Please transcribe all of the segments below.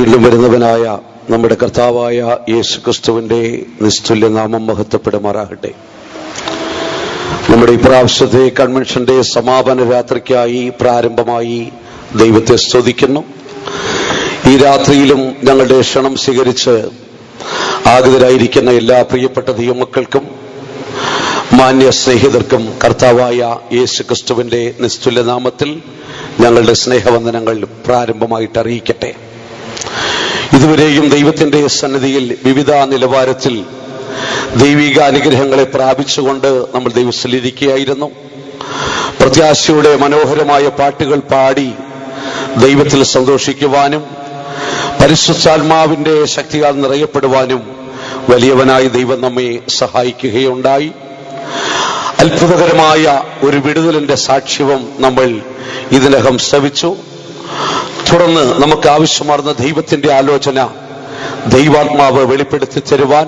വീണ്ടും വരുന്നവനായ നമ്മുടെ കർത്താവായ യേശുക്രിസ്തുവിന്റെ നിസ്തുല്യ നാമം മഹത്വപ്പെടുമാറാകട്ടെ. നമ്മുടെ ഇപ്രാവശ്യത്തെ കൺവെൻഷന്റെ സമാപന രാത്രിക്കായി പ്രാരംഭമായി ദൈവത്തെ സ്തുതിക്കുന്നു. ഈ രാത്രിയിലും ഞങ്ങളുടെ ക്ഷണം സ്വീകരിച്ച് ആഗതരായിരിക്കുന്ന എല്ലാ പ്രിയപ്പെട്ട ദൈവമക്കൾക്കും മാന്യ സ്നേഹിതർക്കും കർത്താവായ യേശുക്രിസ്തുവിന്റെ നിസ്തുല്യ നാമത്തിൽ ഞങ്ങളുടെ സ്നേഹവന്ദനങ്ങൾ പ്രാരംഭമായിട്ട് അറിയിക്കട്ടെ. ഇതുവരെയും ദൈവത്തിന്റെ സന്നിധിയിൽ വിവിധ നിലവാരത്തിൽ ദൈവിക അനുഗ്രഹങ്ങളെ പ്രാപിച്ചുകൊണ്ട് നമ്മൾ ദൈവത്തിലിരിക്കുകയായിരുന്നു. പ്രത്യാശയുടെ മനോഹരമായ പാട്ടുകൾ പാടി ദൈവത്തിൽ സന്തോഷിക്കുവാനും പരിശുദ്ധാത്മാവിന്റെ ശക്തിയാൽ നിറയപ്പെടുവാനും വലിയവനായ ദൈവം നമ്മെ സഹായിക്കുകയുണ്ടായി. അത്ഭുതകരമായ ഒരു വിടുതലിന്റെ സാക്ഷ്യവും നമ്മൾ ഇതിനകം ശ്രവിച്ചു. തുടർന്ന് നമുക്ക് ആവശ്യമാർന്ന ദൈവത്തിന്റെ ആലോചന ദൈവാത്മാവ് വെളിപ്പെടുത്തി തരുവാൻ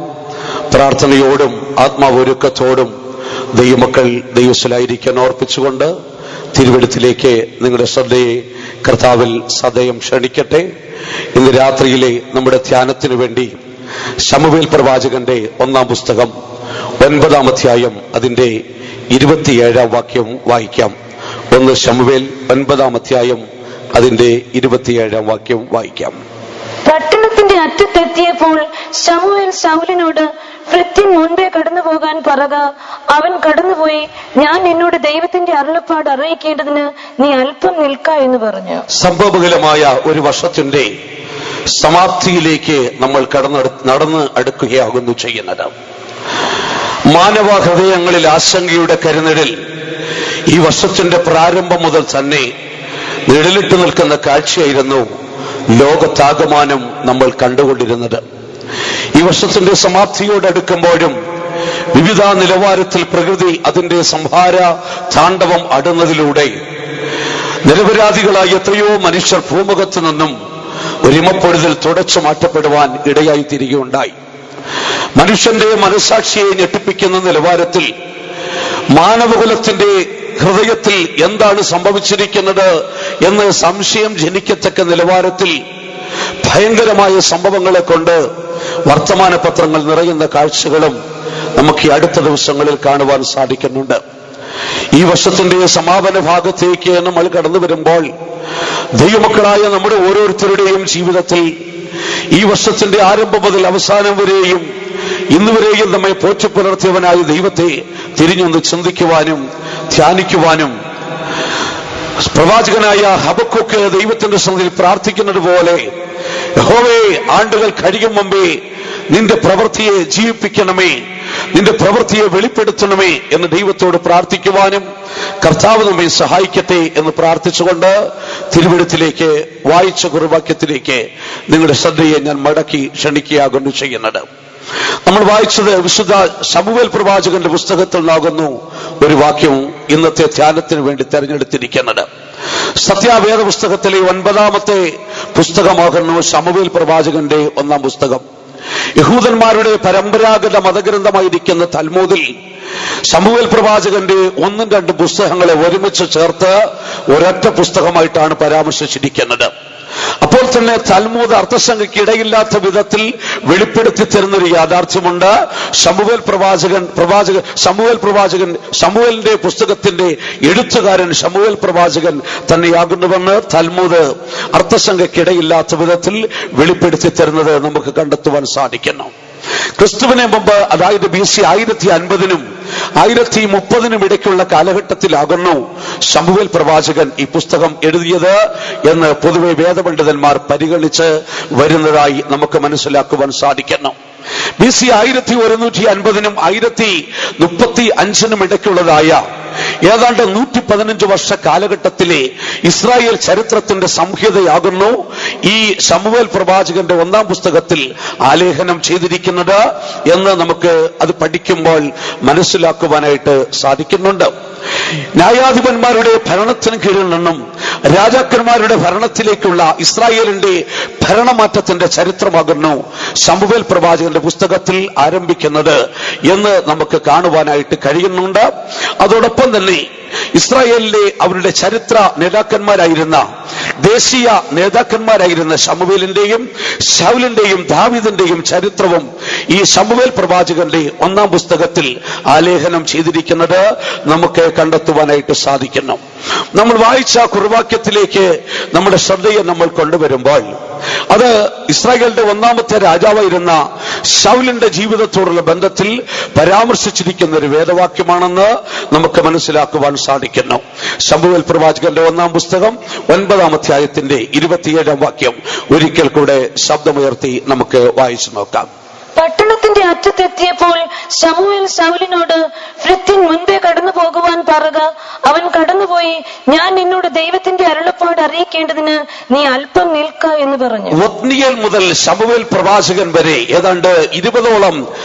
പ്രാർത്ഥനയോടും ആത്മാവൊരുക്കത്തോടും ദൈവമക്കൾ ദൈവത്തിലായിരിക്കാൻ ഓർപ്പിച്ചുകൊണ്ട് തിരുവെഴുത്തിലേക്ക് നിങ്ങളുടെ ശ്രദ്ധയെ കർത്താവിൽ സദയം ക്ഷണിക്കട്ടെ. ഇന്ന് രാത്രിയിലെ നമ്മുടെ ധ്യാനത്തിനു വേണ്ടി ശമൂവേൽ പ്രവാചകന്റെ 1-ാം പുസ്തകം 9-ാം അധ്യായം അതിന്റെ 27-ാം വാക്യം വായിക്കാം. 1 ശമൂവേൽ 9-ാം അധ്യായം അതിന്റെ 27-ാം വാക്യം വായിക്കാം. പട്ടണത്തിന്റെ അറ്റത്തെത്തിയപ്പോൾ ശമൂവേൽ ശൗലിനോട്, ഭൃത്യൻ മുൻപേ കടന്നുപോകാൻ പറക. അവൻ കടന്നുപോയി, ഞാൻ എന്നോട് ദൈവത്തിന്റെ അരുളപ്പാട് അറിയിക്കേണ്ടതിന് നീ അല്പം നിൽക്ക എന്ന് പറഞ്ഞു. സംഭവബഹുലമായ ഒരു വർഷത്തിന്റെ സമാപ്തിയിലേക്ക് നമ്മൾ നടന്ന് അടുക്കുകയാകുന്നു ചെയ്യുന്നത്. മാനവ ഹൃദയങ്ങളിൽ ആശങ്കയുടെ കരുനിഴൽ ഈ വർഷത്തിന്റെ പ്രാരംഭം മുതൽ തന്നെ നിഴലിട്ട് നിൽക്കുന്ന കാഴ്ചയായിരുന്നു ലോകത്താകമാനം നമ്മൾ കണ്ടുകൊണ്ടിരുന്നത്. ഈ വർഷത്തിന്റെ സമാപ്തിയോടടുക്കുമ്പോഴും വിവിധ നിലവാരത്തിൽ പ്രകൃതി അതിന്റെ സംഹാര താണ്ഡവം അടുന്നതിലൂടെ നിരപരാധികളായ എത്രയോ മനുഷ്യർ ഭൂമുഖത്തു നിന്നും ഒരിമപ്പൊഴുതിൽ തുടച്ചു മാറ്റപ്പെടുവാൻ ഇടയായി തിരികെയുണ്ടായി. മനുഷ്യന്റെ മനസാക്ഷിയെ ഞെട്ടിപ്പിക്കുന്ന നിലവാരത്തിൽ മാനവകുലത്തിന്റെ ഹൃദയത്തിൽ എന്താണ് സംഭവിച്ചിരിക്കുന്നത് എന്ന് സംശയം ജനിക്കത്തക്ക നിലവാരത്തിൽ ഭയങ്കരമായ സംഭവങ്ങളെ കൊണ്ട് വർത്തമാന പത്രങ്ങൾ നിറയുന്ന കാഴ്ചകളും നമുക്ക് ഈ അടുത്ത ദിവസങ്ങളിൽ കാണുവാൻ സാധിക്കുന്നുണ്ട്. ഈ വർഷത്തിന്റെ സമാപന ഭാഗത്തേക്ക് നമ്മൾ കടന്നു വരുമ്പോൾ ദൈവമക്കളായ നമ്മുടെ ഓരോരുത്തരുടെയും ജീവിതത്തിൽ ഈ വർഷത്തിന്റെ ആരംഭം മുതൽ അവസാനം വരെയും ഇന്നുവരെയും നമ്മെ പോറ്റിപ്പുലർത്തിയവനായ ദൈവത്തെ തിരിഞ്ഞൊന്ന് ചിന്തിക്കുവാനും ധ്യാനിക്കുവാനും പ്രവാചകനായ ഹബക്കൂക്ക് ദൈവത്തിന്റെ സന്നിധിയിൽ പ്രാർത്ഥിക്കുന്നത് പോലെ, യഹോവേ, ആണ്ടുകൾ കഴിയും മുമ്പേ നിന്റെ പ്രവൃത്തിയെ ജീവിപ്പിക്കണമേ, നിന്റെ പ്രവൃത്തിയെ വെളിപ്പെടുത്തണമേ എന്ന് ദൈവത്തോട് പ്രാർത്ഥിക്കുവാനും കർത്താവ് നമ്മെ സഹായിക്കട്ടെ എന്ന് പ്രാർത്ഥിച്ചുകൊണ്ട് തിരുവെഴുത്തിലേക്ക് വായിച്ച കുറുവാക്യത്തിലേക്ക് നിങ്ങളുടെ ശ്രദ്ധയെ ഞാൻ മടക്കി ക്ഷണിക്കുകയാകുന്നു ചെയ്യുന്നത്. നമ്മൾ വായിച്ചത് വിശുദ്ധ ശമൂവേൽ പ്രവാചകന്റെ പുസ്തകത്തിൽ നിന്നാകുന്നു ഒരു വാക്യം ഇന്നത്തെ ധ്യാനത്തിന് വേണ്ടി തെരഞ്ഞെടുത്തിരിക്കുന്നത്. സത്യാവേദ പുസ്തകത്തിലെ 9-ാമത്തെ പുസ്തകമാകുന്നു ശമൂവേൽ പ്രവാചകന്റെ 1-ാം പുസ്തകം. യഹൂദന്മാരുടെ പരമ്പരാഗത മതഗ്രന്ഥമായിരിക്കുന്ന തൽമൂദിൽ ശമൂവേൽ പ്രവാചകന്റെ 1-2 പുസ്തകങ്ങളെ ഒരുമിച്ച് ചേർത്ത് ഒരൊറ്റ പുസ്തകമായിട്ടാണ് പരാമർശിച്ചിരിക്കുന്നത്. അപ്പോൾ തന്നെ തൽമൂദ് അർത്ഥശങ്കയ്ക്ക് ഇടയില്ലാത്ത വിധത്തിൽ വെളിപ്പെടുത്തി തരുന്നൊരു യാഥാർത്ഥ്യമുണ്ട്. ശമൂവേലിന്റെ പുസ്തകത്തിന്റെ എഴുത്തുകാരൻ ശമൂവേൽ പ്രവാചകൻ തന്നെയാകുന്നുവെന്ന് തൽമൂദ് അർത്ഥശങ്കയ്ക്കിടയില്ലാത്ത വിധത്തിൽ വെളിപ്പെടുത്തി തരുന്നത് നമുക്ക് കണ്ടെത്തുവാൻ സാധിക്കുന്നു. ക്രിസ്തുവിനെ മുമ്പ്, അതായത് BC 1050-നും 1030-നും ഇടയ്ക്കുള്ള കാലഘട്ടത്തിലാകുന്നു ശമൂവേൽ പ്രവാചകൻ ഈ പുസ്തകം എഴുതിയത് എന്ന് പൊതുവെ വേദപണ്ഡിതന്മാർ പരിഗണിച്ച് വരുന്നതായി നമുക്ക് മനസ്സിലാക്കുവാൻ സാധിക്കുന്നു. BC 1150-നും 1035-നും ഇടയ്ക്കുള്ളതായ ഏതാണ്ട് 115 വർഷ കാലഘട്ടത്തിലെ ഇസ്രായേൽ ചരിത്രത്തിന്റെ സംഹിതയാകുന്നു ഈ ശമൂവേൽ പ്രവാചകന്റെ 1-ാം പുസ്തകത്തിൽ ആലേഖനം ചെയ്തിരിക്കുന്നത് എന്ന് നമുക്ക് അത് പഠിക്കുമ്പോൾ മനസ്സിലാക്കുവാനായിട്ട് സാധിക്കുന്നുണ്ട്. ന്യായാധിപന്മാരുടെ ഭരണത്തിന് കീഴിൽ നിന്നും രാജാക്കന്മാരുടെ ഭരണത്തിലേക്കുള്ള ഇസ്രായേലിന്റെ ഭരണമാറ്റത്തിന്റെ ചരിത്രമാകുന്നു ശമൂവേൽ പ്രവാചകന്റെ പുസ്തകത്തിൽ ആരംഭിക്കുന്നത് എന്ന് നമുക്ക് കാണുവാനായിട്ട് കഴിയുന്നുണ്ട്. അതോടൊപ്പം തന്നെ ഇസ്രായേലിലെ അവരുടെ ചരിത്ര നേതാക്കന്മാരായിരുന്ന ദേശീയ നേതാക്കന്മാരായിരുന്ന ശമൂവേലിന്റെയും ശൗലിന്റെയും ദാവീദിന്റെയും ചരിത്രവും ഈ ശമൂവേൽ പ്രവാചകന്റെ 1-ാം പുസ്തകത്തിൽ ആലേഖനം ചെയ്തിരിക്കുന്നത് നമുക്ക് കണ്ടെത്തുവാനായിട്ട് സാധിക്കുന്നു. നമ്മൾ വായിച്ച കുറുവാക്യത്തിലേക്ക് നമ്മുടെ ശ്രദ്ധയെ നമ്മൾ കൊണ്ടുവരുമ്പോൾ അത് ഇസ്രായേലിന്റെ 1-ാമത്തെ രാജാവായിരുന്ന ശൗലിന്റെ ജീവിതത്തോടുള്ള ബന്ധത്തിൽ പരാമർശിച്ചിരിക്കുന്ന ഒരു വേദവാക്യമാണെന്ന് നമുക്ക് മനസ്സിലാക്കുവാൻ സാധിക്കുന്നു. ശമൂവേൽ പ്രവാചകന്റെ 1-ാം പുസ്തകം 9-ാം അധ്യായത്തിന്റെ 27-ാം വാക്യം ഒരിക്കൽ കൂടെ ശബ്ദമുയർത്തി നമുക്ക് വായിച്ചു നോക്കാം. പട്ടണത്തിന്റെ അറ്റത്തെത്തിയപ്പോൾ ശമൂവേൽ ശൗലിനോട്, ഫ്രിത്യൻ മുൻപേ കടന്നു പോകുവാൻ പറക. അവൻ കടന്നുപോയി, ഞാൻ നിന്നോട് ദൈവത്തിന്റെ അരുളപ്പാട് അറിയിക്കേണ്ടതിന് നീ അല്പം നിൽക്ക എന്ന് പറഞ്ഞു. ഒത്നിയേൽ മുതൽ ശമൂവേൽ പ്രവാചകൻ വരെ ഏതാണ്ട് 20ഓളം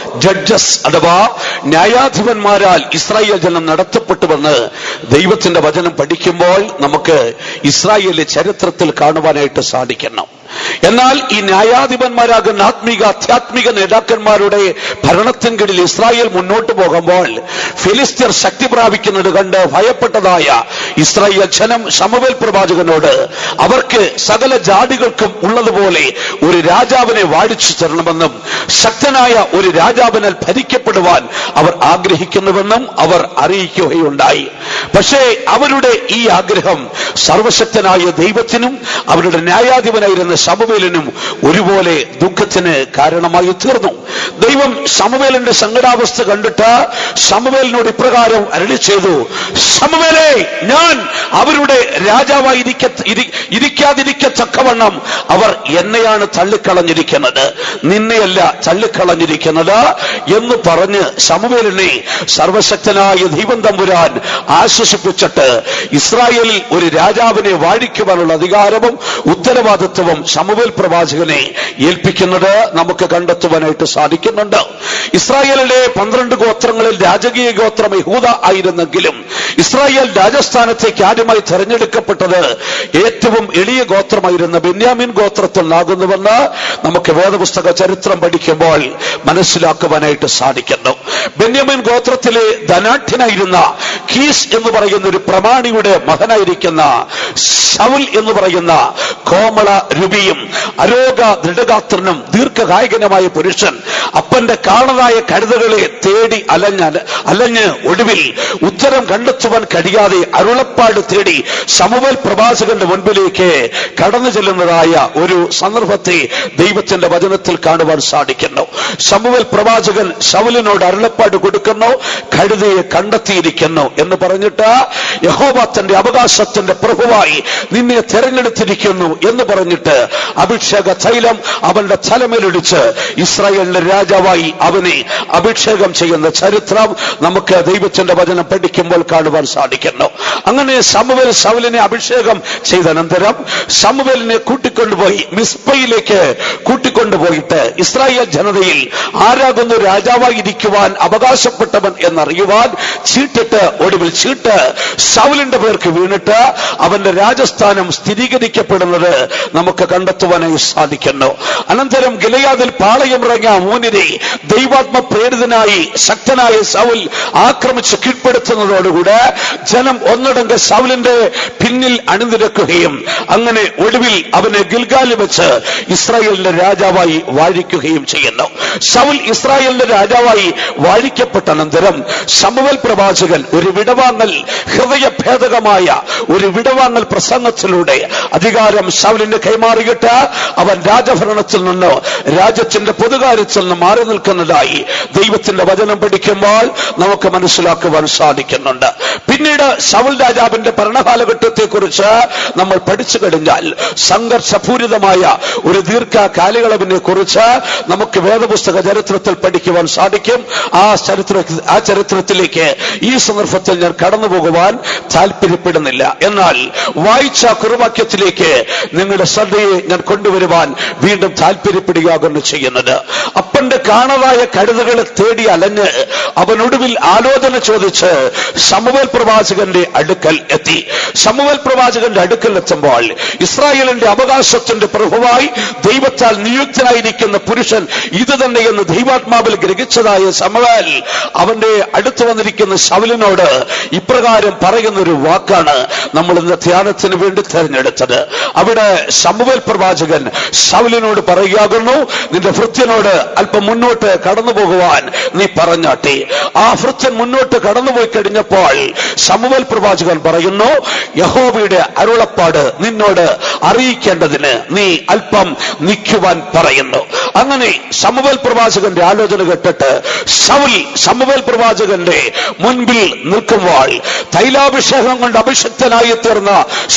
ജഡ്ജസ് അഥവാ ന്യായാധിപന്മാരാൽ ഇസ്രായേൽ ജനം നടത്തപ്പെട്ടുവെന്ന് ദൈവത്തിന്റെ വചനം പഠിക്കുമ്പോൾ നമുക്ക് ഇസ്രായേലിലെ ചരിത്രത്തിൽ കാണുവാനായിട്ട് സാധിക്കണം. എന്നാൽ ഈ ന്യായാധിപന്മാരാകുന്ന ആത്മീക നേതാക്കന്മാരുടെ ഭരണത്തിൻ കീഴിൽ ഇസ്രായേൽ മുന്നോട്ട് പോകുമ്പോൾ ഫിലിസ്ത്യർ ശക്തി പ്രാപിക്കുന്നത് കണ്ട് ഭയപ്പെട്ടതായ ഇസ്രായേൽ ജനം ശമൂവേൽ പ്രവാചകനോട് അവർക്ക് സകല ജാതികൾക്കും ഉള്ളതുപോലെ ഒരു രാജാവിനെ വാഴിച്ചു തരണമെന്നും ശക്തനായ ഒരു രാജാവിനാൽ ഭരിക്കപ്പെടുവാൻ അവർ ആഗ്രഹിക്കുന്നുവെന്നും അവർ അറിയിക്കുകയുണ്ടായി. പക്ഷേ അവരുടെ ഈ ആഗ്രഹം സർവശക്തനായ ദൈവത്തിനും അവരുടെ ന്യായാധിപനായിരുന്ന ശമൂവേലിനും ഒരുപോലെ ദുഃഖത്തിന് കാരണമായി തീർന്നു. ദൈവം ശമൂവേലിന്റെ സങ്കടാവസ്ഥ കണ്ടിട്ട് ശമൂവേലിനോട് ഇപ്രകാരം അരുളി ചെയ്തു, ശമൂവേലേ, ഞാൻ അവരുടെ രാജാവായി ഇരിക്കാതിരിക്കത്തക്കവണ്ണം അവർ എന്നെയാണ് തള്ളിക്കളഞ്ഞിരിക്കുന്നത്, നിന്നെയല്ല തള്ളിക്കളഞ്ഞിരിക്കുന്നത് എന്ന് പറഞ്ഞ് ശമൂവേലിനെ സർവശക്തനായ ദൈവം തമ്പുരാൻ ആശ്വസിപ്പിച്ചിട്ട് ഇസ്രായേലിൽ ഒരു രാജാവിനെ വാഴിക്കുവാനുള്ള അധികാരവും ഉത്തരവാദിത്വവും ശമൂവേൽ പ്രവാചകനെ ഏൽപ്പിക്കുന്നത് നമുക്ക് കണ്ടെത്തുവാനായിട്ട് സാധിക്കുന്നുണ്ട്. ഇസ്രായേലിലെ 12 ഗോത്രങ്ങളിൽ രാജകീയ ഗോത്രം യഹൂദ ആയിരുന്നെങ്കിലും ഇസ്രായേൽ രാജസ്ഥാനത്തേക്ക് ആദ്യമായി തെരഞ്ഞെടുക്കപ്പെട്ടത് ഏറ്റവും എളിയ ഗോത്രമായിരുന്ന ബെന്യാമിൻ ഗോത്രത്തിൽ നിന്നാകുന്നുവെന്ന് നമുക്ക് വേദപുസ്തക ചരിത്രം പഠിക്കുമ്പോൾ മനസ്സിലാക്കുവാനായിട്ട് സാധിക്കുന്നു. ബെന്യാമിൻ ഗോത്രത്തിലെ ധനാഢ്യനായിരുന്ന കീസ് എന്ന് പറയുന്ന ഒരു പ്രമാണിയുടെ മകനായിരിക്കുന്ന ശൗൽ എന്ന് പറയുന്ന കോമള രുപിയും അരോഗ ദൃഢഗാത്രനും ദീർഘകായകനുമായ പുരുഷൻ അപ്പന്റെ കാണതായ കഴുതകളെ തേടി അലഞ്ഞ് ഒടുവിൽ ഉത്തരം കണ്ടെത്തുവാൻ കഴിയാതെ അരുളപ്പാട് തേടി ശമൂവേൽ പ്രവാചകന്റെ മുൻപിലേക്ക് കടന്നു ചെല്ലുന്നതായ ഒരു സന്ദർഭത്തെ ദൈവത്തിന്റെ വചനത്തിൽ കാണുവാൻ സാധിക്കുന്നു. ശമൂവേൽ പ്രവാചകൻ ശൗലിനോട് അരുളപ്പാട് കൊടുക്കുന്നു, കഴുതയെ കണ്ടെത്തിയിരിക്കുന്നു എന്ന് പറഞ്ഞിട്ട് യഹോവ തന്റെ അവകാശത്തിന്റെ പ്രഭുവായി നിന്നെ തെരഞ്ഞെടുത്തിരിക്കുന്നു എന്ന് പറഞ്ഞിട്ട് അഭിഷേക തൈലം അവന്റെ തലമേലൊഴിച്ച് ഇസ്രായേലിന്റെ രാജാവായി അവനെ അഭിഷേകം ചെയ്യുന്ന ചരിത്രം നമുക്ക് ദൈവത്തിന്റെ വചനം പഠിക്കുമ്പോൾ കാണുവാൻ സാധിക്കുന്നു. അങ്ങനെ ശമൂവേൽ ശൗലിനെ അഭിഷേകം ചെയ്ത അനന്തരം ശമൂവേലിനെ കൂട്ടിക്കൊണ്ടുപോയി മിസ്പയിലേക്ക് കൂട്ടിക്കൊണ്ടുപോയിട്ട് ഇസ്രായേൽ ജനതയിൽ ആരാകുന്നു രാജാവായിരിക്കുവാൻ അവകാശപ്പെട്ടവൻ എന്നറിയുവാൻ ചീട്ടിട്ട് ഒടുവിൽ ചീട്ട് ശൗലിന്റെ പേർക്ക് വീണിട്ട് അവന്റെ രാജസ്ഥാനം സ്ഥിരീകരിക്കപ്പെടുന്നത് നമുക്ക് കണ്ടെത്തുവാനായി സാധിക്കുന്നു. അനന്തരം ഗിലെയാദിൽ പാളയമിറങ്ങിയ അമ്മോന്യരെ ദൈവാത്മ പ്രേരിതനായി ശക്തനായ ശൗൽ ആക്രമിച്ച് കീഴ്പ്പെടുത്തുന്നതോടുകൂടെ ജനം ഒന്നടങ്ക ശൗലിന്റെ പിന്നിൽ അണിനിരക്കുകയും അങ്ങനെ ഒടുവിൽ അവനെ ഗിൽഗാലിൽ വെച്ച് ഇസ്രായേലിന്റെ രാജാവായി വാഴിക്കുകയും ചെയ്യുന്നു. ശൗൽ ഇസ്രായേലിന്റെ രാജാവായി വാഴിക്കപ്പെട്ട അനന്തരം ശമൂവേൽ പ്രവാചകൻ ഒരു വിടവാങ്ങൽ ഹൃദയഭേദകമായ ഒരു വിടവാങ്ങൽ പ്രസംഗത്തിലൂടെ അധികാരം ശൗലിന് കൈമാറിയിട്ട് അവൻ രാജഭരണത്തിൽ നിന്ന് രാജ്യത്തിന്റെ പൊതുകാര്യത്തിൽ നിന്ന് മാറി നിൽക്കുന്നതായി ദൈവത്തിന്റെ വചനം പഠിക്കുമ്പോൾ നമുക്ക് മനസ്സിലാക്കുവാൻ സാധിക്കുന്നുണ്ട്. പിന്നീട് ശൗൽ രാജാവിന്റെ ഭരണകാലഘട്ടത്തെ കുറിച്ച് നമ്മൾ പഠിച്ചു കഴിഞ്ഞാൽ സംഘർഷപൂരിതമായ ഒരു ദീർഘകാലയളവിനെ കുറിച്ച് നമുക്ക് വേദപുസ്തക ചരിത്രത്തിൽ പഠിക്കുവാൻ സാധിക്കും. ആ ചരിത്രത്തിലേക്ക് ഈ സന്ദർഭത്തിൽ ഞാൻ കടന്നു പോകുവാൻ താല്പര്യപ്പെടുന്നില്ല. എന്നാൽ വായിച്ച കുറുവാക്യത്തിലേക്ക് നിങ്ങളുടെ ശ്രദ്ധയെ ഞാൻ കൊണ്ടുവരുവാൻ വീണ്ടും താല്പര്യപ്പെടുകയാകുന്നു ചെയ്യുന്നത്. അപ്പന്റെ കാണാതായ കഴുതകളെ തേടി അലഞ്ഞ് അവനൊടുവിൽ ആലോചന ചോദിച്ച് ശമൂവേൽ ശമൂവേൽ പ്രവാചകന്റെ അടുക്കൽ എത്തി. ശമൂവേൽ പ്രവാചകന്റെ അടുക്കൽ എത്തുമ്പോൾ ഇസ്രായേലിന്റെ അവകാശത്തിന്റെ പ്രഭുവായി ദൈവത്താൽ നിയുക്തനായിരിക്കുന്ന പുരുഷൻ ഇത് തന്നെയെന്ന് ദൈവാത്മാവിൽ ഗ്രഹിച്ചതായ ശമൂവേൽ അവന്റെ അടുത്ത് വന്നിരിക്കുന്ന ശൗലിനോട് ഇപ്രകാരം പറയുന്ന ഒരു വാക്കാണ് നമ്മൾ ഇന്ന് ധ്യാനത്തിന് വേണ്ടി തെരഞ്ഞെടുത്തത്. അവിടെ ശമൂവേൽ പ്രവാചകൻ ശൗലിനോട് പറയുകയാകുന്നു, നിന്റെ ഭൃത്യനോട് അല്പം മുന്നോട്ട് കടന്നു പോകുവാൻ നീ പറഞ്ഞാട്ടെ. ആ ഭൃത്യൻ മുന്നോട്ട് കടന്നുപോയി കഴിഞ്ഞപ്പോൾ ശമൂവേൽ പ്രവാചകൻ പറയുന്നു, യഹോവയുടെ അരുളപ്പാട് നിന്നോട് അറിയിക്കേണ്ടതിന് നീ അല്പം നിൽക്കുവാൻ പറയുന്നു. അങ്ങനെ ശമൂവേൽ പ്രവാചകന്റെ ആലോചന കേട്ടിട്ട് ശൗൽ ശമൂവേൽ പ്രവാചകന്റെ മുൻപിൽ നിൽക്കുമ്പോൾ തൈലാഭിഷേകം കൊണ്ട് അഭിഷിക്തനായി തീർന്ന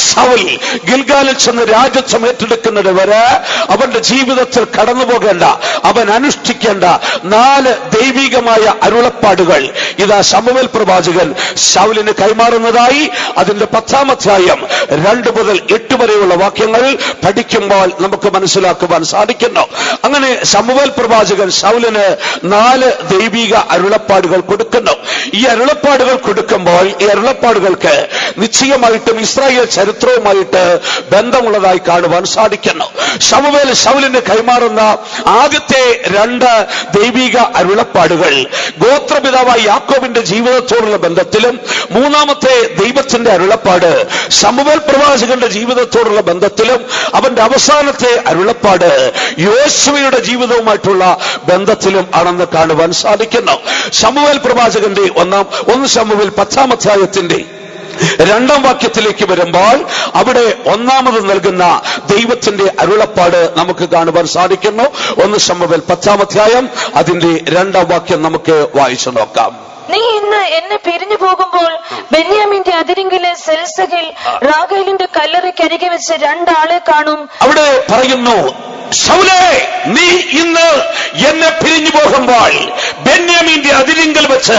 ശൗൽ ഗിൽഗാലിൽ ചെന്ന് രാജ്യത്വം ഏറ്റെടുക്കുന്നത് വരെ അവന്റെ ജീവിതത്തിൽ കടന്നു പോകേണ്ട, അവൻ അനുഷ്ഠിക്കേണ്ട 4 ദൈവികമായ അരുളപ്പാടുകൾ ഇതാ ശമൂവേൽ പ്രവാചകൻ ശൗലിന് കൈമാറുന്നതായി അതിന്റെ 10-ാം അധ്യായം 2 മുതൽ 8 വരെയുള്ള വാക്യങ്ങൾ പഠിക്കുമ്പോൾ നമുക്ക് മനസ്സിലാക്കുവാൻ സാധിക്കുന്നു. അങ്ങനെ ശമൂവേൽ പ്രവാചകൻ ശൗലിന് 4 ദൈവിക അരുളപ്പാടുകൾ കൊടുക്കുന്നു. ഈ അരുളപ്പാടുകൾ കൊടുക്കുമ്പോൾ ഈ അരുളപ്പാടുകൾക്ക് നിശ്ചയമായിട്ടും ഇസ്രായേൽ ചരിത്രവുമായിട്ട് ബന്ധമുള്ളതായി കാണുവാൻ സാധിക്കുന്നു. ശമൂവേൽ ശൗലിന് കൈമാറുന്ന ആദ്യത്തെ 2 ദൈവിക അരുളപ്പാടുകൾ ഗോത്രപിതാവായ യാക്കോബിന്റെ ജീവിതത്തോടുള്ള ബന്ധത്തിലും, 3-ാമത്തെ ദൈവത്തിന്റെ അരുളപ്പാട് ശമൂവേൽ പ്രവാചകന്റെ ജീവിതത്തോടുള്ള ബന്ധത്തിലും, അവന്റെ അവസാനത്തെ അരുളപ്പാട് യോശുവയുടെ ജീവിതവുമായിട്ടുള്ള ബന്ധത്തിലും ആണെന്ന് കാണുവാൻ സാധിക്കുന്നു. ശമൂവേൽ പ്രവാചകന്റെ 1 ശമൂവേൽ 10-ാം അധ്യായത്തിന്റെ 2-ാം വാക്യത്തിലേക്ക് വരുമ്പോൾ അവിടെ 1-ാമത് നൽകുന്ന ദൈവത്തിന്റെ അരുളപ്പാട് നമുക്ക് കാണുവാൻ സാധിക്കുന്നു. 1 ശമൂവേൽ 10-ാം അധ്യായം അതിന്റെ 2-ാം വാക്യം നമുക്ക് വായിച്ചു നോക്കാം. നീ ഇന്ന് എന്നെ പിരിഞ്ഞു പോകുമ്പോൾ ബെന്യാമിന്റെ അതിരിങ്കിലെ സെൽസഹിൽ റാഹേലിന്റെ കല്ലറയ്ക്കരികെ വെച്ച് 2 ആളെ കാണും. അവിടെ പറയുന്നു, ശൗലേ, നീ ഇന്ന് എന്നെ പിരിഞ്ഞു പോകുമ്പോൾ ബെന്യാമീന്റെ അതിരിങ്കൽ വെച്ച്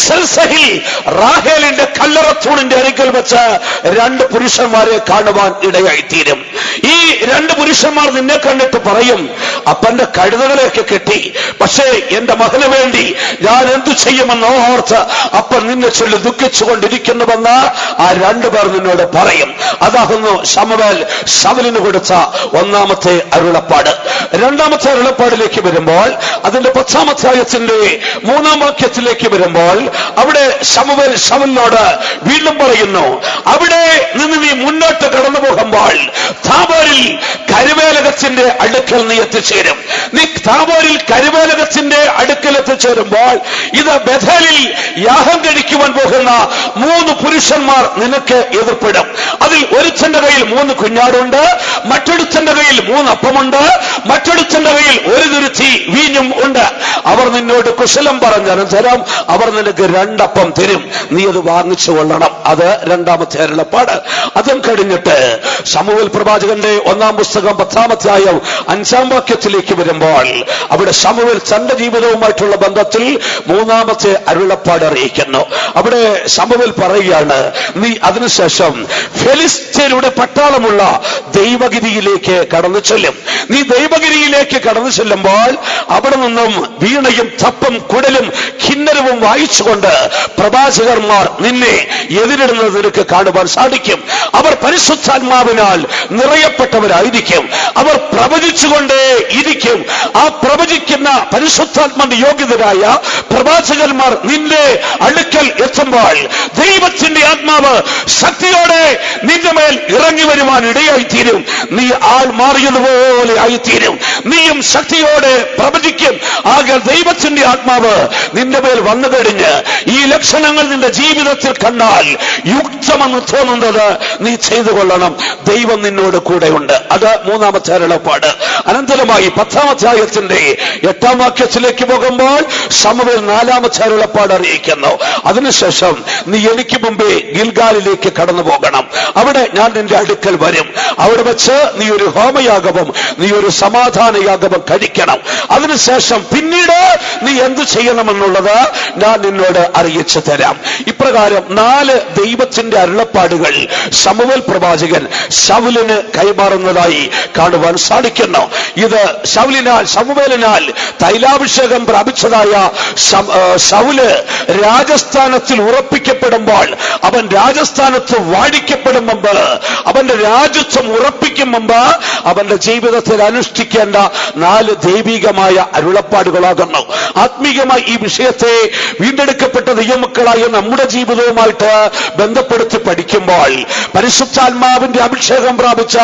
സെൽസഹിൽ റാഹേലിന്റെ കല്ലറത്തൂണിന്റെ അരികിൽ വെച്ച് 2 പുരുഷന്മാരെ കാണുവാൻ ഇടയായിത്തീരും. ഈ 2 പുരുഷന്മാർ നിന്നെ കണ്ടിട്ട് പറയും, അപ്പന്റെ കഴുതകളെയൊക്കെ കെട്ടി, പക്ഷേ എന്റെ മകന് വേണ്ടി ഞാൻ എന്തു ചെയ്യുമെന്ന് ഓർത്ത് അപ്പൻ നിന്നെ ചൊല്ലി ദുഃഖിച്ചുകൊണ്ടിരിക്കുന്നുവെന്ന് ആ 2 പേർ നിന്നോട് പറയും. അതാകുന്നു ശമൂവേൽ ശൗലിന് കൊടുത്ത 1-ാമത്തെ അരുളപ്പാട്. 2-ാമത്തെ അരുളപ്പാടിലേക്ക് വരുമ്പോൾ അതിന്റെ 10-ാം അധ്യായത്തിന്റെ 3-ാം വാക്യത്തിലേക്ക് വരുമ്പോൾ അവിടെ ശമൂവേൽ ശൗലിനോട് വീണ്ടും പറയുന്നു, അവിടെ നിന്ന് നീ മുന്നോട്ട് കടന്നു പോകുമ്പോൾ താബോരിൽ കരുവേലകത്തിന്റെ അടുക്കൽ നീ എത്തിച്ചേരും. നീ താബോരിൽ കരുവേലകത്തിന്റെ അടുക്കൽ എത്തിച്ചേരുമ്പോൾ ഇത് ബഥേലിൽ യാഗം കഴിക്കുവാൻ പോകുന്ന 3 പുരുഷന്മാർ നിനക്ക് എതിർപ്പെടും. അതിൽ ഒരുത്തന്റെ കയ്യിൽ 3 കുഞ്ഞാടുണ്ട്, മറ്റൊരുത്തന്റെ കയ്യിൽ 3 അപ്പമുണ്ട്, മറ്റൊരുത്തന്റെ കയ്യിൽ 1 തുരുത്തി വീഞ്ഞും ഉണ്ട്. അവർ നിന്നോട് കുശലം പറഞ്ഞനന്തരം അവർ നിനക്ക് 2 അപ്പം തരും, നീ അത് വാങ്ങിച്ചു കൊള്ളണം. അത് 2-ാമത്തെ അരുളപ്പാട്. അതും കഴിഞ്ഞിട്ട് ശമൂവേൽ പ്രവാചകന്റെ 1-ാം പുസ്തകം 10-ാം അധ്യായം 5-ാം വാക്യത്തിലേക്ക് വരുമ്പോൾ അവിടെ ശമൂവേൽ തന്റെ ജീവിതവുമായിട്ടുള്ള ബന്ധത്തിൽ 3-ാമത്തെ അരുളപ്പാട് അറിയിക്കുന്നു. അവിടെ ശമൂവേൽ പറയുകയാണ്, നീ അതിനുശേഷം ഫെലിസ്ത്യരുടെ പട്ടാളമുള്ള ദൈവഗിരിയിലേക്ക് കടന്നു ചെല്ലും. നീ ദൈവഗിരിയിലേക്ക് കടന്നു ചെല്ലുമ്പോൾ അവിടെ നിന്നും വീണയും തപ്പും കുടലും കിന്നരവും വായിച്ചുകൊണ്ട് പ്രവാചകന്മാർ നിന്നെ എതിരിടുന്നത് നിനക്ക് കാണുവാൻ സാധിക്കും. അവർ പരിശുദ്ധാത്മാവിനാൽ നിറയപ്പെട്ടവരായിരിക്കും. അവർ പ്രവചിച്ചുകൊണ്ടേ ഇരിക്കും. ആ പ്രവചിക്കുന്ന പരിശുദ്ധാത്മാവിന്റെ യോഗ്യതരായ പ്രവാചകന്മാർ നിന്റെ അടുക്കൽ എത്തുമ്പോൾ ദൈവത്തിന്റെ ആത്മാവ് ശക്തിയോടെ നിന്റെ മേൽ ഇറങ്ങി വരുവാൻ ഇടയായിത്തീരും. നീ ആൾ മാറിയതുപോലെ ആയിത്തീരും. നീയും ശക്തിയോടെ പ്രവചിക്കും. ആകയാൽ ദൈവത്തിന്റെ ആത്മാവ് നിന്റെ മേൽ വന്നു കഴിഞ്ഞ് ഈ ലക്ഷണങ്ങൾ നിന്റെ ജീവിതത്തിൽ കണ്ടാൽ യുക്തമെന്ന് തോന്നുന്നത് നീ ചെയ്തു കൊള്ളണം. ദൈവം നിന്നോട് കൂടെയുണ്ട്. അത് 3-ാമത്തെ അരുളപ്പാട്. അനന്തരമായി 10-ാം അധ്യായത്തിന്റെ 8-ാം വാക്യത്തിലേക്ക് പോകുമ്പോൾ ശമൂവേൽ 4-ാമത്തെ അരുളപ്പാട് അറിയിക്കുന്നു. അതിനുശേഷം നീ എനിക്ക് മുമ്പേ ഗിൽഗാലിലേക്ക് കടന്നു പോകണം. അവിടെ ഞാൻ നിന്റെ അടുക്കൽ വരും. അവിടെ വെച്ച് നീ ഒരു ഹോമയാഗവും നീ ഒരു സമാധാനയാഗവും കഴിക്കണം. അതിനുശേഷം പിന്നീട് നീ എന്തു ചെയ്യണമെന്നുള്ളത് ഞാൻ നിന്നോട് അറിയിച്ചു തരാം. ഇപ്രകാരം 4 ദൈവത്തിന്റെ അരുളപ്പാടുകൾ ശമൂവേൽ പ്രവാചകൻ ശൗലിന് കൈമാറുന്നതായി കാണുവാൻ സാധിക്കുന്നു. ഇത് ശമൂവേലിനാൽ തൈലാഭിഷേകം പ്രാപിച്ചതായ ശൗല് രാജസ്ഥാനത്തിൽ ഉറപ്പിക്കപ്പെടുമ്പോൾ, അവൻ രാജസ്ഥാനത്ത് വാഴിക്കപ്പെടും മുമ്പ്, അവന്റെ രാജ്യത്വം ഉറപ്പിക്കും മുമ്പ് അവന്റെ ജീവിതത്തിൽ അനുഷ്ഠിക്കേണ്ട 4 ദൈവികമായ അരുളപ്പാടുകളാകുന്നു. ആത്മീയമായി ഈ വിഷയത്തെ വീണ്ടെടുക്കപ്പെട്ട ദൈവമക്കളായ നമ്മുടെ ജീവിതവുമായിട്ട് ബന്ധപ്പെടുത്തി പഠിക്കുമ്പോൾ, പരിശുദ്ധാത്മാവിന്റെ അഭിഷേകം പ്രാപിച്ച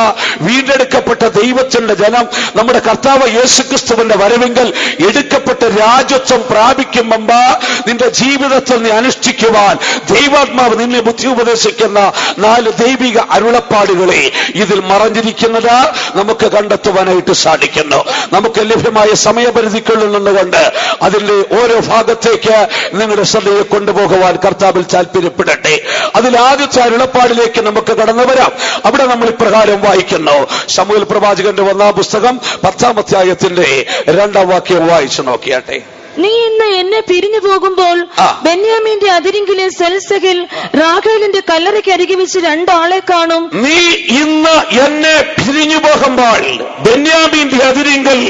വീണ്ടെടുക്കപ്പെട്ട ദൈവത്തിന്റെ ജനം നമ്മുടെ കർത്താവ് യേശുക്രിസ്തുവിന്റെ വരവെങ്കിൽ എടുക്കപ്പെട്ട രാജ്യത്വം പ്രാപിക്കും മുമ്പ് നിന്റെ ജീവിതത്തിൽ നീ അനുഷ്ഠിക്കുവാൻ ദൈവാത്മാവ് നിന്നെ ബുദ്ധി ഉപദേശിക്കുന്ന 4 ദൈവിക അരുളപ്പാടുകളെ ഇതിൽ മറഞ്ഞിരിക്കുന്നത് നമുക്ക് കണ്ടെത്തുവാനായിട്ട് സാധിക്കുന്നു. നമുക്ക് ലഭ്യമായ സമയപരിധിക്കുള്ളിൽ നിന്നുകൊണ്ട് അതിന്റെ ഓരോ ഭാഗത്തേക്ക് നിങ്ങളുടെ ശ്രദ്ധയെ കൊണ്ടുപോകുവാൻ കർത്താവിൽ താല്പര്യപ്പെടട്ടെ. അതിൽ ആദ്യത്തെ അരുളപ്പാടിലേക്ക് നമുക്ക് കടന്നു വരാം. അവിടെ നമ്മൾ ഇപ്രകാരം വായിക്കുന്നു. ശമൂവേൽ പ്രവാചകന്റെ 1-ാം പുസ്തകം 10-ാം അധ്യായത്തിന്റെ 2-ാം വാക്യം വായിച്ചു നോക്കിയാട്ടെ. നീ ഇന്ന് എന്നെ പിരിഞ്ഞു പോകുമ്പോൾ ബെന്യാമീന്റെ അതിരിങ്കിലെ സെൽസഹിൽ റാഹേലിന്റെ കല്ലറയ്ക്ക് അരികെ വെച്ച് 2 ആളെ കാണും. നീ ഇന്ന് എന്നെ പിരിഞ്ഞു പോകുമ്പോൾ ബെന്യാമീന്റെ അതിരിങ്കൽ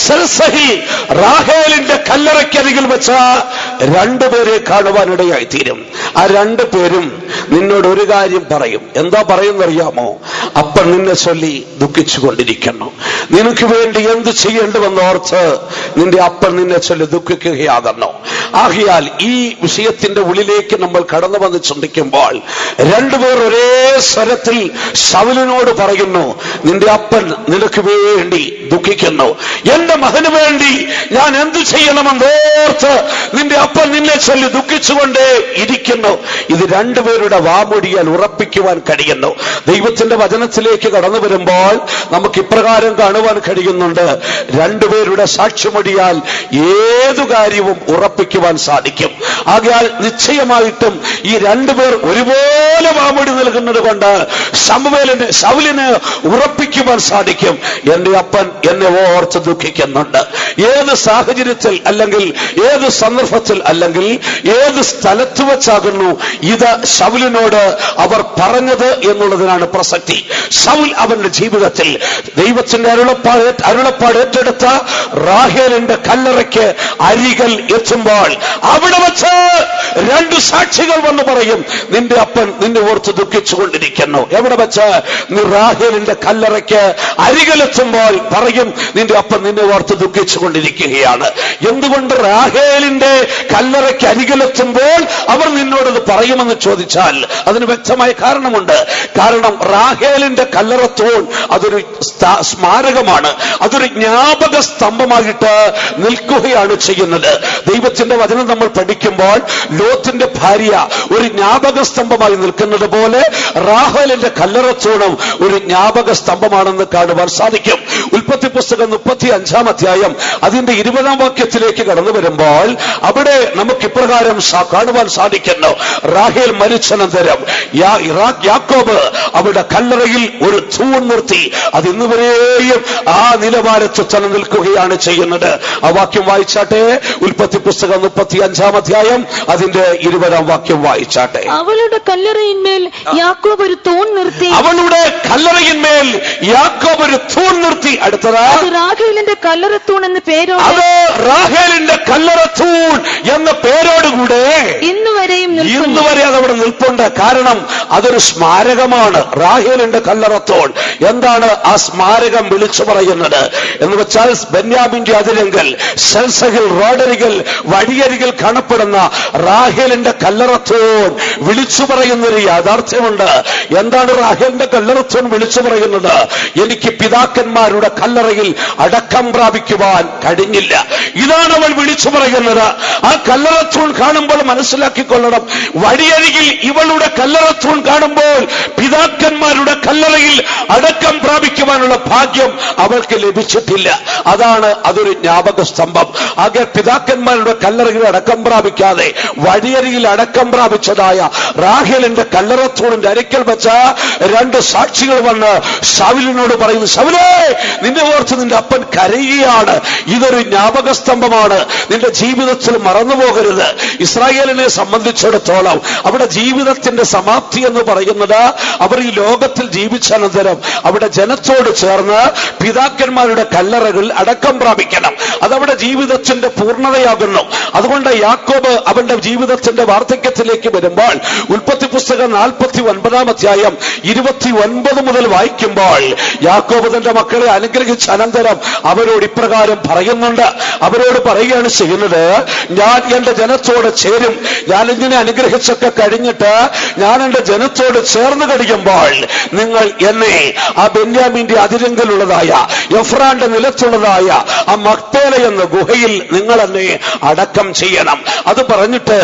സെൽസഹിൽ റാഹേലിന്റെ കല്ലറയ്ക്കരികിൽ വെച്ച 2 പേരെ കാണുവാനിടയായി തീരും. ആ 2 പേരും നിന്നോട് ഒരു കാര്യം പറയും. എന്താ പറയുന്നറിയാമോ? അപ്പൻ നിന്നെ ചൊല്ലി ദുഃഖിച്ചുകൊണ്ടിരിക്കുന്നു. നിനക്ക് വേണ്ടി എന്ത് ചെയ്യേണ്ടുവെന്ന് ഓർത്ത് നിന്റെ അപ്പൻ നിന്നെ ചൊല്ലി ദുഃഖിക്കുകയാകുന്നു. ആകയാൽ ഈ വിഷയത്തിന്റെ ഉള്ളിലേക്ക് നമ്മൾ കടന്നു വന്ന് ചിന്തിക്കുമ്പോൾ 2 പേർ ഒരേ സ്വരത്തിൽ ശൗലിനോട് പറയുന്നു, നിന്റെ അപ്പൻ നിനക്ക് വേണ്ടി ദുഃഖിക്കുന്നു. എന്റെ മകന് വേണ്ടി ഞാൻ എന്തു ചെയ്യണമെന്നോർത്ത് നിന്റെ അപ്പൻ നിന്നെ ചൊല്ലി ദുഃഖിച്ചുകൊണ്ടേ ഇരിക്കുന്നു. ഇത് 2 പേരുടെ വാമൊഴിയാൽ ഉറപ്പിക്കുവാൻ കഴിയുന്നു. ദൈവത്തിന്റെ വചനത്തിലേക്ക് കടന്നു വരുമ്പോൾ നമുക്ക് ഇപ്രകാരം കാണുവാൻ കഴിയുന്നുണ്ട്. 2 പേരുടെ സാക്ഷ്യമൊഴിയാൽ ഏതു കാര്യവും ഉറപ്പിക്കുവാൻ സാധിക്കും. ആകയാൽ നിശ്ചയമായിട്ടും ഈ 2 പേർ ഒരുപോലെ വാമൊഴി നൽകുന്നത് കൊണ്ട് ശൗലിന് ഉറപ്പിക്കുവാൻ സാധിക്കും, എന്റെ അപ്പൻ എന്നെ ഓർത്ത് ദുഃഖിക്കുന്നുണ്ട്. ഏത് സാഹചര്യത്തിൽ അല്ലെങ്കിൽ ഏത് സന്ദർഭത്തിൽ അല്ലെങ്കിൽ ഏത് സ്ഥലത്ത് വെച്ചാകുന്നു ഇത് ശൗലിനോട് അവർ പറഞ്ഞത് എന്നുള്ളതിനാണ് പ്രസക്തി. ശൗൽ അവന്റെ ജീവിതത്തിൽ ദൈവത്തിന്റെ അരുളപ്പാട് ഏറ്റെടുത്ത റാഹേലിന്റെ കല്ലറയ്ക്ക് അരികൽ എത്തുമ്പോൾ അവിടെ വെച്ച് 2 സാക്ഷികൾ വന്ന് പറയും, നിന്റെ അപ്പൻ നിന്നെ ഓർത്ത് ദുഃഖിച്ചുകൊണ്ടിരിക്കുന്നു. എവിടെ വെച്ച്? നീ റാഹേലിന്റെ കല്ലറയ്ക്ക് അരികലെത്തുമ്പോൾ പറയും, നിന്റെ അപ്പൻ നിന്നെ ഓർത്ത് ദുഃഖിച്ചുകൊണ്ടിരിക്കുകയാണ്. എന്തുകൊണ്ട് റാഹേലിന്റെ കല്ലറയ്ക്ക് അരികലെത്തുമ്പോൾ അവർ നിന്നോടത് പറയുമെന്ന് ചോദിച്ചാൽ അതിന് വ്യക്തമായ കാരണമുണ്ട്. കാരണം റാഹേലിന്റെ കല്ലറത്തോൾ അതൊരു സ്മാരകമാണ്, അതൊരു ജ്ഞാപക സ്തംഭമായിട്ട് നിൽക്കുകയാണ് ചെയ്യുന്നത്. ദൈവത്തിന്റെ വചനം നമ്മൾ പഠിക്കുമ്പോൾ ലോത്തിന്റെ ഭാര്യ ഒരു ജ്ഞാപക സ്തംഭമായി നിൽക്കുന്നത് പോലെ റാഹേലിന്റെ കല്ലറത്തൂണും ഒരു ജ്ഞാപക സ്തംഭമാണെന്ന് കാണുവാൻ സാധിക്കും. ഉൽപ്പത്തി പുസ്തകം 35-ാം അധ്യായം അതിന്റെ 20-ാം വാക്യത്തിലേക്ക് കടന്നു വരുമ്പോൾ അവിടെ നമുക്ക് ഇപ്രകാരം കാണുവാൻ സാധിക്കുന്നു. റാഹേൽ മരിച്ചനന്തരം യാക്കോബ് അവിടെ കല്ലറയിൽ ഒരു തൂൺ നിർത്തി. അത് ഇന്നുവരെയും ആ നിലവാരത്തിൽ തന്നെ നിൽക്കുകയാണ് ചെയ്യുന്നത്. ആ വാക്യം വായിച്ചാട്ടെ. ഉൽപ്പത്തി പുസ്തകം 35-ാം അധ്യായം അതിന്റെ 20-ാം വാക്യം വായിച്ചാട്ടെ. അവളുടെ കല്ലറയിന്മേൽ യാക്കോബ് ഒരു തൂൺ നിർത്തി. അവളുടെ കല്ലറയിന്മേൽ യാക്കോബ് ഒരു തൂൺ നിർത്തി. അടുത്തത് റാഹേലിന്റെ കല്ലറത്തൂൺ എന്ന പേരോട്, അത് റാഹേലിന്റെ കല്ലറത്തൂൺ എന്ന പേരോടുകൂടെ ഇന്നുവരെ അതവിടെ നിൽപ്പുണ്ട്. കാരണം അതൊരു സ്മാരകമാണ്. റാഹേലിന്റെ കല്ലറത്തൂൺ എന്താണ് ആ സ്മാരകം വിളിച്ചു പറയുന്നത് എന്ന് വെച്ചാൽ ബെന്യാമീന്റെ അതിരങ്കൽ സെൽസഹിൽ റോഡരികിൽ വഴിയരികിൽ കാണപ്പെടുന്ന റാഹേലിന്റെ കല്ലറത്തൂൺ വിളിച്ചു പറയുന്നൊരു യാഥാർത്ഥ്യമുണ്ട്. എന്താണ് റാഹേലിന്റെ കല്ലറത്തൂൺ വിളിച്ചു പറയുന്നത്? എനിക്ക് പിതാക്കന്മാരുടെ കല്ലറയിൽ അടക്കം പ്രാപിക്കുവാൻ കഴിഞ്ഞില്ല. ഇതാണ് അവൾ വിളിച്ചു പറയുന്നത്. ആ കല്ലറത്തൂൺ കാണുമ്പോൾ മനസ്സിലാക്കിക്കൊള്ളണം, വഴിയരികിൽ ഇവളുടെ കല്ലറത്തൂൺ കാണുമ്പോൾ പിതാക്കന്മാരുടെ കല്ലറയിൽ അടക്കം പ്രാപിക്കുവാനുള്ള ഭാഗ്യം അവൾക്ക് ലഭിച്ചിട്ടില്ല. അതൊരു ജ്ഞാപക സ്തംഭം. ആകെ പിതാക്കന്മാരുടെ കല്ലറയിൽ അടക്കം പ്രാപിക്കാതെ വഴിയരികിൽ അടക്കം പ്രാപിച്ചതായ റാഹേലിന്റെ കല്ലറത്തൂണിന്റെ അരിക്കൽ വെച്ച് വെച്ച രണ്ട് സാക്ഷികൾ വന്ന് ശൗലിനോട് പറയുന്നു, ശൗലേ, നിന്നെ ഓർത്ത് നിന്റെ അപ്പൻ കരയുകയാണ്. ഇതൊരു ജ്ഞാപകസ്തംഭമാണ്, നിന്റെ ജീവിതത്തിൽ മറന്നുപോകരുത്. ഇസ്രായേലിനെ സംബന്ധിച്ചിടത്തോളം അവിടെ ജീവിതത്തിന്റെ സമാപ്തി എന്ന് പറയുന്നത് അവർ ഈ ലോകത്തിൽ ജീവിച്ചനന്തരം അവിടെ ജനത്തോട് ചേർന്ന് പിതാക്കന്മാരുടെ കല്ലറകൾ അടക്കം പ്രാപിക്കണം. അതവിടെ ജീവിതത്തിന്റെ പൂർണ്ണതയാകുന്നു. അതുകൊണ്ട് യാക്കോബ് അവന്റെ ജീവിതത്തിന്റെ വാർദ്ധക്യത്തിലേക്ക് വരുമ്പോൾ ഉൽപ്പത്തി പുസ്തകം 49 അധ്യായം 29 മുതൽ വായിക്കുമ്പോൾ യാക്കോബ് തന്റെ മക്കളെ അനുഗ്രഹിച്ച അനന്തരം അവരോട് ഇപ്രകാരം പറയുന്നുണ്ട്. അവരോട് പറയുകയാണ് ചെയ്യുന്നത്, ഞാൻ എന്റെ ജനത്തോട് ചേരും. ഞാൻ ഇങ്ങനെ അനുഗ്രഹിച്ചൊക്കെ കഴിഞ്ഞിട്ട് ഞാൻ എന്റെ ജനത്തോട് ചേർന്ന് കഴിയുമ്പോൾ നിങ്ങൾ എന്നെ ആ ബെന്യാമീന്റെ അതിരങ്കലുള്ളതായ എഫ്രാന്റെ നിലത്തുള്ളതായ ആ മക്പേല എന്ന ഗുഹയിൽ നിങ്ങൾ എന്നെ അടക്കം ചെയ്യണം. അത് പറഞ്ഞിട്ട്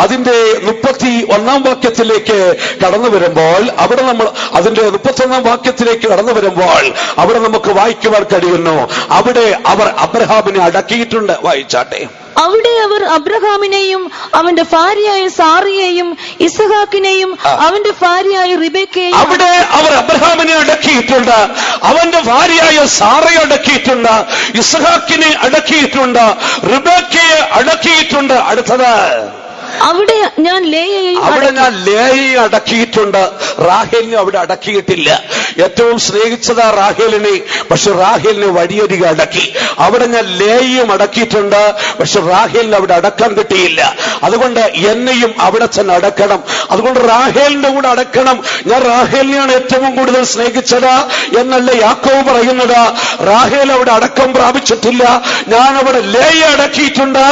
അതിന്റെ 31 വാക്യത്തിലേക്ക് കടന്നു വരുമ്പോൾ അവിടെ നമ്മൾ അതിന്റെ 31 വാക്യത്തിലേക്ക് കടന്നു വരുമ്പോൾ അവിടെ നമുക്ക് വായിക്കുവാൻ കഴിയുന്നു, അവിടെ അവർ അബ്രഹാമിനെ അടക്കിയിട്ടുണ്ട്. വായിച്ചാട്ടെ. അവിടെ അവർ അബ്രഹാമിനെയും അവന്റെ ഭാര്യയായ സാറിയെയും ഇസഹാക്കിനെയും അവന്റെ ഭാര്യയായ റിബേക്കയെയും അവിടെ അവർ അബ്രഹാമിനെ അടക്കിയിട്ടുണ്ട്, അവന്റെ ഭാര്യയായ സാറയെ അടക്കിയിട്ടുണ്ട്, ഇസഹാക്കിനെ അടക്കിയിട്ടുണ്ട്, റിബേക്കയെ അടക്കിയിട്ടുണ്ട്. അടുത്തത് അവിടെ ഞാൻ ലേയയെ അടക്കിയിട്ടുണ്ട്. റാഹേലിനെ അവിടെ അടക്കിയിട്ടില്ല. ഏറ്റവും സ്നേഹിച്ചത് റാഹേലിനെ, പക്ഷെ റാഹേലിനെ വഴിയരികെ അടക്കി. അവിടെ ഞാൻ ലേയയും അടക്കിയിട്ടുണ്ട്, പക്ഷെ റാഹേലിനെ അവിടെ അടക്കാൻ കിട്ടിയില്ല. അതുകൊണ്ട് എന്നെയും അവിടെ തന്നെ അടക്കണം. അതുകൊണ്ട് റാഹേലിന്റെ കൂടെ അടക്കണം. ഞാൻ റാഹേലിനെയാണ് ഏറ്റവും കൂടുതൽ സ്നേഹിച്ചത് എന്നല്ല യാക്കോബ് പറയുന്നത്. റാഹേൽ അവിടെ അടക്കം പ്രാപിച്ചിട്ടില്ല, ഞാൻ അവിടെ ലേയെ അടക്കിയിട്ടുണ്ട്,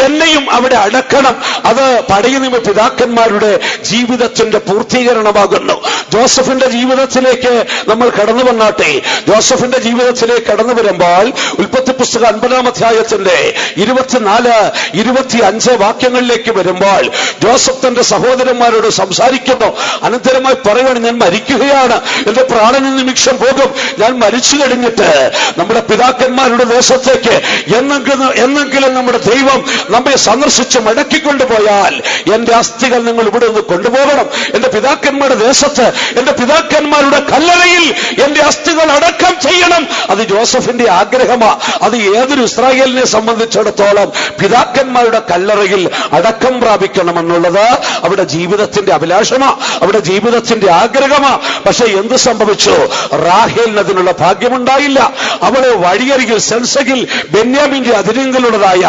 എന്നെയും അവിടെ അടക്കണം. അത് പഴയ നിയമ പിതാക്കന്മാരുടെ ജീവിതത്തിന്റെ പൂർത്തീകരണമാകുന്നു. ജോസഫിന്റെ ജീവിതത്തിലേക്ക് നമ്മൾ കടന്നു വന്നാട്ടെ. ജോസഫിന്റെ ജീവിതത്തിലേക്ക് കടന്നു വരുമ്പോൾ ഉൽപ്പത്തി പുസ്തകം 50 അധ്യായത്തിന്റെ 24, 25 വാക്യങ്ങളിലേക്ക് വരുമ്പോൾ ജോസഫ് തന്റെ സഹോദരന്മാരോട് സംസാരിക്കുന്നു. അനന്തരമായി പറയുകയാണ്, ഞാൻ മരിക്കുകയാണ്, എന്റെ പ്രാണന നിമിഷം പോകും. ഞാൻ മരിച്ചു കഴിഞ്ഞിട്ട് നമ്മുടെ പിതാക്കന്മാരുടെ ദേശത്തേക്ക് എന്നെങ്കിലും നമ്മുടെ ദൈവം നമ്മെ സന്ദർശിച്ച് മടക്കിക്കൊണ്ടുപോയാൽ എന്റെ അസ്ഥികൾ നിങ്ങൾ ഇവിടെ നിന്ന് കൊണ്ടുപോകണം. എന്റെ പിതാക്കന്മാരുടെ ദേശത്ത് എന്റെ പിതാക്കന്മാരുടെ കല്ലറയിൽ എന്റെ അസ്ഥികൾ അടക്കം ചെയ്യണം. അത് ജോസഫിന്റെ ആഗ്രഹമാണ്. അത് ഏതൊരു ഇസ്രായേലിനെ സംബന്ധിച്ചിടത്തോളം പിതാക്കന്മാരുടെ കല്ലറയിൽ അടക്കം പ്രാപിക്കണമെന്നുള്ളത് അവിടെ ജീവിതത്തിന്റെ അഭിലാഷമാണ്, അവിടെ ജീവിതത്തിന്റെ ആഗ്രഹമാണ്. പക്ഷെ എന്ത് സംഭവിച്ചു? റാഹേലിന് അതിനുള്ള ഭാഗ്യമുണ്ടായില്ല. അവളെ വഴിയരികിൽ സെൻസകിൽ ബെന്യാമീന്റെ അതിരിങ്കലുള്ളതായ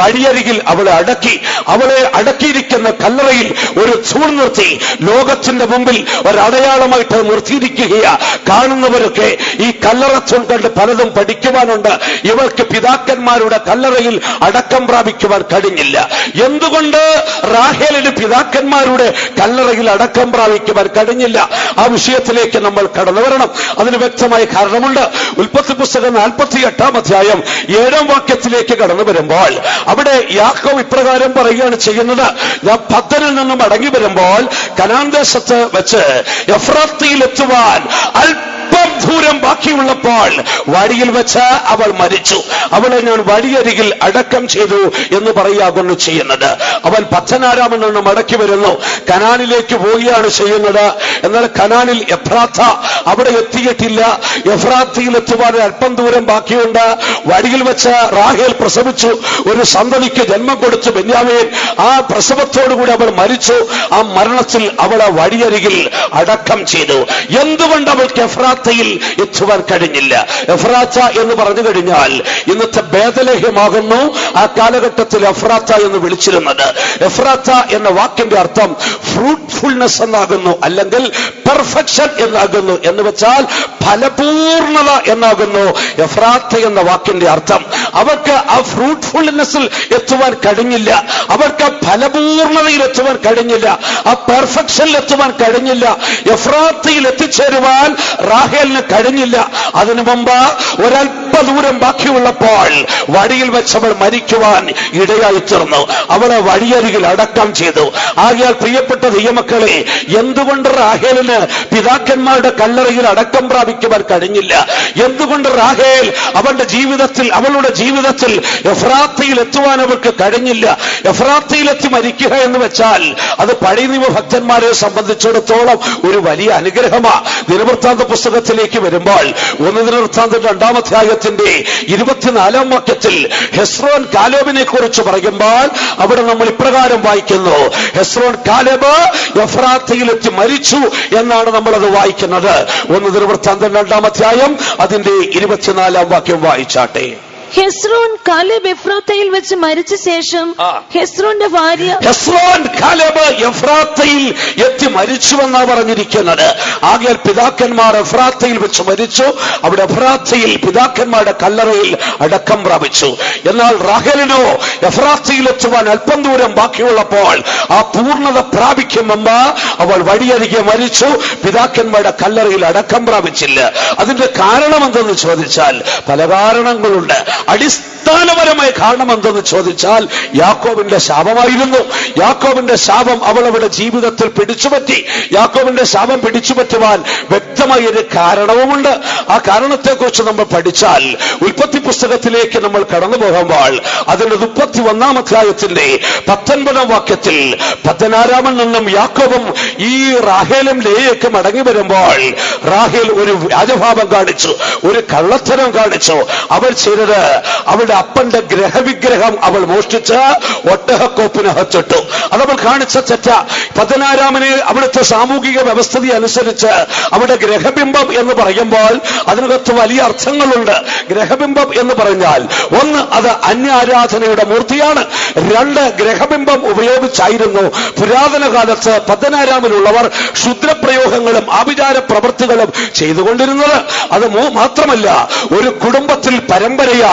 വഴിയരികിൽ അവളെ അടക്കി. അവളെ അടക്കിയിരിക്കുന്ന കല്ലറയിൽ ഒരു തൂൺ നിർത്തി ലോകത്തിന്റെ മുമ്പിൽ ഒരടയാളമായിട്ട് നിർത്തിയിരിക്കുകയാ. കാണുന്നവരൊക്കെ ഈ കല്ലറ തൂൺ കണ്ട് പലതും പഠിക്കുവാനുണ്ട്. ഇവർക്ക് പിതാക്കന്മാരുടെ കല്ലറയിൽ അടക്കം പ്രാപിക്കുവാൻ കഴിഞ്ഞില്ല. എന്തുകൊണ്ട് റാഹേലിന് പിതാക്കന്മാരുടെ കല്ലറയിൽ അടക്കം പ്രാപിക്കുവാൻ കഴിഞ്ഞില്ല? ആ വിഷയത്തിലേക്ക് നമ്മൾ കടന്നു വരണം. അതിന് വ്യക്തമായ കാരണമുണ്ട്. ഉൽപ്പത്തി പുസ്തകം 48 അധ്യായം 7 വാക്യത്തിലേക്ക് കടന്നു വരുമ്പോൾ അവിടെ യാക്കോബ് ഇപ്രകാരം പറയുകയാണ് ചെയ്യുന്നത്, ഞാൻ പദ്ദനിൽ നിന്നും മടങ്ങി വരുമ്പോൾ കനാൻ ദേശത്ത് വെച്ച് എഫ്രാത്തിയിലെത്തുവാൻ അല്പം ദൂരം ബാക്കിയുള്ളപ്പോൾ വഴിയിൽ വെച്ച് അവൾ മരിച്ചു. അവളെ ഞാൻ വഴിയരികിൽ അടക്കം ചെയ്തു എന്ന് പറയാകുന്നു ചെയ്യുന്നത്. അവൻ പത്തനാരാമിൽ നിന്ന് മടക്കി വരുന്നു, കനാനിലേക്ക് പോവുകയാണ് ചെയ്യുന്നത്. എന്നാൽ കനാനിൽ എഫ്രാത്ത അവിടെ എത്തിയിട്ടില്ല. എഫ്രാത്തിയിലെത്തുവാൻ അല്പം ദൂരം ബാക്കിയുണ്ട്. വഴിയിൽ വെച്ച് റാഹേൽ പ്രസവിച്ചു, ഒരു സന്തതിക്ക് ജന്മം കൊടുത്തു ബെന്യാമീൻ. ആ പ്രസവത്തോടുകൂടി അവൾ മരിച്ചു. ആ മരണത്തിൽ അവളെ വഴിയരികിൽ അടക്കം ചെയ്തു. എന്തുകൊണ്ട് അവൾക്ക് എഫ്രാത്തയിൽ എത്തുവാൻ കഴിഞ്ഞില്ല? എഫ്രാത്ത എന്ന് പറഞ്ഞു കഴിഞ്ഞാൽ ഇന്നത്തെ ബേദലഹ്യമാകുന്നു ആ കാലഘട്ടത്തിൽ എഫ്രാത്ത എന്ന് വിളിച്ചിരുന്നത്. എഫ്രാത്ത എന്ന വാക്കിന്റെ അർത്ഥം ഫ്രൂട്ട്ഫുൾനെസ് എന്നാകുന്നു, അല്ലെങ്കിൽ പെർഫെക്ഷൻ എന്നാകുന്നു. എന്ന് വെച്ചാൽ ഫലപൂർണത എന്നാകുന്നു എഫ്രാത്ത എന്ന വാക്കിന്റെ അർത്ഥം. അവർക്ക് ആ ഫ്രൂട്ട്ഫുൾനെസ്സിൽ എത്തുവാൻ കഴിഞ്ഞില്ല, അവർക്ക് ഫലപൂർണതയിൽ എത്തുവാൻ കഴിഞ്ഞില്ല, ആ പെർഫെക്ഷനിൽ എത്തുവാൻ കഴിഞ്ഞില്ല. എഫ്രാത്തയിൽ എത്തിച്ചേരുവാൻ റാഹേലിന് കഴിഞ്ഞില്ല. അതിനു മുമ്പ് ഒരല്പ ദൂരം ബാക്കിയുള്ളപ്പോൾ വഴിയിൽ വെച്ചവൾ മരിക്കുവാൻ ഇടയായി തീർന്നു. അവളെ വഴിയരികിൽ അടക്കം ചെയ്തു. ആകയാൽ പ്രിയപ്പെട്ട ദൈവമക്കളെ, എന്തുകൊണ്ട് റാഹേലിന് പിതാക്കന്മാരുടെ കല്ലറയിൽ അടക്കം പ്രാപിക്കുവാൻ കഴിഞ്ഞില്ല? എന്തുകൊണ്ട് റാഹേൽ അവളുടെ ജീവിതത്തിൽ ജീവിതത്തിൽ എഫ്രാത്തയിൽ എത്തുവാൻ അവർക്ക് കഴിഞ്ഞില്ല. എഫ്രാത്തയിലെത്തി മരിക്കുക എന്ന് വെച്ചാൽ അത് പഴയ നിയമ ഭക്തന്മാരെ സംബന്ധിച്ചിടത്തോളം ഒരു വലിയ അനുഗ്രഹമാണ്. ദിനവൃത്താന്ത പുസ്തകത്തിലേക്ക് വരുമ്പോൾ 1 ദിനവൃത്താന്തം 2-ാം അധ്യായത്തിന്റെ 24-ാം വാക്യത്തിൽ ഹെസ്രോൻ കാലേബിനെ കുറിച്ച് പറയുമ്പോൾ അവിടെ നമ്മൾ ഇപ്രകാരം വായിക്കുന്നു: ഹെസ്രോൻ കാലേബ് എഫ്രാത്തയിലെത്തി മരിച്ചു എന്നാണ് നമ്മളത് വായിക്കുന്നത്. 1 ദിനവൃത്താന്തം 2-ാം അധ്യായം അതിന്റെ 24-ാം വാക്യം വായിച്ചാട്ടെ. ഹെസ്രോൻ കാലേബ് എഫ്രാത്തയിൽ വെച്ച് മരിച്ച ശേഷം ഹെസ്രോന്റെ ഭാര്യ ഹെസ്രോൻ കാലേബ് എഫ്രാത്തയിൽ എത്തി മരിച്ചുവെന്നാണ് പറഞ്ഞിരിക്കുന്നത്. ആകയാൽ പിതാക്കന്മാർ എഫ്രാത്തയിൽ വെച്ച് മരിച്ചു. അവിടെ എഫ്രാത്തയിൽ പിതാക്കന്മാരുടെ കല്ലറയിൽ അടക്കം പ്രാപിച്ചു. എന്നാൽ റാഹേലിനോ എഫ്രാത്തയിൽ എത്തുവാൻ അല്പം ദൂരം ബാക്കിയുള്ളപ്പോൾ ആ പൂർണ്ണത പ്രാപിക്കും മുമ്പ് അവൾ വഴിയരികെ മരിച്ചു. പിതാക്കന്മാരുടെ കല്ലറയിൽ അടക്കം പ്രാപിച്ചില്ല. അതിന്റെ കാരണം എന്തെന്ന് ചോദിച്ചാൽ പല കാരണങ്ങളുണ്ട്. അടിസ്ഥാനപരമായ കാരണം എന്തെന്ന് ചോദിച്ചാൽ യാക്കോബിന്റെ ശാപമായിരുന്നു. യാക്കോബിന്റെ ശാപം അവളുടെ ജീവിതത്തിൽ പിടിച്ചുപറ്റി. യാക്കോബിന്റെ ശാപം പിടിച്ചുപറ്റുവാൻ വ്യക്തമായൊരു കാരണവുമുണ്ട്. ആ കാരണത്തെക്കുറിച്ച് നമ്മൾ പഠിച്ചാൽ ഉൽപ്പത്തി പുസ്തകത്തിലേക്ക് നമ്മൾ കടന്നു പോകുമ്പോൾ അതിന്റെ 31-ാം അധ്യായത്തിന്റെ 19-ാം വാക്യത്തിൽ 16-ാമിൽ നിന്നും യാക്കോബും ഈ റാഹേലും ലേയയ്ക്കും മടങ്ങി വരുമ്പോൾ റാഹേൽ ഒരു വ്യാജഭാവം കാണിച്ചു, ഒരു കള്ളത്തരം കാണിച്ചു. അവൾ ചെയ്തത് അവളുടെ അപ്പന്റെ ഗ്രഹവിഗ്രഹം അവൾ മോഷ്ടിച്ച് ഒട്ടകക്കോപ്പിനകത്തിട്ടു. അതവൾ കാണിച്ച തെറ്റ. 16-ാമിന് അവിടുത്തെ സാമൂഹിക വ്യവസ്ഥിതി അനുസരിച്ച് അവിടെ ഗ്രഹബിംബം എന്ന് പറയുമ്പോൾ അതിനകത്ത് വലിയ അർത്ഥങ്ങളുണ്ട്. ഗ്രഹബിംബം എന്ന് പറഞ്ഞാൽ 1, അത് അന്യാരാധനയുടെ മൂർത്തിയാണ്. 2, ഗ്രഹബിംബം ഉപയോഗിച്ചായിരുന്നു പുരാതന കാലത്ത് 16-ാമിലുള്ളവർ ക്ഷുദ്രപ്രയോഗങ്ങളും ആഭിചാര പ്രവൃത്തികളും ചെയ്തുകൊണ്ടിരുന്നത്. അത് മാത്രമല്ല, ഒരു കുടുംബത്തിൽ പരമ്പരയ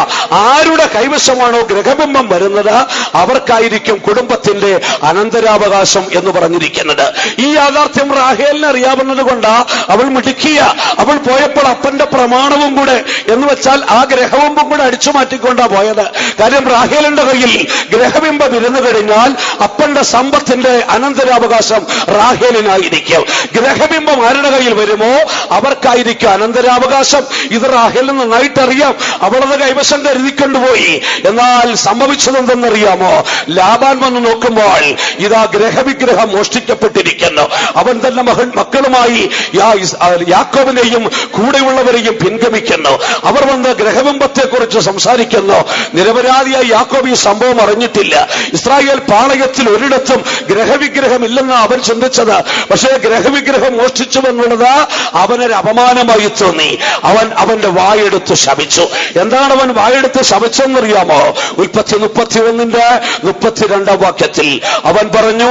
ആരുടെ കൈവശമാണോ ഗ്രഹബിംബം വരുന്നത് അവർക്കായിരിക്കും കുടുംബത്തിന്റെ അനന്തരാവകാശം എന്ന് പറഞ്ഞിരിക്കുന്നത്. ഈ യാഥാർത്ഥ്യം റാഹേലിന് അറിയാവുന്നത് കൊണ്ട് അവൾ മിടുക്കിയ. അവൾ പോയപ്പോൾ അപ്പന്റെ പ്രമാണവും കൂടെ എന്ന് വെച്ചാൽ ആ ഗ്രഹബിംബം കൂടെ അടിച്ചു മാറ്റിക്കൊണ്ടാ പോയത്. കാര്യം റാഹേലിന്റെ കയ്യിൽ ഗ്രഹബിംബം ഇരുന്നു കഴിഞ്ഞാൽ അപ്പന്റെ സമ്പത്തിന്റെ അനന്തരാവകാശം റാഹേലിനായിരിക്കും. ഗ്രഹബിംബം ആരുടെ കയ്യിൽ വരുമോ അവർക്കായിരിക്കും അനന്തരാവകാശം. ഇത് റാഹേലിന് നന്നായിട്ടറിയാം. അവളത് കൈവശം കരുതിക്കൊണ്ടുപോയി. എന്നാൽ സംഭവിച്ചതെന്തെന്നറിയാമോ? ലാബാൻ വന്ന് നോക്കുമ്പോൾ ഇതാ ഗ്രഹവിഗ്രഹം മോഷ്ടിക്കപ്പെട്ടിരിക്കുന്നു. അവൻ തന്നെ മക്കളുമായി യാക്കോബിനെയും കൂടെയുള്ളവരെയും പിൻഗമിക്കുന്നു. അവർ വന്ന് ഗ്രഹബിംബത്തെ കുറിച്ച് സംസാരിക്കുന്നു. നിരപരാധിയായി യാക്കോബ് ഈ സംഭവം അറിഞ്ഞിട്ടില്ല. ഇസ്രായേൽ പാളയത്തിൽ ഒരിടത്തും ഗ്രഹവിഗ്രഹം ഇല്ലെന്ന് അവൻ ചിന്തിച്ചത്. പക്ഷേ ഗ്രഹവിഗ്രഹം മോഷ്ടിച്ചുവെന്നുള്ളത് അവനൊരു അപമാനമായി തോന്നി. അവൻ അവന്റെ വായെടുത്ത് ശപിച്ചു. എന്താണ് അവൻ വായെടുത്ത് ശപിച്ചെന്നറിയാമോ? ഉൽപ്പത്തി 31-ന്റെ 32-ാം വാക്യത്തിൽ അവൻ പറഞ്ഞു,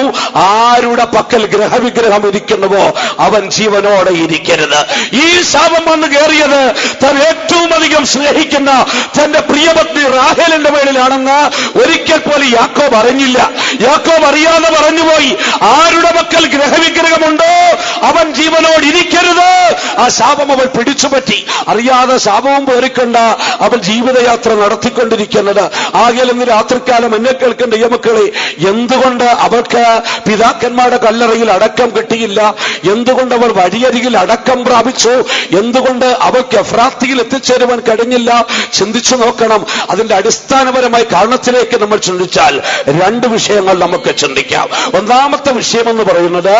ആരുടെ പക്കൽ ഗ്രഹവിഗ്രഹം ഇരിക്കുന്നുവോ അവൻ ജീവനോടെ ഇരിക്കരുത്. ഈ ശാപം വന്ന് കയറിയത് താൻ ഏറ്റവും അധികം സ്നേഹിക്കുന്ന തന്റെ പ്രിയപത്നി റാഹേലിന്റെ മേളിലാണെന്ന് ഒരിക്കൽ പോലും യാക്കോബ് അറിഞ്ഞില്ല. യാക്കോബ് അറിയാതെ പറഞ്ഞുപോയി, ആരുടെ പക്കൽ ഗ്രഹവിഗ്രഹമുണ്ടോ അവൻ ജീവനോട് ഇരിക്കരുത്. ആ ശാപം അവൾ പിടിച്ചുപറ്റി. അറിയാതെ ശാപവും പേറിക്കണ്ട അവൾ ജീവിതയാത്ര നടത്തിക്കൊണ്ടിരിക്കുന്നത്. ആകയാൽ ഇന്ന് രാത്രികാലം എന്നെ കേൾക്കേണ്ട യമക്കളെ, എന്തുകൊണ്ട് അവൾക്ക് പിതാക്കന്മാരുടെ കല്ലറയിൽ അടക്കം കിട്ടിയില്ല? എന്തുകൊണ്ട് അവൾ വഴിയരികിൽ അടക്കം പ്രാപിച്ചു? എന്തുകൊണ്ട് അവൾക്ക് എഫ്രാത്തിയിൽ എത്തിച്ചേരുവാൻ കഴിഞ്ഞില്ല? ചിന്തിച്ചു നോക്കണം. അതിന്റെ അടിസ്ഥാനപരമായ കാരണത്തിലേക്ക് നമ്മൾ ചിന്തിച്ചാൽ 2 വിഷയങ്ങൾ നമുക്ക് ചിന്തിക്കാം. ഒന്നാമത്തെ വിഷയം എന്ന് പറയുന്നത്,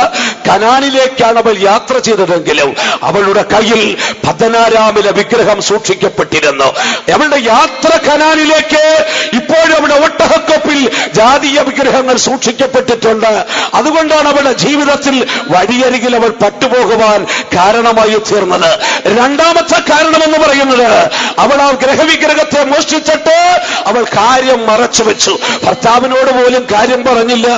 കനാനിലേക്കാണ് അവൾ യാത്ര ചെയ്തതെങ്കിലും അവളുടെ കയ്യിൽ 16-ാമിലെ വിഗ്രഹം സൂക്ഷിക്കപ്പെട്ടിരുന്നു. അവളുടെ യാത്ര കനാനിലേക്ക് ഇപ്പോഴും അവിടെ ഒട്ടകക്കൊപ്പിൽ ജാതീയ വിഗ്രഹങ്ങൾ സൂക്ഷിക്കപ്പെട്ടിട്ടുണ്ട്. അതുകൊണ്ടാണ് അവളുടെ ജീവിതത്തിൽ വഴിയരികിൽ അവൾ പട്ടുപോകുവാൻ കാരണമായി തീർന്നത്. രണ്ടാമത്തെ കാരണമെന്ന് പറയുന്നത്, അവൾ ആ ഗ്രഹവിഗ്രഹത്തെ മോഷ്ടിച്ചിട്ട് അവൾ കാര്യം മറച്ചു വെച്ചു. ഭർത്താവിനോട് പോലും കാര്യം പറഞ്ഞില്ല.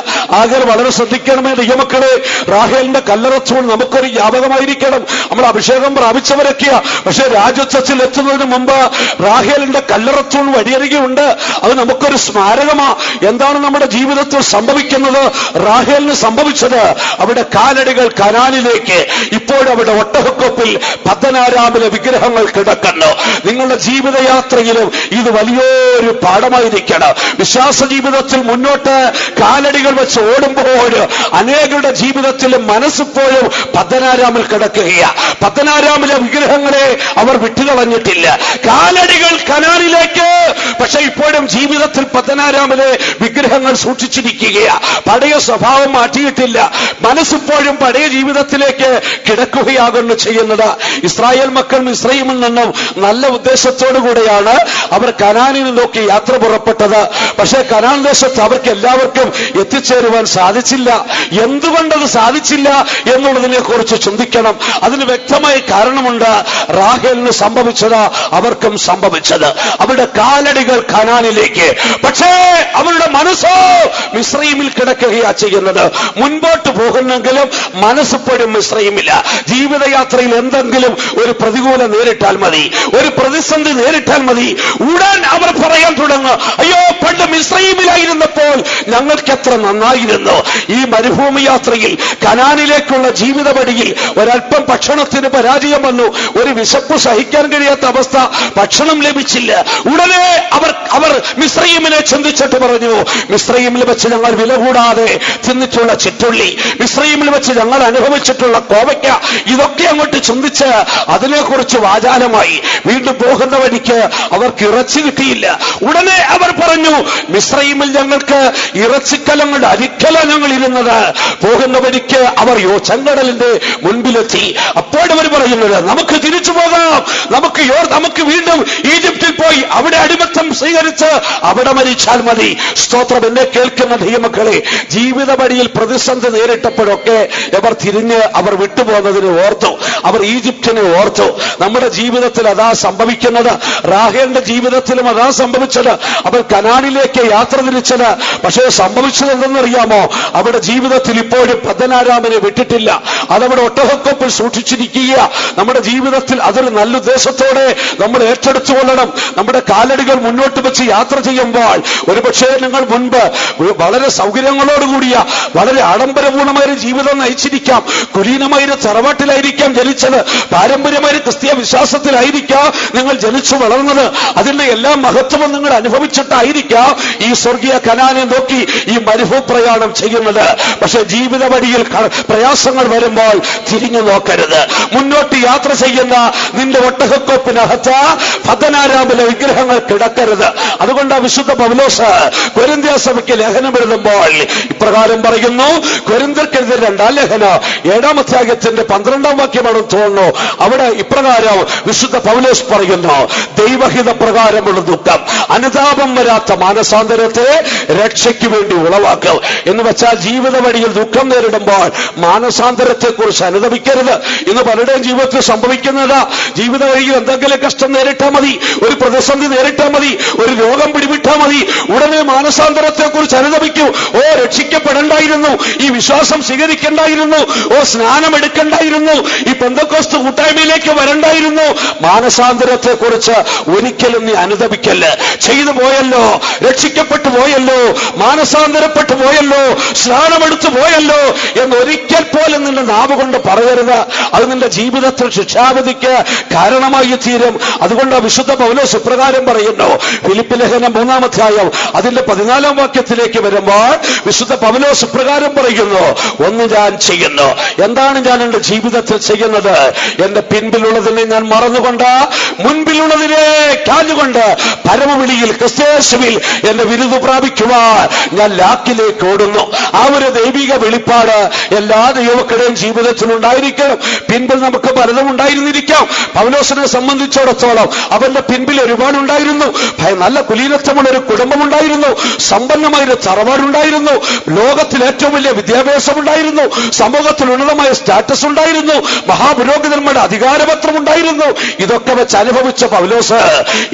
ആകെ വളരെ ശ്രദ്ധിക്കണമേ ദൈവമക്കളെ. റാഹേലിന്റെ കല്ലറത്തൂൺ നമുക്കൊരു ജ്ഞാപകമായിരിക്കണം. നമ്മൾ അഭിഷേകം പ്രാപിച്ചവരൊക്കെയാ. പക്ഷെ രാജത്വത്തിൽ എത്തുന്നതിന് മുമ്പ് റാഹേലിന്റെ കല്ലറത്തൂൺ വഴിയരികെയുണ്ട്. അത് നമുക്കൊരു സ്മാരകമാ. എന്താണ് നമ്മുടെ ജീവിതത്തിൽ സംഭവിക്കുന്നത്? റാഹേലിന് സംഭവിച്ചത്, അവിടെ കാലടികൾ കനാനിലേക്ക് ഇപ്പോഴവിടെ ഒട്ടകക്കൊപ്പിൽ 16-ാമിലെ വിഗ്രഹങ്ങൾ കിടക്കുന്നു. നിങ്ങളുടെ ജീവിതയാത്രയിലും ഇത് വലിയൊരു പാഠമായിരിക്കണം. വിശ്വാസ ജീവിതത്തിൽ മുന്നോട്ട് കാലടികൾ വെച്ച് ഓടുമ്പോൾ അനേകരുടെ ജീവിതത്തിലും മനസ്സിപ്പോഴും പദ്ദനാരാമിൽ കിടക്കുകയാ. പദ്ദനാരാമിലെ വിഗ്രഹങ്ങളെ അവർ വിട്ടുകളഞ്ഞിട്ടില്ല. കാലടികൾ കനാനിലേക്ക്. പക്ഷെ ഇപ്പോഴും ജീവിതത്തിൽ പദ്ദനാരാമിലെ വിഗ്രഹങ്ങൾ സൂക്ഷിച്ചിരിക്കുകയാ. പഴയ സ്വഭാവം മാറ്റിയിട്ടില്ല. മനസ്സിപ്പോഴും പഴയ ജീവിതത്തിലേക്ക് കിടക്കുകയാകുന്നു ചെയ്യുന്നത്. ഇസ്രായേൽ മക്കൾ മിസ്രയീമിൽ നിന്നും നല്ല ഉദ്ദേശത്തോടു കൂടെയാണ് അവർ കനാനിനെ നോക്കി യാത്ര പുറപ്പെട്ടത്. പക്ഷേ കനാൻ ദേശത്ത് അവർക്ക് എല്ലാവർക്കും എത്തിച്ചേരുവാൻ സാധിച്ചില്ല. എന്തുകൊണ്ടത് സാധിച്ചില്ല എന്നുള്ളതിനെ കുറിച്ച് ചിന്തിക്കണം. അതിന് വ്യക്തമായ കാരണമുണ്ട്. റാഹേലിന് സംഭവിച്ചത് അവർക്കും സംഭവിച്ചത്. അവരുടെ കാലടികൾ കനാനിലേക്ക്, പക്ഷേ അവരുടെ മനസ്സോ മിസ്രയീമിൽ കിടക്കുകയാ ചെയ്യുന്നത്. മുൻപോട്ട് പോകുന്നെങ്കിലും മനസ്സിപ്പോഴും മിസ്രയീമില്ല. ജീവിതയാത്രയിൽ എന്തെങ്കിലും ഒരു പ്രതികൂലം നേരിട്ടാൽ മതി, ഒരു പ്രതിസന്ധി നേരിട്ടാൽ മതി, ഉടൻ അവർ പറയാൻ തുടങ്ങും, അയ്യോ പണ്ട് മിസ്രയീമിലായിരുന്നപ്പോൾ ഞങ്ങൾക്ക് എത്ര നന്നായിരുന്നു. ഈ മരുഭൂമി യാത്രയിൽ കനാനിലേക്കുള്ള ജീവിത വഴിയിൽ ഒരല്പം ഭക്ഷണത്തിന് പരാജയം വന്നു. ഒരു വിശപ്പ് സഹിക്കാൻ കഴിയാത്ത അവസ്ഥ, ഭക്ഷണം ലഭിച്ചില്ല. ഉടനെ അവർ മിസ്രയീമിനെ ചിന്തിച്ചിട്ട് പറഞ്ഞു, മിസ്രയീമിൽ വെച്ച് ഞങ്ങൾ വില കൂടാതെ തിന്നിട്ടുള്ള ചിറ്റുള്ളി, മിസ്രയീമിൽ വെച്ച് ഞങ്ങൾ അനുഭവിച്ചിട്ടുള്ള കോവയ്ക്ക, ഇതൊക്കെ അങ്ങോട്ട് ചിന്തിച്ച് അതിനെക്കുറിച്ച് വാചാലമായി. വീണ്ടും പോകുന്ന വഴിക്ക് അവർക്ക് ഇറച്ചി കിട്ടിയില്ല. ഉടനെ അവർ പറഞ്ഞു, മിസ്രയീമിൽ ഞങ്ങൾക്ക് ഇറച്ചിക്കലങ്ങളുടെ അരിക്കല ഞങ്ങൾ ഇരുന്നത്. പോകുന്ന വഴിക്ക് അവർ ചെങ്കടലിന്റെ മുൻപിലെത്തി. അപ്പോഴവർ പറയുന്നത്, നമുക്ക് തിരിച്ചു പോകാം, നമുക്ക് വീണ്ടും ഈജിപ്തിൽ പോയി അവിടെ അടിമത്തം സ്വീകരിച്ച് അവിടെ മരിച്ചാൽ മതി. സ്തോത്രം. എന്നെ കേൾക്കുന്ന ദൈവമക്കളെ, ജീവിത വഴിയിൽ പ്രതിസന്ധി നേരിട്ടപ്പോഴൊക്കെ അവർ വിട്ടുപോകുന്നതിനെ ഓർത്തു, അവർ ഈജിപ്തിനെ ഓർത്തു. നമ്മുടെ ജീവിതത്തിൽ അതാ സംഭവിക്കുന്നത്. റാഹേലിന്റെ ജീവിതത്തിലും അതാ സംഭവിച്ചത്. അവർ കനാനിലേക്ക് യാത്ര തിരിച്ചത്. പക്ഷേ സംഭവിച്ചത് എന്തെന്നറിയാമോ? അവിടെ ജീവിതത്തിൽ ഇപ്പോഴും പദ്ദനാരാമിനെ വിട്ടിട്ടില്ല. അതവിടെ ഒട്ടകക്കൊപ്പിൽ സൂക്ഷിച്ചിരിക്കുക. നമ്മുടെ ജീവിതത്തിൽ അതൊരു നല്ല ഉദ്ദേശത്തോടെ നമ്മൾ ഏറ്റെടുത്തുകൊള്ളണം. നമ്മുടെ കാലടികൾ മുന്നോട്ട് വെച്ച് യാത്ര ചെയ്യുമ്പോൾ ഒരുപക്ഷേ നിങ്ങൾ മുൻപ് വളരെ സൗകര്യങ്ങളോടുകൂടിയ വളരെ ആഡംബരപൂർണമായ ജീവിതം നയിച്ചിരിക്കാം. കുലീനമായ തറവാട്ടിലായിരിക്കാം ജനിച്ചത്. പാരമ്പര്യമായ ക്രിസ്തീയ വിശ്വാസത്തിലായിരിക്കാം നിങ്ങൾ ജനിച്ചു വളർന്നത്. അതിന്റെ എല്ലാ മഹത്വവും നിങ്ങൾ അനുഭവിച്ചിട്ടായിരിക്കാം ഈ സ്വർഗീയ കനാനെ നോക്കി ഈ മരുഭൂപ്രയാണം ചെയ്യുന്നത്. പക്ഷെ ജീവിത വഴിയിൽ പ്രയാസങ്ങൾ വരുമ്പോൾ തിരിഞ്ഞു നോക്കരുത്. മുന്നോട്ട് യാത്ര ചെയ്യുന്ന നിന്റെ ഒട്ടകക്കൊപ്പിനകത്ത് പദ്ദനാരാമിലെ വിഗ്രഹങ്ങൾ കിടക്കരുത്. അതുകൊണ്ട് വിശുദ്ധ പൗലോസ് കൊരിന്ത്യ സഭയ്ക്ക് ലേഖനം എഴുതുമ്പോൾ ഇപ്രകാരം പറയുന്നു. കൊരിന്ത്യർക്കെതിരെ 2-ാം ലേഖനം 7-ാം അധ്യായത്തിന്റെ 12-ാം വാക്യമാണെന്ന് തോന്നുന്നു. അവിടെ ഇപ്രകാരം വിശുദ്ധ പൗലോസ് പറയുന്നു, ദൈവഹിത പ്രകാരമുള്ള ദുഃഖം അനുതാപം വരാത്ത മാനസാന്തരത്തെ രക്ഷയ്ക്ക് വേണ്ടി ഉളവാക്കും. എന്ന് വെച്ചാൽ ജീവിത വഴിയിൽ ദുഃഖം നേരിടുമ്പോൾ മാനസാന്തരത്തെ കുറിച്ച് അനുദപിക്കരുത്. ഇന്ന് പലരുടെയും ജീവിതത്തിൽ സംഭവിക്കുന്നത്, ജീവിത വഴിയിൽ എന്തെങ്കിലും കഷ്ടം നേരിട്ടാൽ മതി, ഒരു പ്രതിസന്ധി നേരിട്ടാൽ മതി, ഒരു രോഗം പിടിവിട്ടാൽ മതി, ഉടനെ മാനസാന്തരത്തെ കുറിച്ച് അനുദപിക്കും. രക്ഷിക്കപ്പെടേണ്ടായിരുന്നു, ഈ വിശ്വാസം സ്വീകരിക്കേണ്ടായിരുന്നു, സ്നാനം എടുക്കേണ്ടായിരുന്നു, ഈ പെന്തക്കോസ്ത് കൂട്ടായ്മയിലേക്ക് വരണ്ടായിരുന്നു. മാനസാന്തരത്തെ കുറിച്ച് ഒരിക്കലും നീ അനുദപിക്കല്ല. ചെയ്തു പോയല്ലോ, രക്ഷിക്കപ്പെട്ടു പോയല്ലോ, മാനസാന്തരപ്പെട്ടു പോയല്ലോ, സ്നാനമെടുത്തു പോയല്ലോ എന്നൊരിക്കൽ പോലും നിന്റെ നാവ് കൊണ്ട് പറയരുത്. അത് നിന്റെ ജീവിതത്തിൽ ശിക്ഷാവിധിക്ക് കാരണമായി തീരും. അതുകൊണ്ട് വിശുദ്ധ പൗലോസ് ഇപ്രകാരം പറയുന്നു. ഫിലിപ്പി ലേഖനം 3-ാം അധ്യായം അതിന്റെ 14-ാം വാക്യത്തിലേക്ക് വരുമ്പോൾ വിശുദ്ധ പൗലോസ് ഇപ്രകാരം പറയുന്നു, ഒന്ന് ഞാൻ ചെയ്യുന്നു. എന്താണ് ഞാൻ എന്റെ ജീവിതത്തിൽ ചെയ്യുന്നത്? എന്റെ പിൻപിലുള്ളതിനെ ഞാൻ മറന്നുകൊണ്ട് മുൻപിലുള്ളതിനെ കാഞ്ഞുകൊണ്ട് പരമവിളിയിൽ ക്രിസ്തയേശുവിൽ എന്റെ വിരുദ് പ്രാപിക്കുവാൻ ഞാൻ ലാക്കിലേക്ക് ഓടുന്നു. ആ ഒരു ദൈവിക വെളിപ്പാട് എല്ലാ ദൈവമക്കളുടെയും ജീവിതത്തിൽ ഉണ്ടായിരിക്കണം. പിൻപിൽ നമുക്ക് പലതും ഉണ്ടായിരുന്നിരിക്കാം. പൗലോസിനെ സംബന്ധിച്ചിടത്തോളം അവന്റെ പിൻപിൽ ഒരുപാടുണ്ടായിരുന്നു. നല്ല കുലീനത്വമുള്ള ഒരു കുടുംബമുണ്ടായിരുന്നു, സമ്പന്നമായൊരു തറവാടുണ്ടായിരുന്നു, ലോകത്തിൽ ഏറ്റവും വലിയ വിദ്യാഭ്യാസം ഉണ്ടായിരുന്നു, സമൂഹത്തിൽ ഉന്നതമായ സ്റ്റാറ്റസ് ഉണ്ടായിരുന്നു, മഹാപുരോഹിതന്മാരുടെ അധികാരപത്രം ഉണ്ടായിരുന്നു. ഇതൊക്കെ വെച്ച് അനുഭവിച്ച പൗലോസ്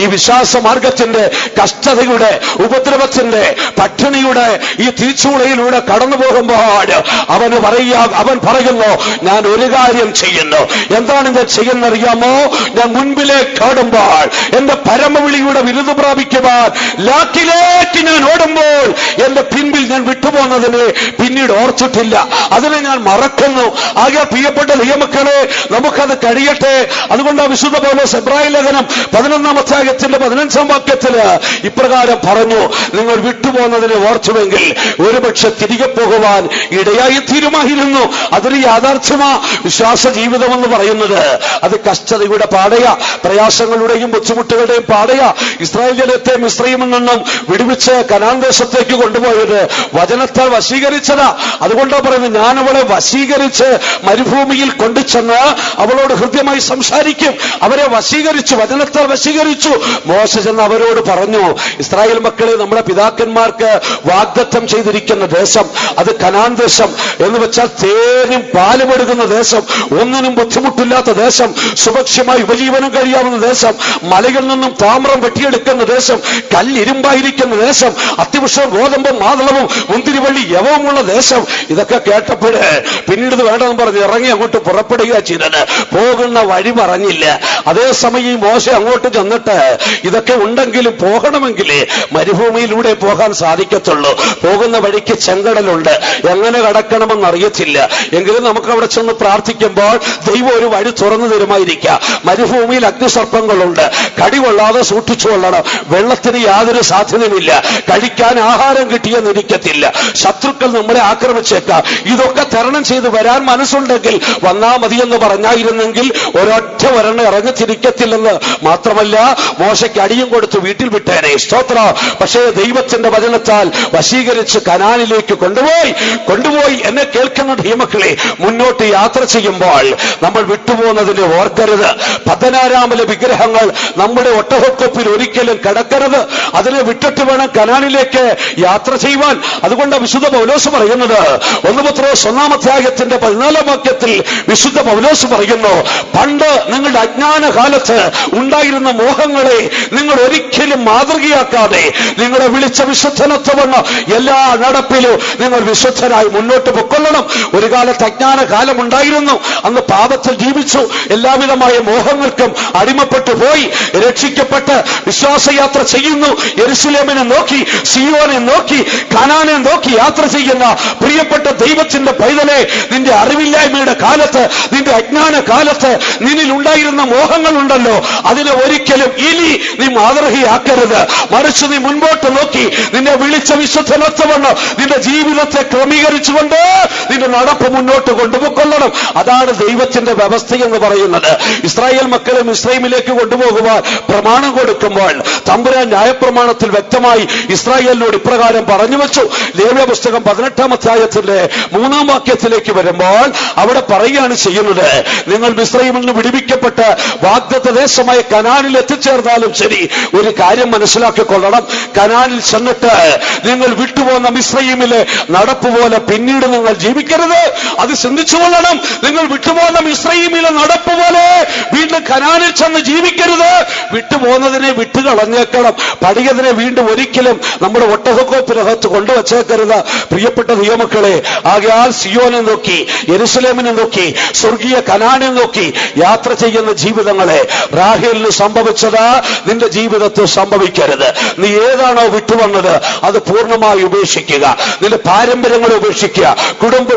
ഈ വിശ്വാസ മാർഗത്തിന്റെ കഷ്ടതയുടെ, ഉപദ്രവത്തിന്റെ, പട്ടിണിയുടെ ഈ തീച്ചൂളയിലൂടെ കടന്നു പോകുമ്പോൾ അവൻ പറയുന്നു, ഞാൻ ഒരു കാര്യം ചെയ്യുന്നു. എന്താണ് ഞാൻ ചെയ്യുന്നറിയാമോ? ഞാൻ മുൻപിലേക്ക് ഓടുമ്പോൾ, എന്റെ പരമവിളിയുടെ വിരുദ് പ്രാപിക്കുവാൻ ലാക്കിലേക്ക് ഞാൻ ഓടുമ്പോൾ എന്റെ പിൻപിൽ ഞാൻ വിട്ടുപോകുന്നതിനെ പിന്നീട് ഓർത്തിട്ടില്ല. അതിനെ ഞാൻ മറക്കുന്നു. ആകെ പ്രിയപ്പെട്ട ദൈവമക്കളെ, നമുക്കത് കഴിയട്ടെ. അതുകൊണ്ട് വിശുദ്ധ പൗലോസ് എബ്രായ ലേഖനം 11-ാം അധ്യായത്തിന്റെ 15-ാം വാക്യത്തില് ഇപ്രകാരം പറഞ്ഞു, നിങ്ങൾ വിട്ടുപോകുന്നതിനെ ഓർത്തുവെങ്കിൽ ഒരുപക്ഷെ തിരികെ പോകുവാൻ ഇടയായി തീരുമായിരുന്നു. അത് അതൊരു യാഥാർത്ഥ്യമാ. വിശ്വാസ ജീവിതം എന്ന് പറയുന്നത് അത് കഷ്ടതയുടെ പാടയാ, പ്രയാസങ്ങളുടെയും ബുദ്ധിമുട്ടുകളുടെയും പാടയാ. ഇസ്രായേൽ ജനത്തെ മിസ്രയീമിൽ നിന്നും വിടുവിച്ച് കനാൻ ദേശത്തേക്ക് കൊണ്ടുപോയത് വചനത്താൽ വശീകരിച്ചതാ. അതുകൊണ്ടാ പറയുന്നത്, ഞാൻ അവളെ വശീകരിച്ച് മരുഭൂമിയിൽ കൊണ്ടുചെന്ന് അവളോട് ഹൃദ്യമായി സംസാരിക്കും. അവരെ വശീകരിച്ചു, വചനത്താൽ വശീകരിച്ചു. മോശ ചെന്ന് അവരോട് പറഞ്ഞു, ഇസ്രായേൽ മക്കളെ, നമ്മുടെ പിതാക്കന്മാർക്ക് വാഗ്ദത്തം ചെയ്തിരിക്കുന്ന ദേശം അത് കനാൻ ദേശം എന്ന് വെച്ചാൽ തേനും പാലും ഒഴുകുന്ന ദേശം, ഒന്നിനും ബുദ്ധിമുട്ടില്ലാത്ത ദേശം, സുഭക്ഷ്യമായി ഉപജീവനം കഴിയാവുന്ന ദേശം, മലയിൽ നിന്നും താമ്രം വെട്ടിയെടുക്കുന്ന ദേശം, കല്ലിരുമ്പായിരിക്കുന്ന ദേശം, അത്യവശ്യം ഗോതമ്പും മാതളവും മുന്തിരിവള്ളി യവവുമുള്ള ദേശം. ഇതൊക്കെ കേട്ടപ്പോഴേ പിന്നീട് വേണ്ടെന്ന് പറഞ്ഞ് ഇറങ്ങി അങ്ങോട്ട് പുറപ്പെടുക ചെയ്തത്. പോകുന്ന വഴി പറഞ്ഞില്ല. അതേസമയം ഈ മോശ അങ്ങോട്ട് ചെന്നിട്ട് ഇതൊക്കെ ഉണ്ടെങ്കിലും പോകണമെങ്കിൽ മരുഭൂമിയിലൂടെ പോകാൻ സാധിക്കത്തുള്ളൂ. പോകുന്ന വഴിക്ക് ചെങ്കടലുണ്ട്, എങ്ങനെ കടക്കണമെന്ന് അറിയത്തില്ല. എങ്കിലും നമുക്ക് അവിടെ ചെന്ന് പ്രാർത്ഥിക്കുമ്പോൾ ദൈവം ഒരു വഴി തുറന്നു തരുമായിരിക്കാം. മരുഭൂമിയിൽ അഗ്നിസർപ്പങ്ങളുണ്ട്, കടികൊള്ളാതെ സൂക്ഷിച്ചു കൊള്ളണം. വെള്ളത്തിന് യാതൊരു സാധ്യതയുമില്ല. കഴിക്കാൻ ആഹാരം കിട്ടിയെന്നിരിക്കത്തില്ല. ശത്രുക്കൾ നമ്മളെ ആക്രമിച്ചേക്കാം. ഇതൊക്കെ തരണം ചെയ്ത് വരാൻ മനസ്സുണ്ടെങ്കിൽ വന്നാ മതിയെന്ന് പറഞ്ഞായിരുന്നെങ്കിൽ ഒരൊറ്റ ഒരെണ്ണം ഇറങ്ങിത്തിരിക്കത്തില്ലെന്ന് മാത്രമല്ല, മോശയ്ക്ക് അടിയും കൊടുത്ത് വീട്ടിൽ വിട്ടേനെ. സ്തോത്ര. പക്ഷേ ദൈവത്തിന്റെ വചനത്താൽ വശീകരിച്ച് കനാനിലേക്ക് കൊണ്ടുപോയി. എന്നെ കേൾക്കുന്ന ദൈവമക്കളെ, മുന്നോട്ട് യാത്ര ചെയ്യുമ്പോൾ നമ്മൾ വിട്ടുപോകുന്നതിനെ ഓർക്കരുത്. 16 വിഗ്രഹങ്ങൾ നമ്മുടെ ഒട്ടകക്കൊപ്പിൽ ഒരിക്കലും കിടക്കരുത്. അതിനെ വിട്ടിട്ട് വേണം കനാനിലേക്ക് യാത്ര ചെയ്യുവാൻ. അതുകൊണ്ട് വിശുദ്ധ പൗലോസ് പറയുന്നത്, 1 പത്രോസ് 1-ാം അധ്യായത്തിന്റെ 14-ാം വാക്യത്തിൽ വിശുദ്ധ പൗലോസ് പറയുന്നു, പണ്ട് നിങ്ങളുടെ അജ്ഞാന കാലത്ത് ഉണ്ടായിരുന്ന മോഹങ്ങളെ നിങ്ങൾ ഒരിക്കലും മാതൃകയാക്കാതെ നിങ്ങളെ വിളിച്ച വിശുദ്ധനത്വമെന്ന് എല്ലാ നടപ്പിലും നിങ്ങൾ വിശുദ്ധനായി മുന്നോട്ട് പൊക്കൊള്ളണം. ഒരു കാലത്ത് അജ്ഞാന കാലമുണ്ടായിരുന്നു. അന്ന് പാപത്തിൽ ജീവിച്ചു, എല്ലാവിധമായ മോഹങ്ങൾക്കും അടിമപ്പെട്ടു പോയി. രക്ഷിക്കപ്പെട്ട് വിശ്വാസയാത്ര ചെയ്യുന്നു. യെരുശലേമിനെ നോക്കി, സിയോനെ നോക്കി, കനാനെ നോക്കി യാത്ര ചെയ്യുന്ന പ്രിയപ്പെട്ട ദൈവത്തിന്റെ പൈതലെ, നിന്റെ അറിവില്ലായ്മയുടെ കാലത്ത്, നിന്റെ അജ്ഞാന കാലത്ത് നിന്നിൽ ഉണ്ടായിരുന്ന മോഹങ്ങളുണ്ടല്ലോ, അതിനെ ഒരിക്കലും ഇനി നീ മാതൃകയാക്കരുത്. മറിച്ച് നീ മുൻപോട്ട് നോക്കി നിന്നെ വിളിച്ച വിശുദ്ധനത്വമെന്ന് നിന്റെ ജീവിതത്തെ ക്രമീകരിച്ചുകൊണ്ട് നിന്റെ നടപ്പ് മുന്നോട്ട് കൊണ്ടുപോയിക്കൊള്ളണം. അതാണ് ദൈവത്തിന്റെ വ്യവസ്ഥയെന്ന് പറയുന്നത്. ഇസ്രായേൽ മക്കളെ മിസ്രയീമിലേക്ക് കൊണ്ടുപോകുവാൻ പ്രമാണം കൊടുക്കുമ്പോൾ തമ്പുരാൻ ന്യായപ്രമാണത്തിൽ വ്യക്തമായി ഇസ്രായേലിനോട് ഇപ്രകാരം പറഞ്ഞു വെച്ചു. ലേവ്യ പുസ്തകം 18-ാം അധ്യായത്തിന്റെ 3-ാം വാക്യത്തിലേക്ക് വരുമ്പോൾ അവിടെ പറയുകയാണ് ചെയ്യുന്നത്, നിങ്ങൾ മിസ്രയീമിൽ നിന്ന് വിടുവിക്കപ്പെട്ട് വാഗ്ദത്ത ദേശമായ കനാനിൽ എത്തിച്ചേർന്നാലും ശരി, ഒരു കാര്യം മനസ്സിലാക്കിക്കൊള്ളണം. കനാനിൽ ചെന്നിട്ട് നിങ്ങൾ വിട്ടുപോകുന്ന മിസ്രയീമിലെ നടപ്പ് പോലെ പിന്നീട് നിങ്ങൾ ജീവിക്കരുത്. അത് ചിന്തിച്ചുകൊള്ളണം. നിങ്ങൾ വിട്ടുപോകുന്ന മിസ്രയീമിലെ നടപ്പ് പോലെ വീണ്ടും കനാനിൽ ചെന്ന് ജീവിക്കരുത്. വിട്ടുപോകുന്നതിനെ വിട്ടുകളഞ്ഞേക്കണം. പഴയതിനെ വീണ്ടും ഒരിക്കലും നമ്മുടെ ഒട്ടകക്കോപ്പിനകത്ത് കൊണ്ടുവച്ചേക്കരുത്. പ്രിയപ്പെട്ട ദൈവമക്കളെ, ആകയാൽ സിയോനെ നോക്കി, യെരുശലേമിനെ നോക്കി, സ്വർഗീയ കനാനെ നോക്കി യാത്ര ചെയ്യുന്ന ജീവിതങ്ങളെ റാഹേലിന് സംഭവിച്ചത് നിന്റെ ജീവിതത്തിൽ സംഭവിക്കരുത്. നീ ഏതാണോ വിട്ടുവന്നത് അത് പൂർണ്ണമായി ഉപേക്ഷിക്കുക. നിന്റെ പാരമ്പര്യങ്ങളെ ഉപേക്ഷിക്കുക,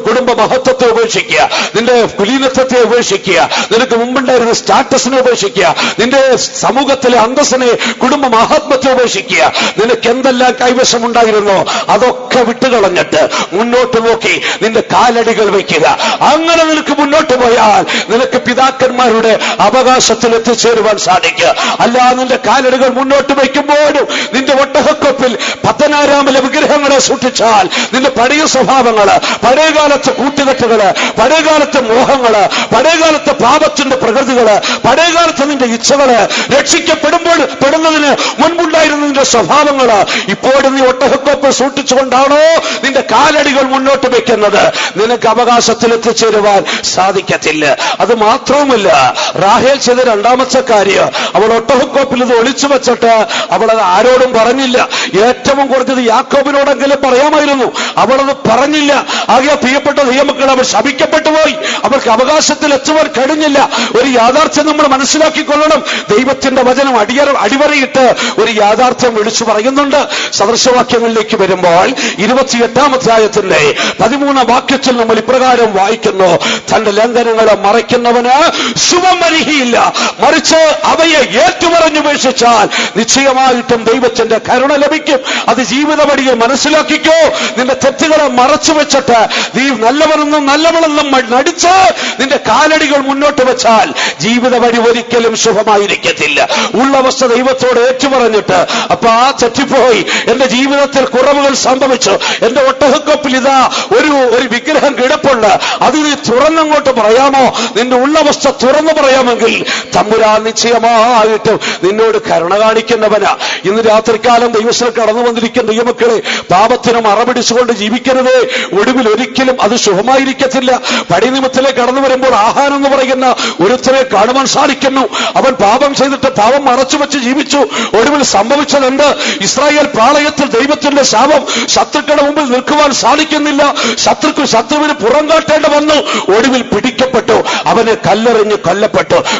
കുടുംബ മഹത്വത്തെ ഉപേക്ഷിക്കുക, നിന്റെ കുലീനത്വത്തെ ഉപേക്ഷിക്കുക, നിനക്ക് മുമ്പുണ്ടായിരുന്ന സ്റ്റാറ്റസിനെ ഉപേക്ഷിക്കുക, നിന്റെ സമൂഹത്തിലെ അന്തസ്സിനെ, കുടുംബ മഹാത്മത്തെ ഉപേക്ഷിക്കുക. നിനക്ക് എന്തെല്ലാം കൈവശമുണ്ടായിരുന്നോ അതൊക്കെ വിട്ടുകളഞ്ഞിട്ട് മുന്നോട്ട് നോക്കി നിന്റെ കാലടികൾ വയ്ക്കുക. അങ്ങനെ നിനക്ക് മുന്നോട്ട് പോയാൽ നിനക്ക് പിതാക്കന്മാരുടെ അവകാശത്തിൽ എത്തിച്ചേരുവാൻ സാധിക്കുക. അല്ല, നിന്റെ കാലടികൾ മുന്നോട്ട് വയ്ക്കുമ്പോഴും നിന്റെ ഒട്ടകക്കൊപ്പിൽ 16 വിഗ്രഹങ്ങളെ സൂക്ഷിച്ചാൽ നിന്റെ പഴയ സ്വഭാവങ്ങള്, പഴയകാലത്തെ കൂട്ടുകെട്ടുകള്, പഴയകാലത്തെ മോഹങ്ങള്, പഴയകാലത്തെ പാപത്തിന്റെ പ്രകൃതികള്, പഴയകാലത്തെ നിന്റെ ഇച്ഛകള്, രക്ഷിക്കപ്പെടുമ്പോൾ പെടുന്നതിന് മുൻപുണ്ടായിരുന്ന നിന്റെ സ്വഭാവങ്ങള് ഇപ്പോഴും നീ ഒട്ടകക്കൊപ്പ് സൂക്ഷിച്ചുകൊണ്ടാണോ നിന്റെ കാലടികൾ മുന്നോട്ട് വെക്കുന്നത്, നിനക്ക് അവകാശത്തിൽ എത്തിച്ചേരുവാൻ സാധിക്കത്തില്ല. അത് മാത്രവുമല്ല, റാഹേൽ ചെയ്ത രണ്ടാമത്തെ കാര്യം, അവൾ ഒട്ടകക്കൊപ്പിൽ ഇത് ഒളിച്ചു വെച്ചിട്ട് അവളത് ആരോടും പറഞ്ഞില്ല. ഏറ്റവും കുറഞ്ഞത് യാക്കോബിനോടെങ്കിലും പറയാമായിരുന്നു. അവളത് പറഞ്ഞില്ല. ആകെ പ്രിയപ്പെട്ട ദൈവമക്കൾ, അവൾ ശപിക്കപ്പെട്ടു പോയി. അവർക്ക് അവകാശത്തിൽ എത്തുവാൻ കഴിഞ്ഞില്ല. ഒരു യാഥാർത്ഥ്യം നമ്മൾ നമ്മൾ മനസ്സിലാക്കിക്കൊള്ളണം. ദൈവത്തിന്റെ വചനം അടിവരയിട്ട് ഒരു യാഥാർത്ഥ്യം വിളിച്ചു പറയുന്നുണ്ട്. സദൃശവാക്യങ്ങളിലേക്ക് വരുമ്പോൾ 28-ാം അധ്യായത്തിന്റെ 13-ാം വാക്യത്തിൽ നമ്മൾ ഇപ്രകാരം വായിക്കുന്നു: തന്റെ ലംഘനങ്ങളെ മറയ്ക്കുന്നവന് ശുഭം വരികയില്ല, മറിച്ച് അവയെ ഏറ്റുപറഞ്ഞുപേക്ഷിച്ചാൽ നിശ്ചയമായിട്ടും ദൈവത്തിന്റെ കരുണ ലഭിക്കും. അത് ജീവിത വഴിയെ മനസ്സിലാക്കിക്കോ. നിന്റെ തെറ്റുകളെ മറച്ചു വെച്ചിട്ട് നീ നല്ലവനെന്നും നല്ലവളെന്നും നടിച്ച് നിന്റെ കാലടികൾ മുന്നോട്ട് വെച്ചാൽ ജീവിത വഴി ഒരിക്കലും ശുഭമായിരിക്കത്തില്ല. ഉള്ളവസ്ഥ ദൈവത്തോട് ഏറ്റുപറഞ്ഞിട്ട്, അപ്പൊ ആ തെറ്റിപ്പോയി, എന്റെ ജീവിതത്തിൽ കുറവുകൾ സംഭവിച്ചു, എന്റെ ഒട്ടകക്കൊപ്പിൽ ഇതാ ഒരു വിഗ്രഹം കിടപ്പുണ്ട്, അത് നീ തുറന്നങ്ങോട്ട് പറയാമോ? നിന്റെ ഉള്ളവസ്ഥ തുറന്നു പറയാമെങ്കിൽ തമ്പുരാൻ നിശ്ചയമായിട്ടും നിന്നോട് കരുണ കാണിക്കുന്നവനാ. ഇന്ന് രാത്രികാലം ദൈവത്തിൽ കടന്നു വന്നിരിക്കുന്ന ദൈവമക്കളെ, പാപത്തിന് മറപിടിച്ചുകൊണ്ട് ജീവിക്കരുതേ. ഒടുവിൽ ഒരിക്കലും അത് ശുഭമായിരിക്കത്തില്ല. പടിനിമിത്തത്തിലേക്ക് കടന്നു വരുമ്പോൾ ആഹാരം എന്ന് പറയുന്ന ഒരുത്തരെ കാണുവാൻ സാധിക്കുന്നു. അവൻ പാപം ചെയ്തിട്ട് പാപം മറച്ചു വെച്ച് ജീവിച്ചു. ഒടുവിൽ സംഭവിച്ചതെന്ത്? ഇസ്രായേൽ പാളയത്തിൽ ദൈവത്തിന്റെ ശാപം. ശത്രുക്കളുടെ മുമ്പിൽ നിൽക്കുവാൻ സാധിക്കുന്നില്ല. ശത്രുവിന് പുറം കാട്ടേണ്ട വന്നു. ഒടുവിൽ പിടിക്കപ്പെട്ടു. അവനെ കല്ലെറിഞ്ഞ്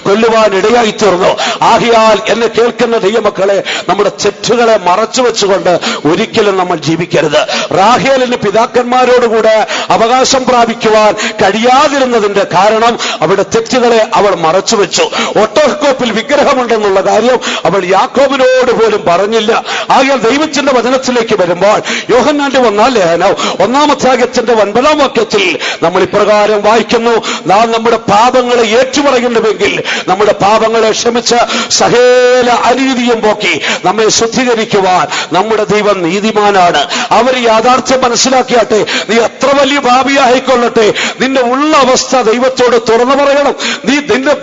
കൊല്ലുവാൻ ഇടയായി തീർന്നു. ആകയാൽ എന്നെ കേൾക്കുന്ന ദൈവമക്കളെ, നമ്മുടെ തെറ്റുകളെ മറച്ചു വെച്ചുകൊണ്ട് ഒരിക്കലും നമ്മൾ ജീവിക്കരുത്. റാഹേലിന് പിതാക്കന്മാരോടുകൂടെ അവകാശം പ്രാപിക്കുവാൻ കഴിയാതിരുന്നതിന്റെ കാരണം അവളുടെ തെറ്റുകളെ അവൾ മറച്ചു വെച്ചു. ഒട്ടകക്കൊപ്പിൽ വിഗ്രഹമുണ്ടെന്നുള്ള കാര്യം അവൾ യാക്കോബിനോട് പോലും പറഞ്ഞില്ല. ആകയാൽ ദൈവത്തിന്റെ വചനത്തിലേക്ക് വരുമ്പോൾ യോഹന്നാന്റെ 1-ാം ലേഖനം 1-ാം അധ്യായത്തിന്റെ 9-ാം വാക്യത്തിൽ നമ്മൾ ഇപ്രകാരം വായിക്കുന്നു: നാം നമ്മുടെ പാപങ്ങളെ ഏറ്റുപറയുന്നുവെങ്കിൽ നമ്മുടെ പാപങ്ങളെ ക്ഷമിച്ച് സകല അനീതിയും പോക്കി നമ്മെ ശുദ്ധീകരിക്കുവാൻ നമ്മുടെ ദൈവം നീതിമാനാണ്. അവർ യാഥാർത്ഥ്യം മനസ്സിലാക്കിയാട്ടെ. നീ എത്ര വലിയ പാപിയായിക്കൊള്ളട്ടെ, നിന്റെ ഉള്ള അവസ്ഥ ദൈവത്തോട് തുറന്നു പറയണം.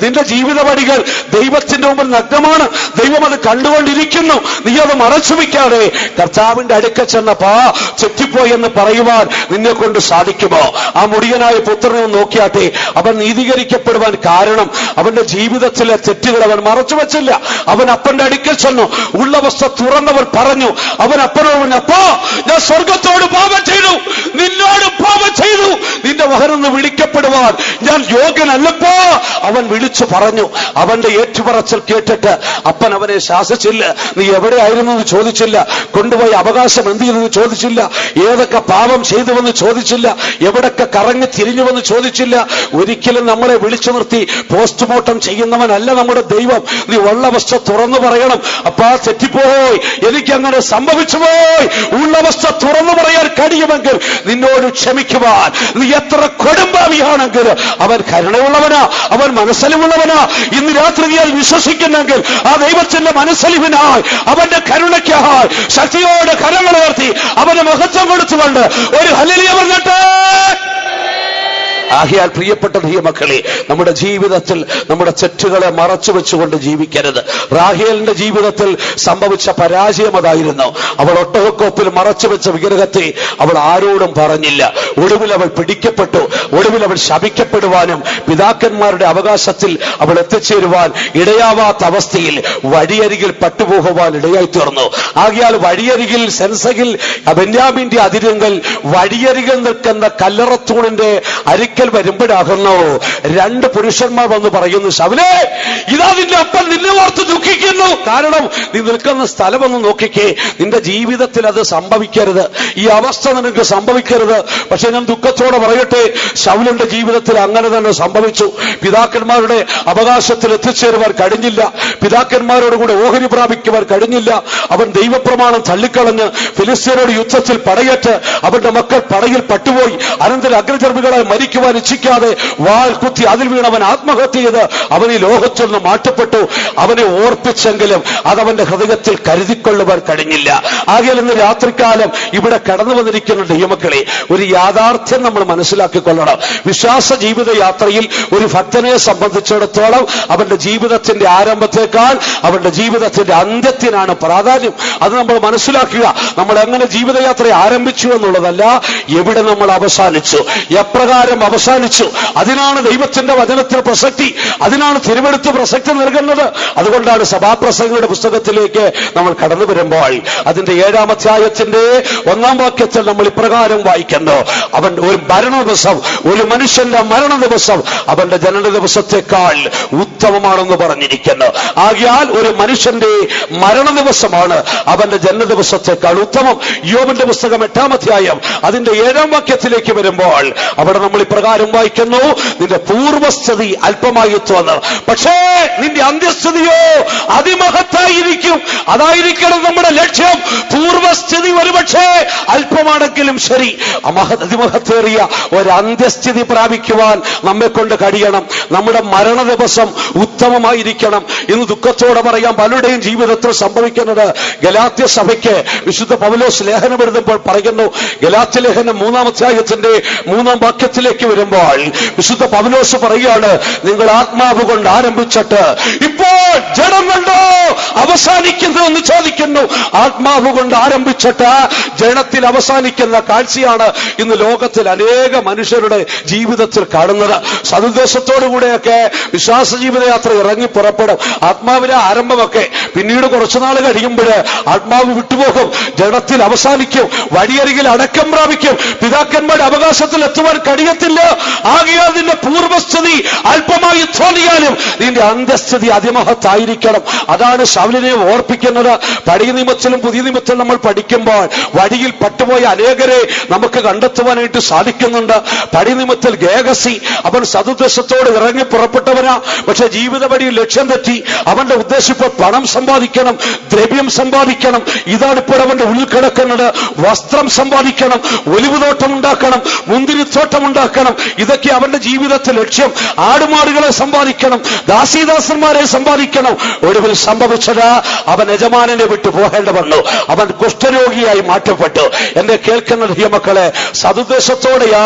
നിന്റെ ജീവിത വഴികൾ ദൈവത്തിന്റെ മുമ്പിൽ നഗ്നമാണ്. ദൈവം അത് കണ്ടുകൊണ്ടിരിക്കുന്നു. നീ അത് മറച്ചു വയ്ക്കാതെ കർത്താവിന്റെ അടുക്ക ചെന്നപ്പോ തെറ്റിപ്പോയി എന്ന് പറയുവാൻ നിന്നെ കൊണ്ട് സാധിക്കുമോ? ആ മുടിയനായ പുത്രനെ നോക്കിയാട്ടെ. അവൻ നീതീകരിക്കപ്പെടുവാൻ കാരണം അവന്റെ ജീവിതത്തിലെ തെറ്റുകൾ അവൻ മറച്ചു വച്ചില്ല. അവൻ അപ്പന്റെ അടുക്കൽ ചെന്നു, ഉള്ളവസ്ഥ തുറന്നവർ പറഞ്ഞു. അവൻ അപ്പനോട് പറഞ്ഞു: അപ്പാ, ഞാൻ സ്വർഗത്തോട് പാപം ചെയ്തു, നിന്നോട് പാപം ചെയ്തു, നിന്റെ മകനെന്ന് വിളിക്കപ്പെടുവാൻ ഞാൻ യോഗ്യനല്ലപ്പോ. അവൻ വിളിച്ചു പറഞ്ഞു. അവന്റെ ഏറ്റുപറച്ചൽ കേട്ടിട്ട് അപ്പൻ അവനെ ശാസിച്ചില്ല. നീ എവിടെയായിരുന്നു എന്ന് ചോദിച്ചില്ല. കൊണ്ടുപോയി അവകാശം എന്ത് ചെയ്തെന്ന് ചോദിച്ചില്ല. ഏതൊക്കെ പാപം ചെയ്തുവെന്ന് ചോദിച്ചില്ല. എവിടൊക്കെ കറങ്ങി തിരിഞ്ഞുവെന്ന് ചോദിച്ചില്ല. ഒരിക്കലും നമ്മളെ വിളിച്ചു നിർത്തി പോസ്റ്റ്മോർട്ടം ചെയ്യുന്നവനല്ല നമ്മുടെ ദൈവം. നീ ഉള്ളവസ്ഥ തുറന്നു പറയണം. അപ്പാ, തെറ്റിപ്പോയി, എനിക്കങ്ങനെ സംഭവിച്ചു പോയി. ഉള്ളവസ്ഥ തുറന്നു പറയാൻ കഴിയുമെങ്കിൽ നിന്നോട് ക്ഷമിക്കുവാൻ. നീ എത്ര കൊടുമ്പാവിയാണെങ്കിൽ അവൻ കരുണയുള്ളവനാ, അവൻ മനസ്സലിവുള്ളവനാ. ഇന്ന് രാത്രി നീ വിശ്വസിക്കുന്നെങ്കിൽ ആ ദൈവത്തിന്റെ മനസ്സലിവിനായി, അവന്റെ കരുണയ്ക്കായി ശക്തിയോടെ കരങ്ങളുയർത്തി അവന് മഹത്വം കൊടുത്തുകൊണ്ട് ഒരു ഹല്ലേലൂയ പറഞ്ഞിട്ട്. ആകയാൽ പ്രിയപ്പെട്ട ദൈവമക്കളെ, നമ്മുടെ ജീവിതത്തിൽ നമ്മുടെ തെറ്റുകളെ മറച്ചു വെച്ചുകൊണ്ട് ജീവിക്കരുത്. റാഹേലിന്റെ ജീവിതത്തിൽ സംഭവിച്ച പരാജയം അതായിരുന്നു. അവൾ ഒട്ടകക്കൊപ്പിൽ മറച്ചു വെച്ച വിഗ്രഹത്തെ അവൾ ആരോടും പറഞ്ഞില്ല. ഒടുവിൽ അവൾ പിടിക്കപ്പെട്ടു. ഒടുവിൽ അവൾ ശപിക്കപ്പെടുവാനും പിതാക്കന്മാരുടെ അവകാശത്തിൽ അവൾ എത്തിച്ചേരുവാൻ ഇടയാവാത്ത അവസ്ഥയിൽ വഴിയരികിൽ പട്ടുപോകുവാൻ ഇടയായി തീർന്നു. ആകയാൽ വഴിയരികിൽ സെൻസകിൽ ബെന്യാമീന്റെ അതിരുങ്കൽ വഴിയരികിൽ നിൽക്കുന്ന കല്ലറത്തൂണിന്റെ അരിക്കൽ വരുമ്പോഴാകുന്നു 2 പുരുഷന്മാർ വന്ന് പറയുന്നു: ശൗലേ, ഇതാ നിന്റെ അപ്പൻ നിന്നെ ഓർത്ത് ദുഃഖിക്കുന്നു. കാരണം നീ നിൽക്കുന്ന സ്ഥലമൊന്ന് നോക്കിക്കേ. നിന്റെ ജീവിതത്തിൽ അത് സംഭവിക്കരുത്. ഈ അവസ്ഥ നിനക്ക് സംഭവിക്കരുത്. പക്ഷെ ഞാൻ ദുഃഖത്തോടെ പറയട്ടെ, ശൗലിന്റെ ജീവിതത്തിൽ അങ്ങനെ തന്നെ സംഭവിച്ചു. പിതാക്കന്മാരുടെ അവകാശത്തിൽ എത്തിച്ചേരുവാൻ കഴിഞ്ഞില്ല. പിതാക്കന്മാരോട് കൂടെ ഓഹരി പ്രാപിക്കുവാൻ കഴിഞ്ഞില്ല. അവൻ ദൈവപ്രമാണം തള്ളിക്കളഞ്ഞ് ഫിലിസ്ത്യരോട് യുദ്ധത്തിൽ പടയേറ്റ് അവന്റെ മക്കൾ പടയിൽ പട്ടുപോയി. അനന്തര അഗ്രചർമ്മികളായി മരിക്കുവാൻ ഇച്ഛിക്കാതെ വാൾ കുത്തി അതിൽ വീണവൻ ആത്മഹത്യ ചെയ്ത് അവൻ ഈ ലോകത്തിൽ നിന്ന് മാറ്റപ്പെട്ടു. അവനെ ഓർപ്പിച്ചെങ്കിലും അതവന്റെ ഹൃദയത്തിൽ കരുതിക്കൊള്ളുവാൻ കഴിഞ്ഞില്ല. ആകയാൽ ഇന്ന് രാത്രികാലം ഇവിടെ കടന്നു വന്നിരിക്കുന്ന ദൈവമക്കളെ, ഒരു യാഥാർത്ഥ്യം നമ്മൾ മനസ്സിലാക്കിക്കൊള്ളണം. വിശ്വാസ ജീവിത യാത്രയിൽ ഒരു ഭക്തനെ സംബന്ധിച്ചിടത്തോളം അവന്റെ ജീവിതത്തിന്റെ ആരംഭത്തെക്കാൾ അവന്റെ ജീവിതത്തിന്റെ അന്ത്യത്തിനാണ് പ്രാധാന്യം. അത് നമ്മൾ മനസ്സിലാക്കുക. നമ്മൾ എങ്ങനെ ജീവിതയാത്ര ആരംഭിച്ചു എന്നുള്ളതല്ല, എവിടെ നമ്മൾ അവസാനിച്ചു, എപ്രകാരം അവസാനിച്ചു. അതിനാണ് ദൈവത്തിന്റെ വചനത്തിൽ പ്രസക്തി, അതിനാണ് തിരുവെടുത്ത് പ്രസക്തി നൽകുന്നത്. അതുകൊണ്ടാണ് സഭാപ്രസംഗങ്ങളുടെ പുസ്തകത്തിലേക്ക് നമ്മൾ കടന്നു വരുമ്പോൾ അതിന്റെ 7-ാം അധ്യായത്തിന്റെ 1-ാം വാക്യത്തിൽ നമ്മൾ ഇപ്രകാരം വായിക്കുന്നു: അവൻ ഒരു മരണ ദിവസം, ഒരു മനുഷ്യന്റെ മരണ ദിവസം അവന്റെ ജനന ദിവസത്തെക്കാൾ ഉത്തമമാണെന്ന് പറഞ്ഞിരിക്കുന്നു. ആകയാൽ ഒരു മനുഷ്യന്റെ മരണ ദിവസമാണ് അവന്റെ ജനന ദിവസത്തെക്കാൾ ഉത്തമം. യോബിന്റെ പുസ്തകം 8-ാം അധ്യായം അതിന്റെ 7-ാം വാക്യത്തിലേക്ക് വരുമ്പോൾ അവിടെ നമ്മൾ ഇപ്രകാരം വായിക്കുന്നു: നിന്റെ പൂർവസ്ഥിതി അല്പമായി തോന്നും, പക്ഷേ നിന്റെ അന്ത്യസ്ഥിതിയോ അതിമഹത്തായിരിക്കും. അതായിരിക്കണം നമ്മുടെ ലക്ഷ്യം. പൂർവസ്ഥിതി ഒരുപക്ഷേ അല്പമാണെങ്കിലും ശരി, അതിമഹത്തേറിയ ഒരു അന്ത്യസ്ഥിതി പ്രാപിക്കുവാൻ നമ്മെ കൊണ്ട് കഴിയണം. നമ്മുടെ മരണ ദിവസം ഉത്തമമായിരിക്കണം. ഇന്ന് ദുഃഖത്തോടെ പറയാം, പലരുടെയും ജീവിതത്തിൽ സംഭവിക്കുന്നത്. ഗലാത്യ സഭയ്ക്ക് വിശുദ്ധ പൗലോസ് ലേഖനം എഴുതുമ്പോൾ പറയുന്നു, ഗലാത്യ ലേഖനം 3-ാം അധ്യായത്തിന്റെ 3-ാം വാക്യത്തിലേക്ക് വരുമ്പോൾ വിശുദ്ധ പൗലോസ് പറയുകയാണ്: നിങ്ങൾ ആത്മാവ് കൊണ്ട് ആരംഭിച്ചിട്ട് ഇപ്പോൾ ജഡം കൊണ്ടോ അവസാനിക്കുന്നു എന്ന് ചോദിക്കുന്നു. ആത്മാവ് കൊണ്ട് ആരംഭിച്ചിട്ട് ജഡത്തിൽ അവസാനിക്കുന്ന കാഴ്ചയാണ് ഇന്ന് ലോകത്തിൽ അനേക മനുഷ്യരുടെ ജീവിതത്തിൽ കാണുന്നത്. സതുദ്ദേശത്തോടുകൂടെയൊക്കെ വിശ്വാസ ജീവിതയാത്ര ഇറങ്ങി പുറപ്പെടും. ആത്മാവിലെ ആരംഭമൊക്കെ പിന്നീട് കുറച്ചുനാൾ കഴിയുമ്പോൾ ആത്മാവ് വിട്ടുപോകും, ജഡത്തിൽ അവസാനിക്കും, വഴിയരികിൽ അടക്കം പ്രാപിക്കും, പിതാക്കന്മാരുടെ അവകാശത്തിൽ എത്തുവാൻ കഴിയത്തില്ല. ആകയാൽ നിന്റെ പൂർവസ്ഥിതി അല്പമായി തോന്നിയാലും നിന്റെ അന്ത്യസ്ഥിതി അതിമഹത്തായിരിക്കണം. അതാണ് ശൗലിനെ ഓർപ്പിക്കുന്നത്. പഴയ നിയമത്തിലും പുതിയ നിയമത്തിലും നമ്മൾ പഠിക്കുമ്പോൾ വഴിയിൽ പട്ടുപോയ അനേകരെ നമുക്ക് കണ്ടെത്തുവാനായിട്ട് സാധിക്കുന്നുണ്ട്. പഴയ നിയമത്തിൽ ഗേഹസി, അവൻ സതുദ്ദേശത്തോട് ഇറങ്ങി പുറപ്പെട്ടവനാ, പക്ഷെ ജീവിത വഴിയിൽ ലക്ഷ്യം തെറ്റി. അവന്റെ ഉദ്ദേശം ഇപ്പോൾ പണം സമ്പാദിക്കണം, ദ്രവ്യം സമ്പാദിക്കണം. ഇതാണ് ഇപ്പോൾ അവന്റെ ഉള്ളിൽ കിടക്കുന്നത്. വസ്ത്രം സമ്പാദിക്കണം, ഒലിവുതോട്ടം ഉണ്ടാക്കണം, മുന്തിരിത്തോട്ടം ഉണ്ടാക്കണം. ഇതൊക്കെ അവന്റെ ജീവിതത്തിൽ ലക്ഷ്യം. ആടുമാടുകളെ സമ്പാദിക്കണം, ദാസീദാസന്മാരെ സമ്പാദിക്കണം. ഒടുവിൽ സംഭവിച്ചത് അവൻ യജമാനനെ വിട്ടു പോകേണ്ട വന്നു. അവൻ കുഷ്ഠരോഗിയായി മാറ്റപ്പെട്ടു. എന്നെ കേൾക്കുന്ന പ്രിയമക്കളെ, സതുദ്ദേശത്തോടെയാ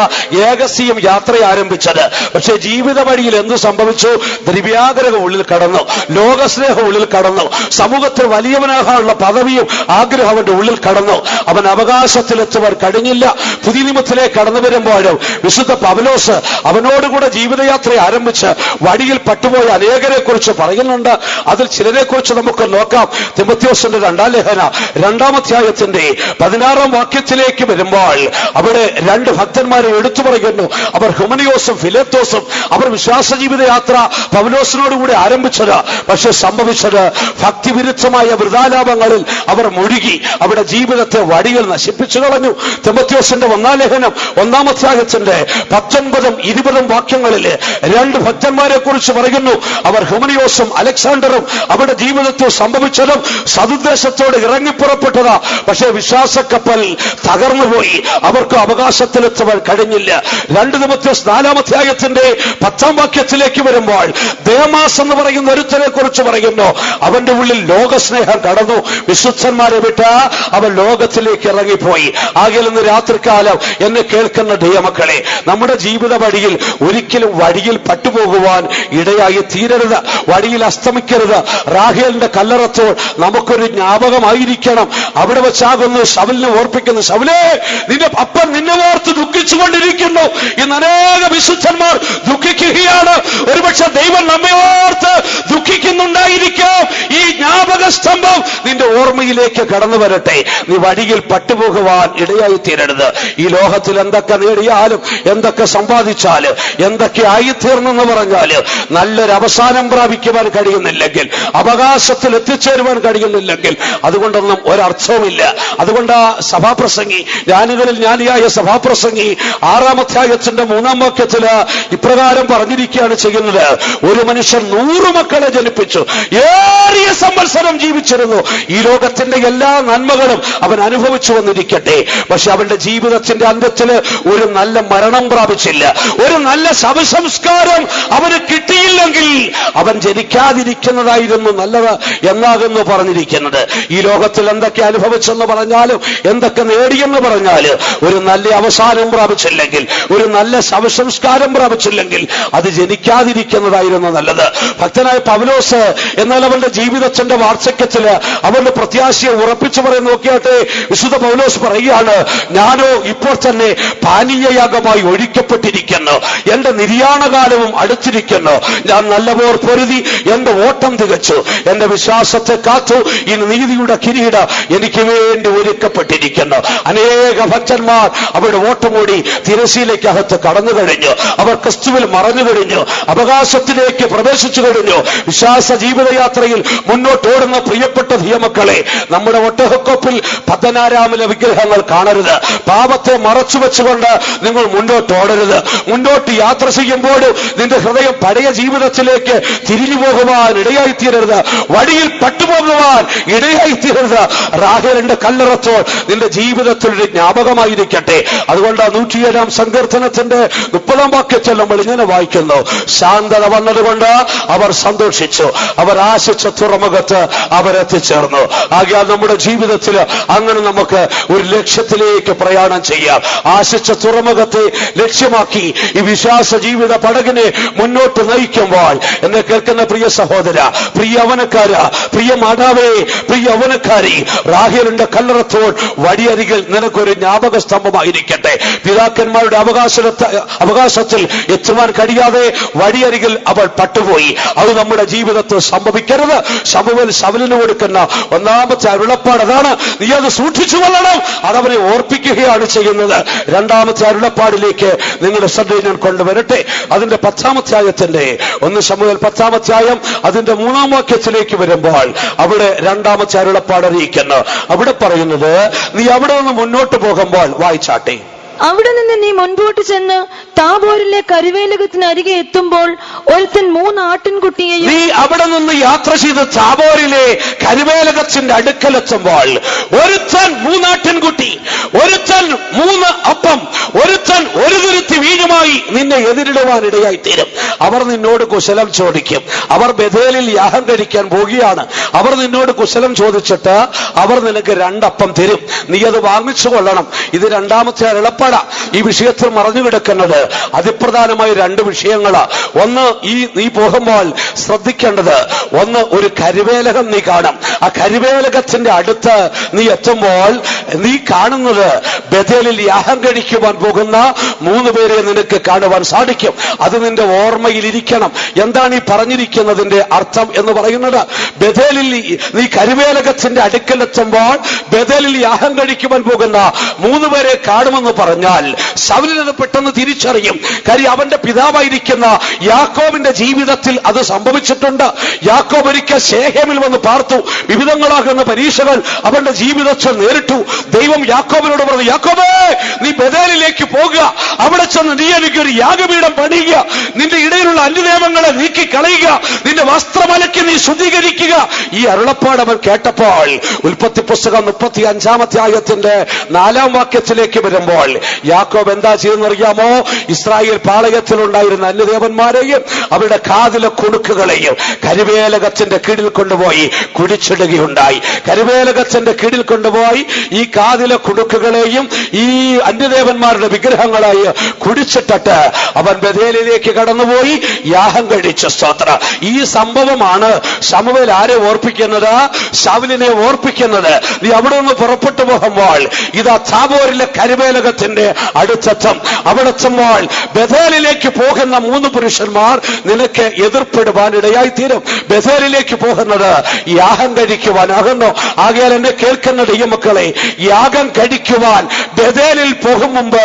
ഏകസ്യം യാത്ര ആരംഭിച്ചത്. പക്ഷേ ജീവിത വഴിയിൽ എന്ത് സംഭവിച്ചു? ദ്രവ്യാഗ്രഹം ഉള്ളിൽ കടന്നു, ലോകസ്നേഹം ഉള്ളിൽ കടന്നു, സമൂഹത്തിൽ വലിയവനാകാനുള്ള പദവിയും ആഗ്രഹം അവന്റെ ഉള്ളിൽ കടന്നു. അവൻ അവകാശത്തിലെത്തുവാൻ കഴിഞ്ഞില്ല. പുതിയ നിയമത്തിലേക്ക് കടന്നു വരുമ്പോഴും വിശുദ്ധ പൗലോസ് അവനോടുകൂടെ ജീവിതയാത്ര ആരംഭിച്ച് വഴിയിൽ പട്ടുപോയ അനേകരെ കുറിച്ച് പറയുന്നുണ്ട്. അതിൽ ചിലരെ കുറിച്ച് നമുക്ക് നോക്കാം. തിമോഥെയോസിന്റെ 2-ാം ലേഖന 2-ാം അധ്യായത്തിന്റെ 16-ാം വാക്യത്തിലേക്ക് വരുമ്പോൾ അവിടെ 2 ഭക്തന്മാരെ എടുത്തു പറയുന്നു. അവർ ഹുമനിയോസും ഫിലേത്തോസും. അവർ വിശ്വാസ ജീവിതയാത്ര പൗലോസിനോടുകൂടി ആരംഭിച്ചത്. പക്ഷെ സംഭവിച്ചത് ഭക്തിവിരുദ്ധമായ വൃഥാലാപങ്ങളിൽ അവർ മുഴുകി അവരുടെ ജീവിതത്തെ വഴികൾ നശിപ്പിച്ചു കളഞ്ഞു. തിമോഥെയോസിന്റെ 1-ാം ലേഖനം 1-ാം അധ്യായത്തിന്റെ 19-ഉം 20-ഉം വാക്യങ്ങളിൽ 2 ഭക്തന്മാരെ കുറിച്ച് പറയുന്നു. അവർ ഹുമനിയോസും അലക്സാണ്ടറും. അവരുടെ ജീവിതത്തിൽ സംഭവിച്ചതും സതുദ്ദേശത്തോട് ഇറങ്ങിപ്പുറപ്പെട്ടതാ. പക്ഷേ വിശ്വാസക്കപ്പൽ തകർന്നുപോയി, അവർക്ക് അവകാശത്തിലെത്തുവാൻ കഴിഞ്ഞില്ല. 2 തിമോഥെയോസ് 4-ാം അധ്യായത്തിന്റെ 10-ാം വാക്യത്തിലേക്ക് വരുമ്പോൾ ദേമാസ് എന്ന് പറയുന്ന ഒരുത്തനെ കുറിച്ച് പറയുന്നു. അവന്റെ ഉള്ളിൽ ലോകസ്നേഹം കടന്നു, വിശുദ്ധന്മാരെ വിട്ട് അവൻ ലോകത്തിലേക്ക് ഇറങ്ങിപ്പോയി. ആകയാൽ ഇന്ന് രാത്രികാലം എന്നെ കേൾക്കുന്ന ദൈവമക്കളെ, നമ്മുടെ ജീവിത വഴിയിൽ ഒരിക്കലും വഴിയിൽ പട്ടുപോകുവാൻ ഇടയായി തീരരുത്, വഴിയിൽ അസ്തമിക്കരുത്. റാഹേലിന്റെ കല്ലറത്തോൾ നമുക്കൊരു ജ്ഞാപകമായിരിക്കണം. അവിടെ വെച്ചാകുന്നു ശൗലിനെ ഓർപ്പിക്കുന്നു: ശൗലേ, നിന്റെ അപ്പൻ നിന്നെ ഓർത്ത് ദുഃഖിച്ചുകൊണ്ടിരിക്കുന്നു. ഇന്ന് അനേക വിശുദ്ധന്മാർ ദുഃഖിക്കുകയാണ്. ഒരുപക്ഷെ ദൈവം നമ്മെ ഓർത്ത് ദുഃഖിക്കുന്നുണ്ടായിരിക്കാം. ഈ ജ്ഞാപക സ്തംഭം നിന്റെ ഓർമ്മയിലേക്ക് കടന്നു വരട്ടെ. നീ വഴിയിൽ പട്ടുപോകുവാൻ ഇടയായി തീരരുത്. ഈ ലോകത്തിൽ എന്തൊക്കെ നേടിയാലും, എന്തൊക്കെ സമ്പാദിച്ചാലും, എന്തൊക്കെ ആയിത്തീർന്നെന്ന് പറഞ്ഞാലും നല്ലൊരു അവസാനം പ്രാപിക്കുവാൻ കഴിയുന്നില്ലെങ്കിൽ, അവകാശത്തിൽ എത്തിച്ചേരുവാൻ കഴിയുന്നില്ലെങ്കിൽ അതുകൊണ്ടൊന്നും ഒരർത്ഥവുമില്ല. അതുകൊണ്ട് സഭാപ്രസംഗി, ജ്ഞാനികളിൽ ജ്ഞാനിയായ സഭാപ്രസംഗി 6-ാം അധ്യായത്തിന്റെ 3-ാം വാക്യത്തില് ഇപ്രകാരം പറഞ്ഞിരിക്കുകയാണ് ചെയ്യുന്നത്: ഒരു മനുഷ്യൻ 100 മക്കളെ ജനിപ്പിച്ചു, ഏറിയ സംവത്സരം ജീവിച്ചിരുന്നു. ഈ ലോകത്തിന്റെ എല്ലാ നന്മകളും അവൻ അനുഭവിച്ചു വന്നിരിക്കട്ടെ. പക്ഷെ അവന്റെ ജീവിതത്തിന്റെ അന്ത്യത്തില് ഒരു നല്ല മരണം പ്രാപിച്ചില്ല, ഒരു നല്ല ശവസംസ്കാരം അവന് കിട്ടിയില്ലെങ്കിൽ അവൻ ജനിക്കാതിരിക്കുന്നതായിരുന്നു നല്ലത് എന്നാകുന്നു പറഞ്ഞിരിക്കുന്നത്. ഈ ലോകത്തിൽ എന്തൊക്കെ അനുഭവിച്ചെന്ന് പറഞ്ഞാലും, എന്തൊക്കെ നേടിയെന്ന് പറഞ്ഞാലും, ഒരു നല്ല അവസാനം പ്രാപിച്ചില്ലെങ്കിൽ, ഒരു നല്ല ശവസംസ്കാരം പ്രാപിച്ചില്ലെങ്കിൽ അത് ജനിക്കാതിരിക്കുന്നതായിരുന്നു നല്ലത്. ഭക്തനായ പൗലോസ് എന്നാൽ അവന്റെ ജീവിതത്തിന്റെ വാർദ്ധക്യത്തില് അവൻ അതുകൊണ്ട് പ്രത്യാശയെ ഉറപ്പിച്ചു പറയുന്ന നോക്കിയാട്ടെ, വിശുദ്ധ പൗലോസ് പറയുകയാണ്, ഞാനോ ഇപ്പോൾ തന്നെ പാനീയയാഗമായി ഒഴിക്കപ്പെട്ടിരിക്കുന്നു, എന്റെ നിര്യാണകാലവും അടുത്തിരിക്കുന്നു. ഞാൻ നല്ലപോർ പൊരുതി എന്റെ ഓട്ടം തികച്ചു, എന്റെ വിശ്വാസത്തെ കാത്തു. ഈ നീതിയുടെ കിരീടം എനിക്ക് വേണ്ടി ഒരുക്കപ്പെട്ടിരിക്കുന്നു. അനേക ഭക്തന്മാർ അവരുടെ ഓട്ടമോടി തിരശ്ശീലയ്ക്കകത്ത് കടന്നു കഴിഞ്ഞു. അവർ ക്രിസ്തുവിൽ മറഞ്ഞു കഴിഞ്ഞു, അവകാശത്തിലേക്ക് പ്രവേശിച്ചു കഴിഞ്ഞു. വിശ്വാസ ജീവിതയാത്രയിൽ മുന്നോട്ടോടുന്ന പ്രിയപ്പെട്ട ധീയമക്കളെ, നമ്മുടെ ഒട്ടകക്കൊപ്പിൽ പത്തനാരാമിലെ വിഗ്രഹങ്ങൾ കാണരുത്. പാപത്തെ മറച്ചു വെച്ചുകൊണ്ട് നിങ്ങൾ മുന്നോട്ടോടരുത്. മുന്നോട്ട് യാത്ര ചെയ്യുമ്പോൾ നിന്റെ ഹൃദയം പഴയ ജീവിതത്തിലേക്ക് തിരിഞ്ഞു പോകുവാൻ ഇടയായിത്തീരരുത്. വഴിയിൽ പട്ടുപോകുവാൻ ഇടയായിത്തീരരുത്. റാഹേലിന്റെ കല്ലറത്തോൾ നിന്റെ ജീവിതത്തിൽ ഒരു ജ്ഞാപകമായിരിക്കട്ടെ. അതുകൊണ്ട് 107-ാം സങ്കീർത്തനത്തിന്റെ 30-ാം വാക്യം ചെല്ലുമ്പോൾ ഇങ്ങനെ വായിക്കുന്നു, ശാന്തത വന്നതുകൊണ്ട് അവർ സന്തോഷിച്ചു, അവർ ആശിച്ച തുറമുഖത്ത് അവരെത്തിച്ചേർന്നു. ആകയാൽ നമ്മുടെ ജീവിതത്തിൽ അങ്ങനെ നമുക്ക് ഒരു ലക്ഷ്യത്തിലേക്ക് പ്രയാണം ചെയ്യാം. ആശിച്ച തുറമുഖത്തെ ലക്ഷ്യമാക്കി ഈ വിശ്വാസ ജീവിത പടകിനെ മുന്നോട്ട് നയിക്കുമ്പോൾ എന്നെ കേൾക്കുന്ന പ്രിയ സഹോദര, പ്രിയ യൗവനക്കാര, പ്രിയ മാതാവേ, പ്രിയ യൗവനക്കാരി, റാഹേലിന്റെ കല്ലറത്തോൾ വഴിയരികിൽ നിനക്കൊരു ജ്ഞാപക സ്തംഭമായിരിക്കട്ടെ. പിതാക്കന്മാരുടെ അവകാശത്തിൽ എത്തുവാൻ കഴിയാതെ വഴിയരികിൽ അവൾ പട്ടുപോയി. അത് നമ്മുടെ ജീവിതത്തിൽ സംഭവിക്കരുത്. ശമൂവേൽ ശൗലിന് കൊടുക്കുന്ന ഒന്നാമത്തെ അരുളപ്പാട് അതാണ്, നീ അത് സൂക്ഷിച്ചു കൊള്ളണം. അതവനെ ഓർപ്പിക്കുകയാണ് ചെയ്യുന്നത്. രണ്ടാമത്തെ അരുളപ്പാടിലേക്ക് നിങ്ങളുടെ ശ്രദ്ധയിൽ ഞാൻ കൊണ്ടുവരട്ടെ. അതിന്റെ 10-ാം അധ്യായത്തിന്റെ 1 ശമൂവേൽ 10-ാം അധ്യായം അതിന്റെ 3-ാം വാക്യത്തിലേക്ക് വരുമ്പോൾ അവിടെ രണ്ടാമത്തെ അരുളപ്പാട് അറിയിക്കുന്നു. അവിടെ പറയുന്നത്, നീ അവിടെ നിന്ന് മുന്നോട്ട് പോകുമ്പോൾ, വായിച്ചാട്ടെ, അവിടെ നിന്ന് നീ മുൻപോട്ട് ചെന്ന് താബോരിലെ കരുവേലകത്തിനരികെ എത്തുമ്പോൾ ഒരുത്തൻ 3 ആട്ടിൻകുട്ടിയെയും. നീ അവിടെ നിന്ന് യാത്ര ചെയ്ത് താബോരിലെ കരുവേലകത്തിന്റെ അടുക്കലെത്തുമ്പോൾ ഒരുത്തൻ 3 ആട്ടിൻകുട്ടി, ഒരുത്തൻ 3 അപ്പം, ഒരുത്തൻ 1 തുരുത്തി വീഞ്ഞുമായി നിന്നെ എതിരിടുവാൻ ഇടയായിത്തീരും. അവർ നിന്നോട് കുശലം ചോദിക്കും. അവർ ബഥേലിൽ യാഗം കഴിക്കാൻ പോവുകയാണ്. അവർ നിന്നോട് കുശലം ചോദിച്ചിട്ട് അവർ നിനക്ക് 2 അപ്പം തരും. നീ അത് വാങ്ങിച്ചു കൊള്ളണം. ഇത് രണ്ടാമത്തെ അരുളപ്പാട്. ഈ വിഷയത്തിൽ മറഞ്ഞു കിടക്കുന്നത് അതിപ്രധാനമായ 2 വിഷയങ്ങളാ. ഒന്ന്, നീ പോകുമ്പോൾ ശ്രദ്ധിക്കേണ്ടത്, ഒന്ന്, ഒരു കരുവേലകം നീ കാണും. ആ കരുവേലകത്തിന്റെ അടുത്ത് നീ എത്തുമ്പോൾ നീ കാണുന്നത് ബഥേലിൽ യാഗം കഴിക്കുവാൻ പോകുന്ന 3 പേരെ നിനക്ക് കാണുവാൻ സാധിക്കും. അത് നിന്റെ ഓർമ്മയിലിരിക്കണം. എന്താണ് ഈ പറഞ്ഞിരിക്കുന്നതിന്റെ അർത്ഥം എന്ന് പറയുന്നത്? ബഥേലിൽ നീ കരുവേലകത്തിന്റെ അടുക്കലെത്തുമ്പോൾ ബഥേലിൽ യാഗം കഴിക്കുവാൻ പോകുന്ന 3 പേരെ കാണുമെന്ന് പറഞ്ഞാൽ ശൗലിന് പെട്ടെന്ന് തിരിച്ചറിയും. കാര്യം അവന്റെ പിതാവായിരിക്കുന്ന യാക്കോബിന്റെ ജീവിതത്തിൽ അത് സംഭവിച്ചിട്ടുണ്ട്. യാക്കോബ് ഒരിക്കൽ ശേഖേമിൽ വന്ന് പാർത്തു. വിവിധങ്ങളാകുന്ന പരീക്ഷകൾ അവന്റെ ജീവിതത്തിൽ നേരിട്ടു. ദൈവം യാക്കോബിനോട് പറഞ്ഞു, യാക്കോബേ, നീ ബഥേലിലേക്ക് പോകുക, അവിടെ ചെന്ന് നീ എനിക്കൊരു യാഗപീഠം പണിയുക, നിന്റെ ഇടയിലുള്ള അന്യദേവങ്ങളെ നീക്കിക്കളയുക, നിന്റെ വസ്ത്രമലയ്ക്ക് നീ ശുദ്ധീകരിക്കുക. ഈ അരുളപ്പാട് അവൻ കേട്ടപ്പോൾ ഉൽപ്പത്തി പുസ്തകം 35-ാം അധ്യായത്തിന്റെ 4-ാം വാക്യത്തിലേക്ക് വരുമ്പോൾ യാക്കോബ് എന്താ ചെയ്തെന്നറിയാമോ? ഇസ്രായേൽ പാളയത്തിലുണ്ടായിരുന്ന അന്യദേവന്മാരെയും അവരുടെ കാതിലെ കുണുക്കുകളെയും കരുവേലകത്തിന്റെ കീഴിൽ കൊണ്ടുപോയി കുഴിച്ചിടുകയുണ്ടായി. കരുവേലകത്തിന്റെ കീഴിൽ കൊണ്ടുപോയി ഈ കാതിലെ കുണുക്കുകളെയും ഈ അന്യദേവന്മാരുടെ വിഗ്രഹങ്ങളായി കുടിച്ചിട്ടിട്ട് അവൻ ബഥേലിലേക്ക് കടന്നുപോയി യാഗം കഴിച്ചു. സ്തോത്രം. ഈ സംഭവമാണ് ശമൂവേൽ ആരെ ഓർപ്പിക്കുന്നത്? ശൗലിനെ ഓർപ്പിക്കുന്നത്. നീ അവിടെ നിന്ന് പുറപ്പെട്ടു പോകുമ്പോൾ ഇതാ താബോരിലെ കരുവേലകത്തിന്റെ അടുത്തെത്തും. അവിടെ എത്തുമ്പോൾ ബഥേലിലേക്ക് പോകുന്ന 3 പുരുഷന്മാർ നിനക്ക് എതിർപ്പെടുവാൻ ഇടയായിത്തീരും. ബഥേലിലേക്ക് പോകുന്നത് യാഗം കഴിക്കുവാനാകുന്നു. ആകയാൽ എന്നെ കേൾക്കുന്ന ദൈവമക്കളെ, യാഗം കഴിക്കുവാൻ ബഥേലിൽ പോകും മുമ്പ്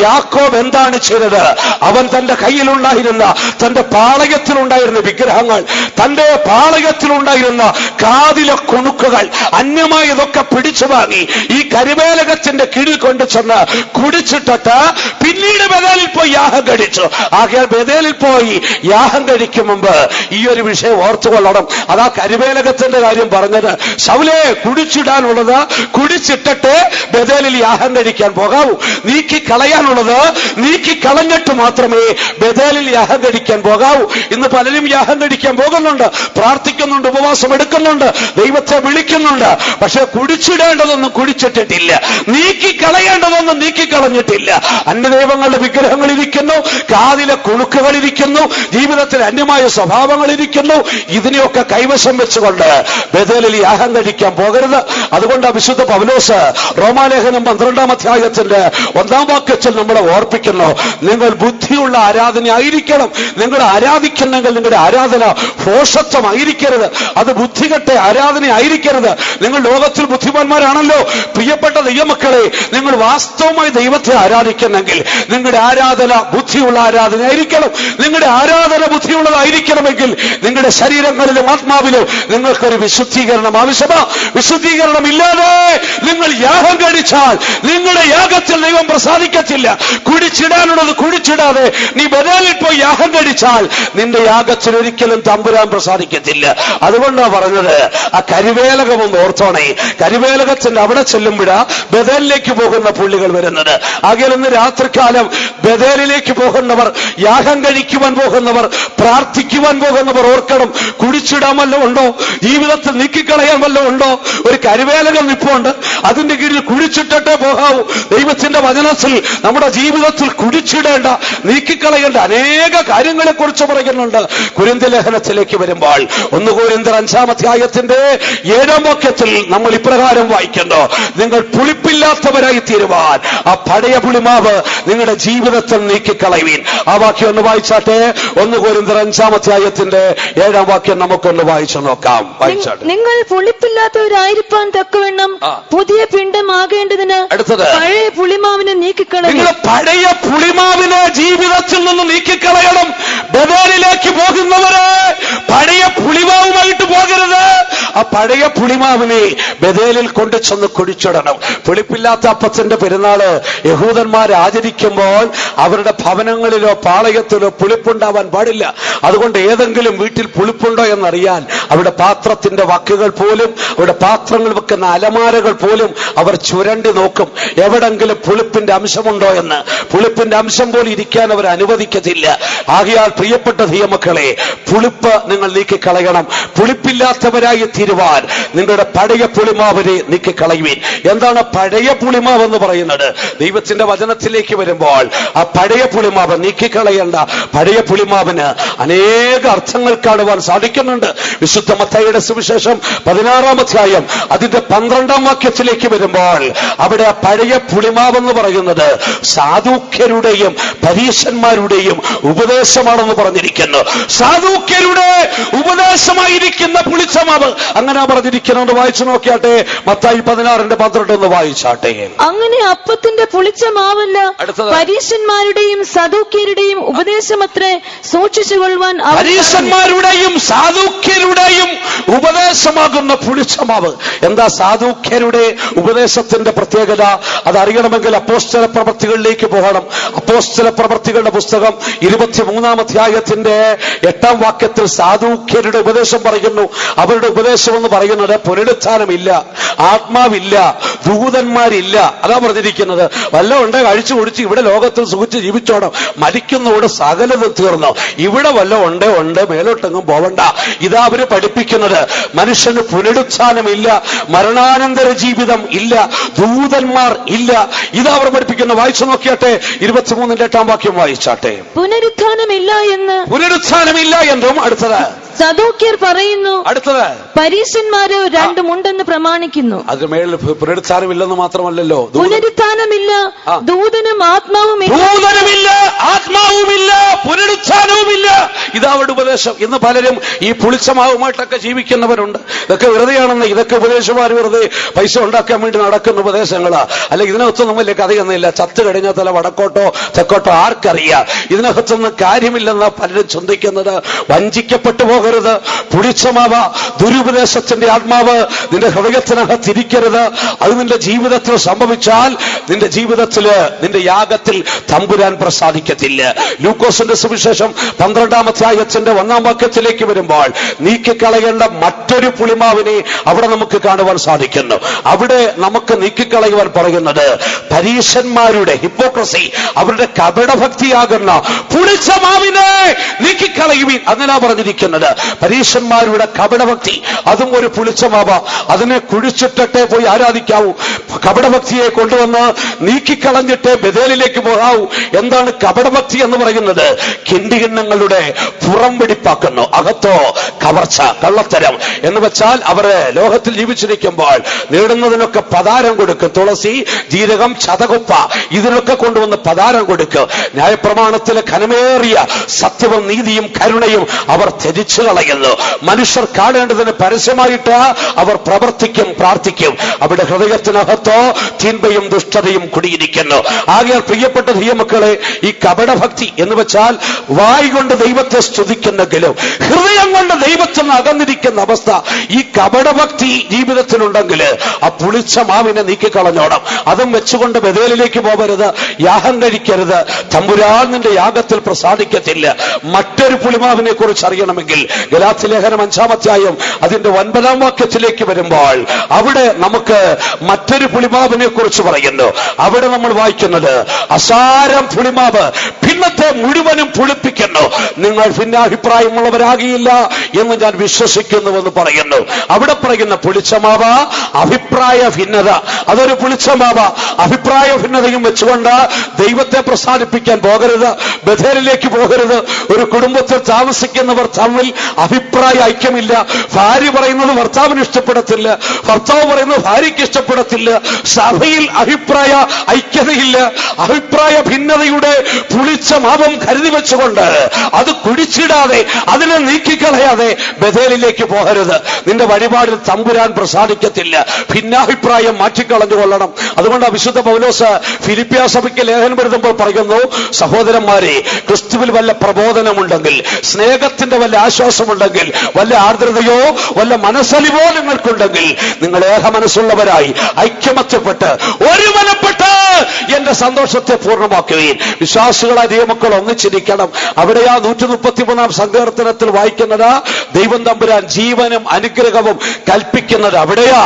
യാക്കോബ് എന്താണ് ചെയ്തത്? അവൻ തന്റെ കയ്യിലുണ്ടായിരുന്ന, തന്റെ പാളയത്തിലുണ്ടായിരുന്ന വിഗ്രഹങ്ങൾ, തന്റെ പാളയത്തിലുണ്ടായിരുന്ന കാതിലെ കുണുക്കുകൾ, അന്യമായതൊക്കെ പിടിച്ചു വാങ്ങി ഈ കരുവേലകത്തിന്റെ കീഴിൽ കൊണ്ടു ചെന്ന് കുടിച്ചിട്ടിട്ട് പിന്നീട് ബഥേലിൽ പോയി യാഗം കഴിച്ചു. ആകയാൽ ബഥേലിൽ പോയി യാഗം കഴിക്കും മുമ്പ് ഈ ഒരു വിഷയം ഓർത്തുകൊള്ളണം. അതാ കരുവേലകത്തിന്റെ കാര്യം പറഞ്ഞത്. ശൗലേ, കുടിച്ചിടാനുള്ളത് കുടിച്ചിട്ടിട്ട് ബഥേലിൽ യാഗം കഴിക്കാൻ പോകാവൂ. നീക്കിക്കളയാനുള്ളത് നീക്കിക്കളഞ്ഞിട്ട് മാത്രമേ ബഥേലിൽ യാഗം കഴിക്കാൻ പോകാവൂ. ഇന്ന് പലരും യാഗം കഴിക്കാൻ പോകുന്നുണ്ട്, പ്രാർത്ഥിക്കുന്നുണ്ട്, ഉപവാസം എടുക്കുന്നുണ്ട്, ദൈവത്തെ വിളിക്കുന്നുണ്ട്. പക്ഷെ കുടിച്ചിടേണ്ടതൊന്നും കുടിച്ചിട്ടിട്ടില്ല, നീക്കിക്കളയേണ്ടതൊന്നും നീക്കി നീക്കിക്കളഞ്ഞിട്ടില്ല. അന്യദൈവങ്ങളുടെ വിഗ്രഹങ്ങൾ ഇരിക്കുന്നു, കാതിലെ കുണുക്കുകൾ ഇരിക്കുന്നു, ജീവിതത്തിൽ അന്യമായ സ്വഭാവങ്ങൾ ഇരിക്കുന്നു. ഇതിനെയൊക്കെ കൈവശം വെച്ചുകൊണ്ട് ബേഥേലിൽ യാഗം കഴിക്കാൻ പോകരുത്. അതുകൊണ്ട് വിശുദ്ധ പൗലോസ് റോമാലേഖനം 12-ാം അധ്യായത്തിന്റെ 1-ാം വാക്യത്തിൽ നമ്മളെ ഓർപ്പിക്കുന്നു, നിങ്ങൾ ബുദ്ധിയുള്ള ആരാധന ആയിരിക്കണം. നിങ്ങൾ ആരാധിക്കുന്നെങ്കിൽ നിങ്ങളുടെ ആരാധന ഭോഷത്വമായിരിക്കരുത്, അത് ബുദ്ധികെട്ട ആരാധന ആയിരിക്കരുത്. നിങ്ങൾ ലോകത്തിൽ ബുദ്ധിമാന്മാരാണല്ലോ. പ്രിയപ്പെട്ട ദൈവമക്കളെ, നിങ്ങൾ വാസ്തവമായി ദൈവത്തെ ആരാധിക്കുന്നെങ്കിൽ നിങ്ങളുടെ ആരാധന ബുദ്ധിയുള്ള ആരാധന ആയിരിക്കണം. നിങ്ങളുടെ ആരാധന ബുദ്ധിയുള്ളതായിരിക്കണമെങ്കിൽ നിങ്ങളുടെ ശരീരങ്ങളിലും ആത്മാവിലും നിങ്ങൾക്കൊരു വിശുദ്ധീകരണം ആവശ്യമാണ്. വിശുദ്ധീകരണം ഇല്ലാതെ നിങ്ങൾ യാഗം കഴിച്ചാൽ നിങ്ങളുടെ യാഗത്തിൽ ദൈവം പ്രസാദിക്കത്തില്ല. കുഴിച്ചിടാനുള്ളത് കുഴിച്ചിടാതെ നീ ബദലിൽ പോയി യാഗം കഴിച്ചാൽ നിന്റെ യാഗത്തിൽ ഒരിക്കലും തമ്പുരാൻ പ്രസാദിക്കത്തില്ല. അതുകൊണ്ടാണ് പറഞ്ഞത് ആ കരിവേലകം ഒന്ന് ഓർത്തോണേ. കരിവേലകത്തിന്റെ അവിടെ ചെല്ലുമ്പോഴാ ബദലിലേക്ക് പോകുന്ന പുള്ളികൾ വരുന്നത്. ആകെ ഇന്ന് രാത്രികാലം ബദലിലേക്ക് പോകുന്നവർ, യാഗം കഴിക്കുവാൻ പോകുന്നവർ, പ്രാർത്ഥിക്കുവാൻ പോകുന്നവർ ഓർക്കണം, കുടിച്ചിടാൻ വല്ലതും ഉണ്ടോ? ജീവിതത്തിൽ നീക്കിക്കളയാൻ വല്ലതും ഉണ്ടോ? ഒരു കരിവേലകം നിപ്പുണ്ട്, അതിന്റെ കീഴിൽ കുഴിച്ചിട്ടേ പോകാവൂ. ദൈവത്തിന്റെ വചനത്തിൽ നമ്മുടെ ജീവിതത്തിൽ കുഴിച്ചിടേണ്ട, നീക്കിക്കളയേണ്ട അനേക കാര്യങ്ങളെ കുറിച്ച് പറയുന്നുണ്ട്. കൊരിന്ത്യർ ലേഖനത്തിലേക്ക് വരുമ്പോൾ 1 കൊരിന്ത്യർ 5-ാം അധ്യായത്തിന്റെ 7-ാം വാക്യത്തിൽ നമ്മൾ ഇപ്രകാരം വായിക്കുന്നു, നിങ്ങൾ പുളിപ്പില്ലാത്തവരായി തീരുവാൻ ആ പഴയ പുളിമാവ് നിങ്ങളുടെ ജീവിതത്തിൽ നീക്കിക്കളയുവീൻ. ആ വാക്യം ഒന്ന് വായിച്ചാട്ടെ. 1 കൊരിന്ത്യർ 5-ാം അധ്യായത്തിന്റെ 7-ാം വാക്യം നമുക്കൊന്ന് വായിച്ചു നോക്കാം. വായിച്ചാട്ടെ. നിങ്ങൾ പുളിപ്പില്ലാത്തവരായിരിക്കാൻ തക്കവണ്ണം പുതിയ പിണ്ഡമാകേണ്ടതിന് അടുത്തത് പഴയ പുളിമാവിനെ നീക്കിക്കളയും. നിങ്ങൾ പഴയ പുളിമാവിനെ ജീവിതത്തിൽ നിന്ന് നീക്കിക്കളയണം. ബദലിലേക്ക് പോകുന്നവരെ പഴയ പുളിമാവുമായിട്ട് പോകരുത്. ആ പഴയ പുളിമാവിനെ ബദലിൽ കൊണ്ടു ചെന്ന് കുഴിച്ചിടണം. പുളിപ്പില്ലാത്ത അപ്പത്തിന്റെ പെരുന്നാള് യഹൂദന്മാർ ആചരിക്കുമ്പോൾ അവരുടെ ഭവനങ്ങളിലോ പാളയത്തിലോ പുളിപ്പുണ്ടാവാൻ പാടില്ല. അതുകൊണ്ട് ഏതെങ്കിലും വീട്ടിൽ പുളിപ്പുണ്ടോ എന്നറിയാൻ അവിടെ പാത്രത്തിന്റെ വക്കുകൾ പോലും, അവിടെ പാത്രങ്ങൾ വെക്കുന്ന അലമാരകൾ പോലും അവർ ചുരണ്ടി നോക്കും, എവിടെങ്കിലും പുളിപ്പിന്റെ അംശമുണ്ടോ എന്ന്. പുളിപ്പിന്റെ അംശം പോലും ഇരിക്കാൻ അവർ അനുവദിക്കത്തില്ല. ആകയാൽ പ്രിയപ്പെട്ട ദൈവമക്കളെ, പുളിപ്പ് നിങ്ങൾ നീക്കിക്കളയണം. പുളിപ്പില്ലാത്തവരായി തീരുവാൻ നിങ്ങളുടെ പഴയ പുളിമാവിനെ നീക്കിക്കളയുവീൻ. എന്താണ് പഴയ പുളിമാവ് എന്ന് പറയുന്നത്? ദൈവത്തിന്റെ വചനത്തിലേക്ക് വരുമ്പോൾ ആ പഴയ പുളിമാവ് നീക്കിക്കളയേണ്ട പഴയ പുളിമാവിന് അനേക അർത്ഥങ്ങൾ കാണുവാൻ സാധിക്കുന്നുണ്ട്. വിശുദ്ധ മത്തായിയുടെ സുവിശേഷം 16-ാം അധ്യായം അതിന്റെ 12-ാം വാക്യത്തിലേക്ക് വരുമ്പോൾ അവിടെ ആ പഴയ പുളിമാവെന്ന് പറയുന്നത് സാധുക്യരുടെയും പരീശന്മാരുടെയും ഉപദേശമാണെന്ന് പറഞ്ഞിരിക്കുന്നു. സാധുക്യരുടെ ഉപദേശമായിരിക്കുന്ന പുളിച്ചമാവ് അങ്ങനെ പറഞ്ഞിരിക്കുന്നത് വായിച്ചു നോക്കിയാട്ടെ. മത്തായി 16:12 ഒന്ന് വായിച്ചാട്ടെ. അങ്ങനെ അപ്പത്തിന്റെ പുളിച്ച മാവല്ല, പരീശന്മാരുടെയും സദൂക്യരുടെയും ഉപദേശമത്രേ സൂക്ഷിച്ചുകൊള്ളുവാൻ. പരീശന്മാരുടെയും സാധുക്യരുടെയും ഉപദേശമാകുന്ന പുളിച്ചമാവ്. എന്താ സാധുക്യരുടെ ഉപദേശത്തിന്റെ പ്രത്യേകത? അതറിയണമെങ്കിൽ അപ്പോസ്തല പ്രവൃത്തികളിലേക്ക് പോകണം. അപ്പോസ്തല പ്രവൃത്തികളുടെ പുസ്തകം 23-ാം അധ്യായത്തിന്റെ 8-ാം വാക്യത്തിൽ സാധുക്യരുടെ ഉപദേശം പറയുന്നു. അവരുടെ ഉപദേശം എന്ന് പറയുന്നത് പുനരുത്ഥാനമില്ല, ആത്മാവില്ല, ദൂതന്മാരില്ല. അതാ പറഞ്ഞിരിക്കുന്നത്. വല്ലതും ഉണ്ട് കഴിച്ചു കുടിച്ച് ഇവിടെ ലോകത്തിൽ സുഖിച്ച് ജീവിച്ചോണം, മരിക്കുന്നതോടെ സകലത് തീർന്നു. ഇവിടെ വല്ലതും ഉണ്ട്, മേലോട്ടെങ്ങും പോവണ്ട. ഇതാ അവര് പഠിപ്പിക്കുന്നത്. മനുഷ്യന് പുനരുത്ഥാനമില്ല, മരണാനന്തര ജീവിതം ഇല്ല, ദൂതന്മാർ ഇല്ല. ഇതാ അവർ പഠിപ്പിക്കുന്ന. വായിച്ചു നോക്കിയാട്ടെ. 23-ന്റെ 8-ാം വാക്യം വായിച്ചാട്ടെ. പുനരുത്ഥാനമില്ല എന്നും അടുത്തത് സദൂക്യർ പറയുന്നു. അടുത്തത് പരീശന്മാര് രണ്ടുമുണ്ടെന്ന് പ്രമാണിക്കുന്നു. അതിന് മേളിൽ പുനരുത്ഥാനമില്ലെന്ന് മാത്രമല്ലല്ലോ, പുനരുത്ഥാനമില്ല, ദൂതനും ആത്മാവുമില്ല, പുനരുത്ഥാനവുമില്ല. ഇതാ അവരുടെ ഉപദേശം. ഇന്ന് പലരും ഈ പുളിച്ചമാവുമായിട്ടൊക്കെ ജീവിക്കുന്നവരുണ്ട്. ഇതൊക്കെ വെറുതെയാണെന്ന്, ഇതൊക്കെ ഉപദേശമാർ വെറുതെ പൈസ ഉണ്ടാക്കാൻ വേണ്ടി നടക്കുന്ന ഉപദേശങ്ങളാ. അല്ല, ഇതിനകത്തൊന്നും വലിയ കഥയൊന്നുമില്ല. ചത്ത് കഴിഞ്ഞാൽ തല വടക്കോട്ടോ തെക്കോട്ടോ ആർക്കറിയാം. ഇതിനകത്തൊന്നും കാര്യമില്ലെന്ന് പലരും ചിന്തിക്കുന്നത്. വഞ്ചിക്കപ്പെട്ടു പോകരുത്. പുളിച്ചമാവ ദുരുപദേശത്തിന്റെ ആത്മാവ് നിന്റെ ഹൃദയത്തിനകത്തിരിക്കരുത്. അത് നിന്റെ ജീവിതത്തിൽ സംഭവിച്ചാൽ നിന്റെ ജീവിതത്തില്, നിന്റെ യാഗത്തിൽ തമ്പുരാൻ പ്രസാദിക്കത്തില്ല. ലൂക്കോസിന്റെ സുവിശേഷം 12-ാം അധ്യായത്തിന്റെ 1-ാം വാക്യത്തിലേക്ക് വരുമ്പോൾ നീക്കിക്കളയേണ്ട മറ്റൊരു പുളിമാവിനെ അവിടെ നമുക്ക് കാണുവാൻ സാധിക്കുന്നു. അവിടെ നമുക്ക് നീക്കിക്കളയുവാൻ പറയുന്നത് പരീശന്മാരുടെ ഹിപ്പോക്രസി, അവരുടെ കപടഭക്തിയാകുന്ന പുളിച്ചമാവിനെ നീക്കിക്കളയുവീൻ. അങ്ങനെ പറഞ്ഞിരിക്കുന്നത്. പരീശന്മാരുടെ കപടഭക്തി, അതും ഒരു പുളിച്ചമാവ. അതിനെ കുഴിച്ചിട്ടേ പോയി ആരാധിക്കാവൂ. കപടഭക്തിയെ കൊണ്ടുവന്ന് നീക്കിക്കളഞ്ഞിട്ട് ബഥേലിലേക്ക് പോകാവൂ. എന്താണ് കപടഭക്തി എന്ന് പറയുന്നത്? കിണ്ടികിണ്ണങ്ങളുടെ പുറം വെടിപ്പാക്കുന്നു, അകത്തോ കവർച്ച, കള്ളത്തരം. എന്ന് വെച്ചാൽ അവര് ലോകത്തിൽ ജീവിച്ചിരിക്കുമ്പോൾ നേടുന്നതിനൊക്കെ പതാരം കൊടുക്കും. തുളസി, ജീരകം, ചതകുപ്പ, ഇതിനൊക്കെ കൊണ്ടുവന്ന് പതാരം കൊടുക്കും. ന്യായപ്രമാണത്തിലെ ഘനമേറിയ സത്യവും നീതിയും കരുണയും അവർ ത്യജിച്ചു കളയുന്നു. മനുഷ്യർ കാണേണ്ടതിന് പരസ്യമായിട്ട് അവർ പ്രവർത്തിക്കും, പ്രാർത്ഥിക്കും. അവിടെ ഹൃദയത്തിനകത്തോ തിന്മയും ദുഷ്ടതയും കുടിയിരിക്കുന്നു. ആകയാൽ പ്രിയപ്പെട്ട ദൈവമക്കളെ, ഈ കപടഭക്തി എന്ന് വെച്ചാൽ വായ് കൊണ്ട് ദൈവത്തെ സ്തുതിക്കുന്നെങ്കിലും ഹൃദയം കൊണ്ട് ദൈവത്തിൽ നിന്ന് അകന്നിരിക്കുന്ന അവസ്ഥ. ഈ കപടഭക്തി ജീവിതത്തിലുണ്ടെങ്കിൽ ആ പുളിച്ച മാവിനെ നീക്കിക്കളഞ്ഞോണം. അതും വെച്ചുകൊണ്ട് ബഥേലിലേക്ക് പോകരുത്, യാഗം കഴിക്കരുത്. തമ്പുരാൻ നിന്റെ യാഗത്തിൽ പ്രസാദിക്കത്തില്ല. മറ്റൊരു പുളിമാവിനെ കുറിച്ച് അറിയണമെങ്കിൽ ഗലാത്യലേഖനം 5-ാം അധ്യായം അതിന്റെ 9-ാം വാക്യത്തിലേക്ക് വരുമ്പോൾ അവിടെ നമുക്ക് മറ്റൊരു പുളിമാവിനെ കുറിച്ച് പറയുന്നു. അവിടെ നമ്മൾ വായിക്കുന്നത്, അസാരം പുളിമാവ് ഭിന്നത്തെ മുഴുവനും പുളിപ്പിക്കുന്നു, നിങ്ങൾ ഭിന്നാഭിപ്രായമുള്ളവരാകിയില്ല എന്ന് ഞാൻ വിശ്വസിക്കുന്നുവെന്ന് പറയുന്നു. അവിടെ പറയുന്ന പുളിച്ചമാവ അഭിപ്രായ ഭിന്നത, അതൊരു പുളിച്ചമാവ. അഭിപ്രായ ഭിന്നതയും വെച്ചുകൊണ്ട് ദൈവത്തെ പ്രസാദിപ്പിക്കാൻ പോകരുത്, ബഥേലിലേക്ക് പോകരുത്. ഒരു കുടുംബത്തിൽ താമസിക്കുന്നവർ തമ്മിൽ അഭിപ്രായ ഐക്യമില്ല. ഭാര്യ പറയുന്നത് ഭർത്താവിന് ഇഷ്ടപ്പെടത്തില്ല, ഭർത്താവ് പറയുന്നത് ഭാര്യയ്ക്ക് ഇഷ്ടപ്പെടത്തില്ല. സഭയിൽ അഭിപ്രായ ഐക്യതയില്ല. അഭിപ്രായ ഭിന്നതയുടെ പുളിച്ച മാവം കരുതി വെച്ചുകൊണ്ട് അത് കുടിച്ചിടാതെ, അതിനെ നീക്കിക്കളയാതെ ബഥേലിലേക്ക് പോകരുത്. നിന്റെ വഴിപാടിൽ തമ്പുരാൻ പ്രസാദിക്കത്തില്ല. ഭിന്നാഭിപ്രായം മാറ്റിക്കളഞ്ഞുകൊള്ളണം. അതുകൊണ്ട് വിശുദ്ധ പൗലോസ് ഫിലിപ്പിയ സഭയ്ക്ക് ലേഖനം എഴുതുമ്പോൾ പറയുന്നു, സഹോദരന്മാരെ, ക്രിസ്തുവിൽ വല്ല പ്രബോധനമുണ്ടെങ്കിൽ, സ്നേഹത്തിന്റെ വല്ല ആശ്വാസമുണ്ടെങ്കിൽ, വല്ല ആർദ്രതയോ വല്ല മനസ്സലിവോ നിങ്ങൾക്കുണ്ടെങ്കിൽ, നിങ്ങൾ ഏക മനസ്സുള്ളവരായി ഐക്യമത്യപ്പെട്ട് ഒരുമനപ്പെട്ട് എന്റെ സന്തോഷത്തെ പൂർണ്ണമാക്കുകയും. വിശ്വാസികളായ ദൈവമക്കൾ ഒന്നിച്ചിരിക്കണം. അവിടെയാ 133-ാം സങ്കീർത്തനത്തിൽ വായിക്കുന്നത്, ദൈവം തമ്പുരാൻ ജീവനും അനുഗ്രഹവും കൽപ്പിക്കുന്നത് അവിടെയാ.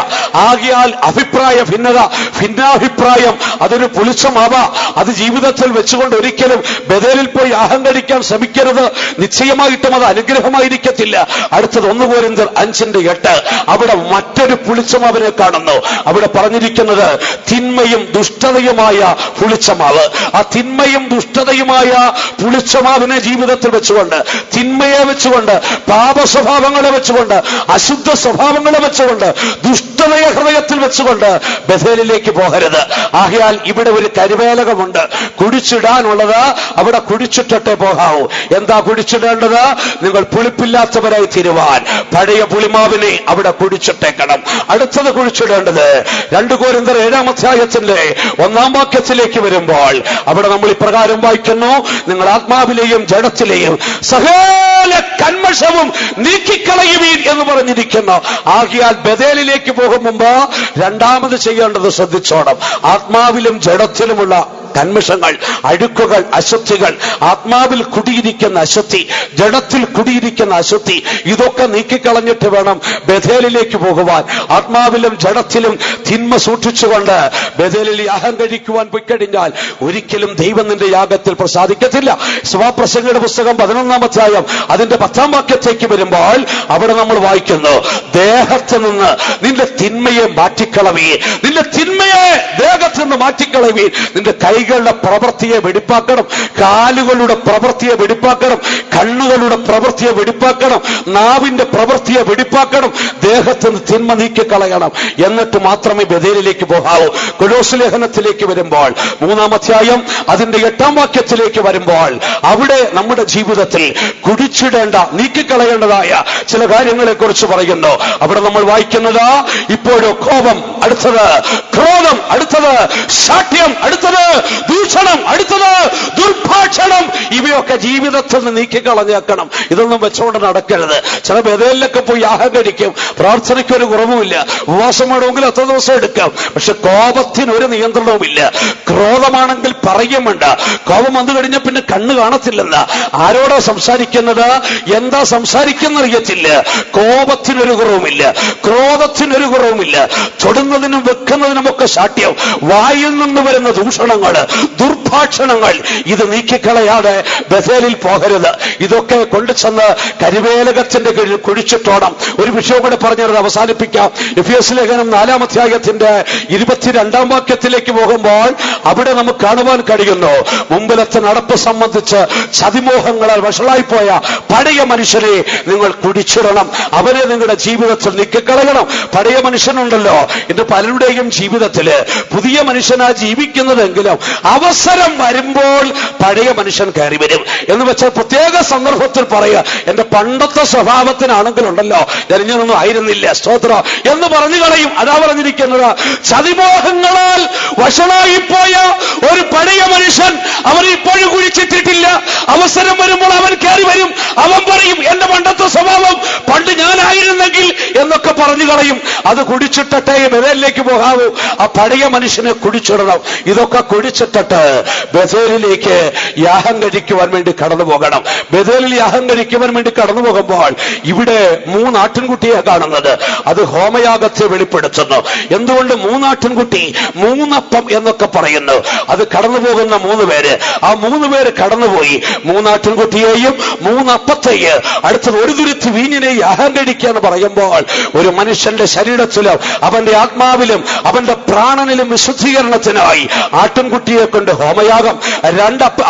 ആകയാൽ അഭിപ്രായ ഭിന്നത, ഭിന്നാഭിപ്രായം അതൊരു പുളിച്ചമാവ. അത് ജീവിതത്തിൽ വെച്ചുകൊണ്ട് ഒരിക്കലും ബഥേലിൽ പോയി അഹങ്കരിക്കാൻ ശ്രമിക്കരുത്. നിശ്ചയമായിട്ടും അത് അനുഗ്രഹമായിരിക്കത്തില്ല. അടുത്തത് 1 കൊരിന്ത്യർ 5:8. അവിടെ മറ്റൊരു പുളിച്ചമാവിനെ കാണുന്നു. അവിടെ പറഞ്ഞിരിക്കുന്നത് തിന്മയും ദുഷ്ടതയുമായ പുളിച്ചമാവ്. ആ തിന്മയും ദുഷ്ടതയുമായ പുളിച്ചമാവിനെ ജീവിതത്തിൽ വെച്ചുകൊണ്ട്, തിന്മയെ വെച്ചുകൊണ്ട്, പാപ സ്വഭാവങ്ങളെ വെച്ചുകൊണ്ട്, അശുദ്ധ സ്വഭാവങ്ങളെ വെച്ചുകൊണ്ട്, ദുഷ്ടതയെ ഹൃദയത്തിൽ വെച്ചുകൊണ്ട് ബഥേലിലേക്ക് പോകരുത്. ആകയാൽ ഇവിടെ ഒരു കരുവേലകമുണ്ട്. കുടിച്ചിടാനുള്ളത് അവിടെ കുടിച്ചിട്ടേ പോകാവൂ. എന്താ കുടിച്ചിടേണ്ടത്? നിങ്ങൾ പുളിപ്പില്ലാത്തവരായി തീരുവാൻ പഴയ പുളിമാവിനെ അവിടെ കുടിച്ചിട്ടേക്കണം. അടുത്തത് കുഴിച്ചിടേണ്ടത് 2 കൊരിന്ത്യർ 7-ാം അധ്യായത്തിന്റെ 1-ാം വാക്യത്തിലേക്ക് വരുമ്പോൾ അവിടെ നമ്മൾ ഇപ്രകാരം വായിക്കുന്നു, നിങ്ങൾ ആത്മാവിലെയും ജഡത്തിലെയും സകല കന്മഷവും നീക്കിക്കളയുവീൻ എന്ന് പറഞ്ഞിരിക്കുന്നു. ആകയാൽ ബഥേലിലേക്ക് പോകും മുമ്പ് രണ്ടാമത് ചെയ്യേണ്ടത് ശ്രദ്ധിച്ചോണം. ആത്മാവിലും ജഡത്തിലുമുള്ള കന്മഷങ്ങൾ, അഴുക്കുകൾ, അശുദ്ധികൾ, ആത്മാവിൽ കുടിയിരിക്കുന്ന അശുദ്ധി, ജഡത്തിൽ കുടിയിരിക്കുന്ന അശുദ്ധി, ഇതൊക്കെ നീക്കിക്കളഞ്ഞിട്ട് വേണം ബഥേലിലേക്ക് പോകുവാൻ. ആത്മാവിലും ജഡത്തിലും തിന്മ സൂക്ഷിച്ചുകൊണ്ട് ബഥേലിൽ യാഗം കഴിക്കുവാൻ പോയിക്കഴിഞ്ഞാൽ ഒരിക്കലും ദൈവം നിന്റെ യാഗത്തിൽ പ്രസാദിക്കത്തില്ല. സഭാപ്രസംഗിയുടെ പുസ്തകം 11-ാം അധ്യായം അതിന്റെ 10-ാം വാക്യത്തേക്ക് വരുമ്പോൾ അവിടെ നമ്മൾ വായിക്കുന്നു, ദേഹത്ത് നിന്ന് നിന്റെ തിന്മയെ മാറ്റിക്കളവേ, നിന്റെ തിന്മയെ ദേഹത്ത് നിന്ന് മാറ്റിക്കളവേ. നിന്റെ കൈകളുടെ പ്രവൃത്തിയെ വെടിപ്പാക്കണം, കാലുകളുടെ പ്രവൃത്തിയെ വെടിപ്പാക്കണം, കണ്ണുകളുടെ പ്രവൃത്തിയെ വെടിപ്പാക്കണം, നാവിന്റെ പ്രവൃത്തിയെ വെടിപ്പാക്കണം. ദേഹത്തിന് തിന്മ നീക്കിക്കളയണം. എന്നിട്ട് മാത്രമേ ബഥേലിലേക്ക് പോകാവൂ. കൊലോസ്യ ലേഖനത്തിലേക്ക് വരുമ്പോൾ 3-ാം അധ്യായം അതിന്റെ 8-ാം വാക്യത്തിലേക്ക് വരുമ്പോൾ അവിടെ നമ്മുടെ ജീവിതത്തിൽ കുടിച്ചിടേണ്ട, നീക്കിക്കളയേണ്ടതായ ചില കാര്യങ്ങളെ കുറിച്ച് പറയുന്നു. അവിടെ നമ്മൾ വായിക്കുന്നത്, ഇപ്പോഴോ കോപം, അടുത്തത് ക്രോധം, അടുത്തത് ശാഠ്യം, അടുത്തത് ദൂഷണം, അടുത്തത് ദുർഭാഷണം. ഇവയൊക്കെ ജീവിതത്തിൽ നിന്ന് നീക്കിക്കളഞ്ഞേക്കണം. ഇതൊന്നും വെച്ചുകൊണ്ട് നടക്കരുത്. ചില ബഥേലിലൊക്കെ പോയി അഹങ്കരിക്കും, പ്രാർത്ഥനയ്ക്ക് ഒരു കുറവുമില്ല, ഉപവാസം വേണമെങ്കിൽ എത്ര ദിവസം എടുക്കാം, പക്ഷെ കോപത്തിന് ഒരു നിയന്ത്രണവുമില്ല. ക്രോധമാണെങ്കിൽ പറയും വേണ്ട, കോപം വന്നു കഴിഞ്ഞാൽ പിന്നെ കണ്ണ് കാണത്തില്ലെന്ന. ആരോടാ സംസാരിക്കുന്നത്, എന്താ സംസാരിക്കുന്നറിയത്തില്ല. കോപത്തിനൊരു കുറവുമില്ല, ക്രോധത്തിനൊരു കുറവുമില്ല. തൊടുന്നതിനും വെക്കുന്നതിനുമൊക്കെ ശാഠ്യം, വായിൽ നിന്ന് വരുന്ന ദൂഷണങ്ങൾ, വാക്കുകള്, ദുർഭാഷണങ്ങൾ, ഇത് നീക്കിക്കളയാതെ ബഥേലിൽ പോകരുത്. ഇതൊക്കെ കൊണ്ടുചെന്ന് കരിവേലകത്തിന്റെ കീഴിൽ കുഴിച്ചിട്ടോണം. ഒരു വിഷയം കൂടെ പറഞ്ഞത് അവസാനിപ്പിക്കാം. എഫേസ്യ ലേഖനം 4-ാം അധ്യായത്തിന്റെ 22-ാം വാക്യത്തിലേക്ക് പോകുമ്പോൾ അവിടെ നമുക്ക് കാണുവാൻ കഴിയുന്നു, മുമ്പിലത്തെ നടപ്പ് സംബന്ധിച്ച് ചതിമോഹങ്ങളാൽ വഷളായിപ്പോയ പഴയ മനുഷ്യനെ നിങ്ങൾ കുടിച്ചിടണം. അവരെ നിങ്ങളുടെ ജീവിതത്തിൽ നീക്കിക്കളയണം. പഴയ മനുഷ്യനുണ്ടല്ലോ, ഇന്ന് പലരുടെയും ജീവിതത്തില് പുതിയ മനുഷ്യനാ ജീവിക്കുന്നതെങ്കിലും അവസരം വരുമ്പോൾ പഴയ മനുഷ്യൻ കയറി വരും. എന്ന് വെച്ചാൽ പ്രത്യേക സന്ദർഭത്തിൽ പറയുക, എന്റെ പണ്ടത്തെ സ്വഭാവത്തിനാണെങ്കിലുണ്ടല്ലോ ഞാനൊന്നും ആയിരുന്നില്ല, സ്തോത്രം എന്ന് പറഞ്ഞു കളയും. അതാ പറഞ്ഞിരിക്കുന്നത്, ചതിമോഹങ്ങളാൽ വഷളായിപ്പോയ ഒരു പഴയ മനുഷ്യൻ അവൻ ഇപ്പോഴും കുഴിച്ചിട്ടിട്ടില്ല. അവസരം വരുമ്പോൾ അവൻ കയറി വരും. അവൻ പറയും, എന്റെ പണ്ടത്തെ സ്വഭാവം പണ്ട് ഞാനായിരുന്നെങ്കിൽ എന്നൊക്കെ പറഞ്ഞു കളയും. അത് കുടിച്ചിട്ടെ ബഥേലിലേക്ക് പോകാവൂ. ആ പഴയ മനുഷ്യനെ കുടിച്ചിടണം. ഇതൊക്കെ കുടിച്ചിട്ടിട്ട് ബഥേലിലേക്ക് യാഗം കഴിക്കുവാൻ വേണ്ടി കടന്നു പോകണം. ബഥേലിൽ യാഗം കഴിക്കുവാൻ വേണ്ടി കടന്നു പോകുമ്പോൾ ഇവിടെ 3 ആട്ടിൻകുട്ടിയെ കാണുന്നത്. അത് ഹോമയാഗത്തെ വെളിപ്പെടുത്തുന്നു. എന്തുകൊണ്ട് 3 ആട്ടിൻകുട്ടി, 3 അപ്പം എന്നൊക്കെ പറയുന്നു. അത് കടന്നു പോകുന്ന 3 പേര്, ആ 3 പേര് കടന്നുപോയി 3 ആട്ടിൻകുട്ടിയെയും 3 അപ്പത്തെയും അടുത്തത് ഒരു തുരുത്തി വീഞ്ഞിനെ യാഗം കഴിക്കുക എന്ന് പറയുമ്പോൾ ഒരു മനുഷ്യന്റെ ശരീരത്തിലും അവന്റെ ആത്മാവിലും അവന്റെ പ്രാണനിലും വിശുദ്ധീകരണത്തിനായി ആട്ടിൻകുട്ടിയെ കൊണ്ട് ഹോമയാഗം,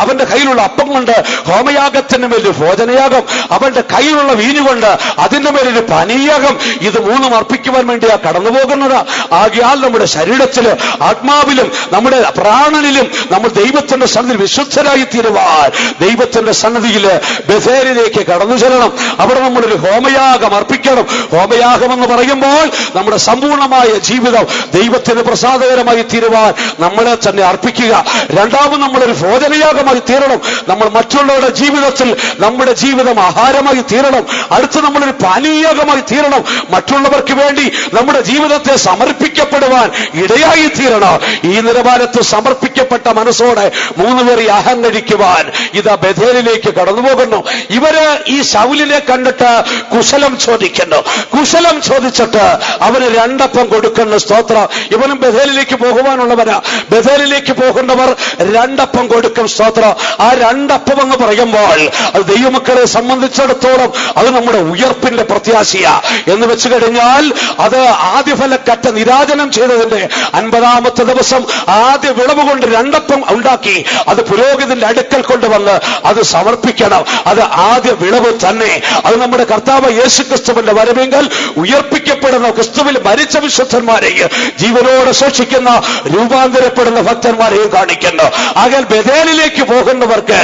അവന്റെ കയ്യിലുള്ള അപ്പം കൊണ്ട് ഹോമയാഗത്തിന് മേലൊരു ഭോജനയാഗം, അവന്റെ കയ്യിലുള്ള വീഞ്ഞുകൊണ്ട് അതിന്റെ മേലൊരു പാനീയാഗം, ഇത് 3 അർപ്പിക്കുവാൻ വേണ്ടിയാ കടന്നു പോകുന്നത്. ആകയാൽ നമ്മുടെ ശരീരത്തില് ആത്മാവിലും നമ്മുടെ പ്രാണനിലും നമ്മൾ ദൈവത്തിന്റെ സന്നിധിയിൽ വിശുദ്ധരായി തീരുവാൻ ദൈവത്തിന്റെ സന്നിധിയില് ബഥേലിലേക്ക് കടന്നു ചെല്ലണം. അവിടെ നമ്മളൊരു ഹോമയാഗം അർപ്പിക്കണം. ഹോമയാഗം എന്ന് പറയുമ്പോൾ നമ്മുടെ സമ്പൂർണമായ ജീവിതം ദൈവത്തിന് പ്രസാദകരമായി തീരുവാൻ നമ്മളെ തന്നെ അർപ്പിക്കുക. രണ്ടാമത് നമ്മളൊരു ഭോജനയാഗമായി തീരണം. നമ്മൾ മറ്റുള്ളവരുടെ ജീവിതത്തിൽ നമ്മുടെ ജീവിതം ആഹാരമായി തീരണം. അടുത്ത് നമ്മളൊരു പാനീയാഗമായി തീരണം. മറ്റുള്ളവർക്ക് വേണ്ടി നമ്മുടെ ജീവിതത്തെ സമർപ്പിക്കപ്പെടുവാൻ ഇടയായി തീരണം. ഈ നിലവാരത്തിൽ സമർപ്പിക്കപ്പെട്ട മനസ്സോടെ 3 പേർ യാഗം കഴിക്കുവാൻ ഇതാ ബഥേലിലേക്ക് കടന്നു പോകുന്നു. ഇവര് ഈ ശൗലിനെ കണ്ടിട്ട് കുശലം ചോദിക്കുന്നു. കുശലം ചോദിച്ചിട്ട് അവന് 2 അപ്പം കൊടുക്കുന്നു. സ്തോത്രം. ഇവനും ബഥേലിലേക്ക് പോകുവാനുള്ളവരാ. ബഥേലിലേക്ക് പോകുന്നവർ 2 അപ്പം കൊടുക്കും. സ്തോത്രം. ആ 2 അപ്പം എന്ന് പറയുമ്പോൾ അത് ദൈവമക്കളെ സംബന്ധിച്ചിടത്തോളം അത് നമ്മുടെ ഉയർപ്പിന്റെ പ്രത്യാശയാ. എന്ന് വെച്ച് കഴിഞ്ഞാൽ അത് ആദ്യഫലക്കറ്റ നിരാജനം ചെയ്തതിന്റെ 50-ാമത്തെ ദിവസം ആദ്യ വിളവ് കൊണ്ട് 2 അപ്പം ഉണ്ടാക്കി അത് പുരോഹിതന്റെ അടുക്കൽ കൊണ്ടുവന്ന് അത് സമർപ്പിക്കണം. അത് ആദ്യ വിളവ് തന്നെ. അത് നമ്മുടെ കർത്താവ് യേശുക്രിസ്തുവിന്റെ വരവെങ്കിൽ ഉയർപ്പിക്കപ്പെടുന്ന ക്രിസ്തുവിൽ മരിച്ച വിശുദ്ധന്മാരെയും ജീവനോടെ സൂക്ഷിക്കുന്ന രൂപാന്തരപ്പെടുന്ന ഭക്തന്മാരെയും കാണിക്കുന്നു. ആകയാൽ ബഥേലിലേക്ക് പോകുന്നവർക്ക്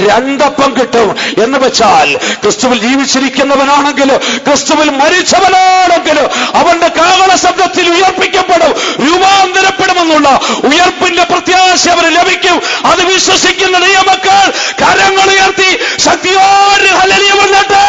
2 അപ്പം കിട്ടും. എന്ന് വെച്ചാൽ ക്രിസ്തുവിൽ ജീവിച്ചിരിക്കുന്നവനാണെങ്കിലും ക്രിസ്തുവിൽ മരിച്ചവനാണെങ്കിലും അവന്റെ കാഹള ശബ്ദത്തിൽ ഉയർപ്പിക്കപ്പെടും, രൂപാന്തരപ്പെടുമെന്നുള്ള ഉയർപ്പിന്റെ പ്രത്യാശ അവന് ലഭിക്കും. അത് വിശ്വസിക്കുന്ന ദൈവമക്കൾ കരങ്ങൾ ഉയർത്തി ശക്തിയോടെ ഹല്ലേലൂയ പറഞ്ഞിട്ട്.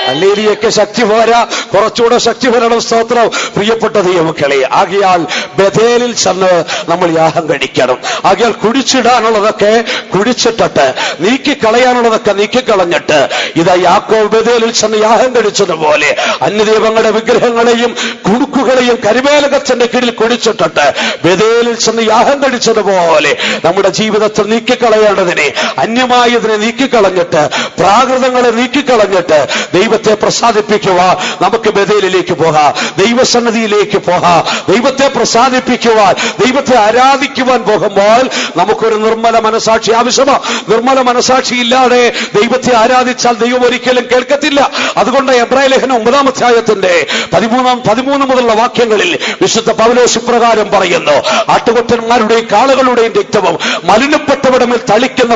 ഹല്ലേലൂയയ്ക്ക് ശക്തി പോരാ, കുറച്ചുകൂടെ ശക്തി വരണം. സ്തോത്രം. പ്രിയപ്പെട്ട ദൈവമക്കളെ, ആകയാൽ ബഥേലിൽ ചെന്ന് നമ്മൾ യാഗം കഴിക്കണം. ആകയാൽ കുടിച്ചിടാനുള്ളതൊക്കെ കുടിച്ചിട്ടിട്ട് നീക്കിക്കളയാനുള്ളതൊക്കെ നീക്കിക്കളഞ്ഞിട്ട് ഇതാ യാക്കോബ് ബഥേലിൽ ചെന്ന് യാഗം കഴിച്ചതുപോലെ അന്യദൈവങ്ങളുടെ വിഗ്രഹങ്ങളെയും കുടുക്കുകളെയും കരിവേലകത്തിന്റെ കീഴിൽ കുടിച്ചിട്ടിട്ട് ബഥേലിൽ ചെന്ന് യാഗം കഴിച്ചതുപോലെ നമ്മുടെ ജീവിതത്തിൽ നീക്കിക്കളയേണ്ടതിനെ, അന്യമായതിനെ നീക്കിക്കളഞ്ഞിട്ട് പ്രാകൃതങ്ങളെ നീക്കിക്കളഞ്ഞിട്ട് ദൈവത്തെ പ്രസാദിപ്പിക്കുവാൻ നമുക്ക് ബഥേലിലേക്ക് പോകാം. ദൈവസന്നിധിയിലേക്ക് പോകാം. ദൈവത്തെ പ്രസാദിപ്പിക്കുവാൻ, ദൈവത്തെ ആരാധിക്കുവാൻ പോകുമ്പോൾ നമുക്കൊരു നിർമ്മല മനസാക്ഷി ആവശ്യമാണ്. നിർമ്മല മനസാക്ഷി ഇല്ലാതെ ദൈവത്തെ ആരാധിച്ചാൽ ദൈവം ഒരിക്കലും കേൾക്കത്തില്ല. അതുകൊണ്ട് എബ്രായ ലേഖനം 9-ാം അധ്യായത്തിന്റെ 13 മുതലുള്ള വാക്യങ്ങളിൽ വിശുദ്ധ പൗലോസ് ഇപ്രകാരം പറയുന്നു: ആട്ടുകൊറ്റന്മാരുടെയും കാളകളുടെയും രക്തവും മലിനപ്പെട്ടവരുടെ മേൽ തളിക്കുന്ന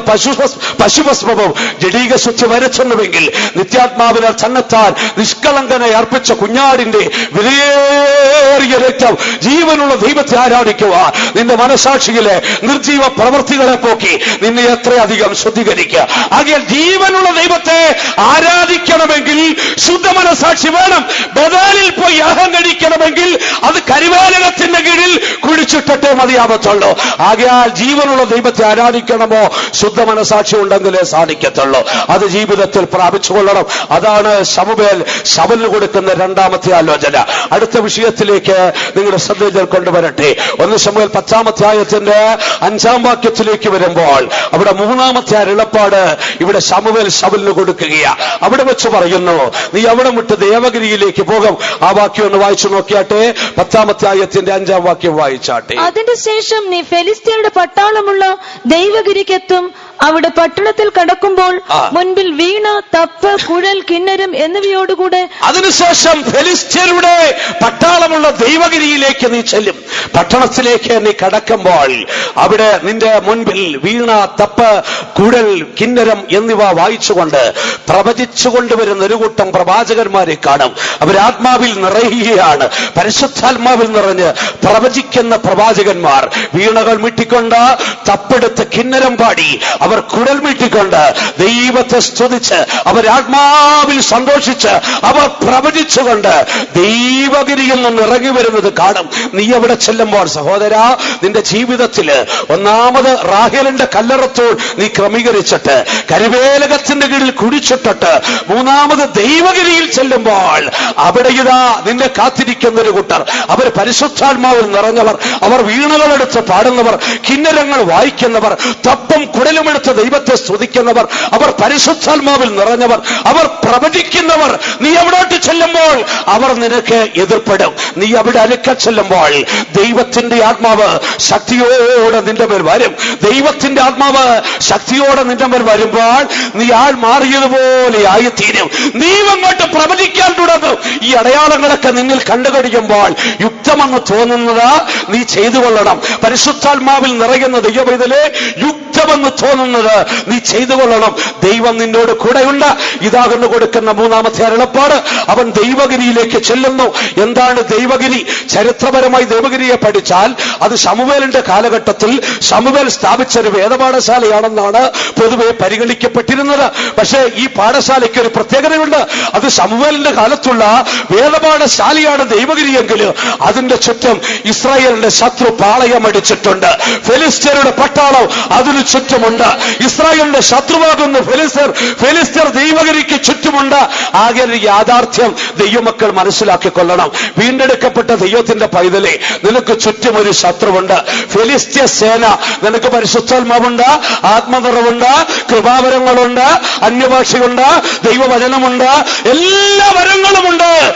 പശുഭസ്മവും ജഡീക ശുദ്ധി വരച്ചെന്നുവെങ്കിൽ നിത്യാത്മാവിനാൽ തന്നെത്താൻ നിഷ്കളങ്കനെ അർപ്പിച്ച കുഞ്ഞാടിന്റെ വിലയേറിയ രക്തം ജീവനുള്ള ദൈവത്തെ ആരാധിക്കുവാൻ നിന്റെ മനസാക്ഷിയിലെ നിർജീവ പ്രവൃത്തികളെ പോക്കി നിന്നെ എത്രയധികം ശുദ്ധീകരിക്കുക. ആകയാൽ ജീവനുള്ള ദൈവത്തെ ആരാധിക്കണമെങ്കിൽ ശുദ്ധ മനസാക്ഷി വേണം. ബഥേലിൽ പോയി യാഗം കഴിക്കണമെങ്കിൽ അത് കരിവേലകത്തിന്റെ കീഴിൽ കുഴിച്ചിട്ടേ മതിയാവത്തുള്ളൂ. ആകയാൽ ജീവനുള്ള ദൈവത്തെ ആരാധിക്കണമോ ശുദ്ധ മനസാക്ഷി ഉണ്ടെങ്കിലേ സാധിക്കത്തുള്ളൂ. അത് ജീവിതത്തിൽ പ്രാപിച്ചുകൊള്ളണം. അതാണ് ശമൂവേൽ ശൗലിന് കൊടുക്കുന്ന രണ്ടാമത്തെ ആലോചന. അടുത്ത വിഷയത്തിലേക്ക് നിങ്ങളുടെ ശ്രദ്ധ കൊണ്ടുവരട്ടെ. 1 ശമൂവേൽ 10-ാം അധ്യായത്തിന്റെ 5-ാം വാക്യത്തിലേക്ക് വരുമ്പോൾ അവിടെ 3-ാമത്തെ അരുളപ്പാട് ഇവിടെ ശമൂവേൽ ശൗലിന് കൊടുക്കുകയാ. അവിടെ വെച്ച് പറയുന്നു, നീ അവിടെ വിട്ട് ദേവഗിരിയിലേക്ക് പോകും. ആ വാക്യം ഒന്ന് വായിച്ചു നോക്കിയാട്ടെ. 10-ാം അധ്യായത്തിന്റെ 5-ാം വാക്യം വായിച്ചാട്ടെ. അതിന്റെ ശേഷം നീ ഫെലിസ്ത്യരുടെ പട്ടാളമുള്ള ദൈവഗിരിക്കെത്തും. അവിടെ പട്ടണത്തിൽ കടക്കുമ്പോൾ മുൻപിൽ വീണ, തപ്പ്, കുഴൽ, കിന്നരം എന്നിവയോടുകൂടെ അതിനുശേഷം ഫെലിസ്ത്യരുടെ പട്ടാളമുള്ള ദൈവഗിരിയിലേക്ക് നീ ചെല്ലും. പട്ടണത്തിലേക്ക് നീ കടക്കുമ്പോൾ അവിടെ നിന്റെ മുൻപിൽ വീണ, തപ്പ്, കുഴൽ, കിന്നരം എന്നിവ വായിച്ചുകൊണ്ട് പ്രവചിച്ചുകൊണ്ടുവരുന്ന ഒരു കൂട്ടം പ്രവാചകന്മാരെ കാണും. അവരാത്മാവിൽ നിറയുകയാണ്. പരിശുദ്ധാത്മാവിൽ നിറഞ്ഞ് പ്രവചിക്കുന്ന പ്രവാചകന്മാർ വീണകൾ മീട്ടിക്കൊണ്ട്, തപ്പെടുത്ത് കിന്നരം പാടി, അവർ കുഴൽ മീട്ടിക്കൊണ്ട് ദൈവത്തെ സ്തുതിച്ച്, അവരാത്മാവിൽ സന്തോഷിച്ച്, അവർ പ്രവചിച്ചുകൊണ്ട് ദൈവഗിരിയിൽ നിന്ന് ഇറങ്ങി വരുന്നത് കാണും. നീ അവിടെ ചെല്ലുമ്പോൾ സഹോദരാ, നിന്റെ ജീവിതത്തിൽ ഒന്നാമത് റാഹേലിന്റെ കല്ലറത്തോൾ നീ ക്രമീകരിച്ചിട്ട് കരുവേലകത്തിന്റെ കീഴിൽ കുഴിച്ചിട്ടിട്ട് മൂന്നാമത് ദൈവഗിരിയിൽ ചെല്ലുമ്പോൾ അവിടെ ഇതാ നിന്നെ കാത്തിരിക്കുന്ന ഒരു കൂട്ടർ. അവർ പരിശുദ്ധാത്മാവിൽ നിറഞ്ഞവർ, അവർ വീണകളെടുത്ത് പാടുന്നവർ, കിന്നരങ്ങൾ വായിക്കുന്നവർ, തപ്പും കുടലുമെടുത്ത് ദൈവത്തെ സ്തുതിക്കുന്നവർ, അവർ പരിശുദ്ധാത്മാവിൽ നിറഞ്ഞവർ, അവർ പ്രവചിക്കുന്നവർ. നീ അവിടോട്ട് ചെല്ലുമ്പോൾ അവർ നിനക്ക് എതിർപ്പെടും. നീ അവിടെ അടുക്ക ചെല്ലുമ്പോൾ ദൈവത്തിന്റെ ആത്മാവ് ശക്തിയോടെ നിന്റെ മേൽ വരും. ദൈവത്തിന്റെ ആത്മാവ് ശക്തിയോടെ നിന്റെ മേൽ വരുമ്പോൾ നീ ആൾ മാറിയതുപോലെ ആയിത്തീരും. നീ അങ്ങോട്ട് പ്രവചിക്കാൻ തുടങ്ങും. ഈ അടയാളങ്ങളൊക്കെ നിന്നിൽ കണ്ടുകഴിയുമ്പോൾ യുക്തമെന്ന് തോന്നുന്നത് നീ ചെയ്തു കൊള്ളണം. പരിശുദ്ധാത്മാവിൽ നിറയുന്ന ദൈവവേദലെ യുക്തമെന്ന് തോന്നുന്നത് നീ ചെയ്തു കൊള്ളണം. ദൈവം നിന്നോട് കൂടെയുണ്ട്. ഇതാകുന്നു കൊടുക്കുന്ന 3-ാമത്തെ അരുളപ്പാട്. അവൻ ദൈവഗിരിയിലേക്ക് ചെല്ലുന്നു. എന്താണ് ദൈവഗിരി? ചരിത്രപരമായി ദൈവഗിരിയെ പഠിച്ചാൽ അത് ശമൂവേലിന്റെ കാലഘട്ടത്തിൽ ശമൂവേൽ സ്ഥാപിച്ചൊരു വേദപാഠശാലയാണെന്നാണ് പൊതുവെ പരിഗണിക്കപ്പെട്ടിരുന്നത്. പക്ഷേ ഈ പാഠശാലയ്ക്ക് ഒരു പ്രത്യേകതയുണ്ട്. അത് ശമൂവേലിന്റെ കാലത്തുള്ള വേദപാഠശാലയാണ് ദൈവഗിരിയെങ്കിൽ അതിന്റെ ചുറ്റും ഇസ്രായേലിന്റെ ശത്രു പാളയമടിച്ചിട്ടുണ്ട്. ഫെലിസ്ത്യരുടെ പട്ടാളം അതിനു ചുറ്റുമുണ്ട്. ഇസ്രായേലിന്റെ ശത്രുവാകുന്ന ഫെലിസ്ത്യർ ദൈവഗിരിക്ക് ചുറ്റുമുണ്ട്. ആകെ ഒരു യാഥാർത്ഥ്യം ദൈവമക്കൾ മനസ്സിലാക്കിക്കൊള്ളണം. വീണ്ടെടുക്കപ്പെട്ട ദൈവത്തിന്റെ പൈതലെ, നിനക്ക് ചുറ്റും ഒരു ശത്രുവുണ്ട്. ഫെലിസ്ത്യ സേന. നിനക്ക് പരിശുദ്ധാത്മാവുണ്ട്, ആത്മനിറവുണ്ട്, കൃപാവരങ്ങളുണ്ട്, അന്യഭാഷയുണ്ട്, ദൈവവചനമുണ്ട്, എല്ലാ വരങ്ങളുമുണ്ട്.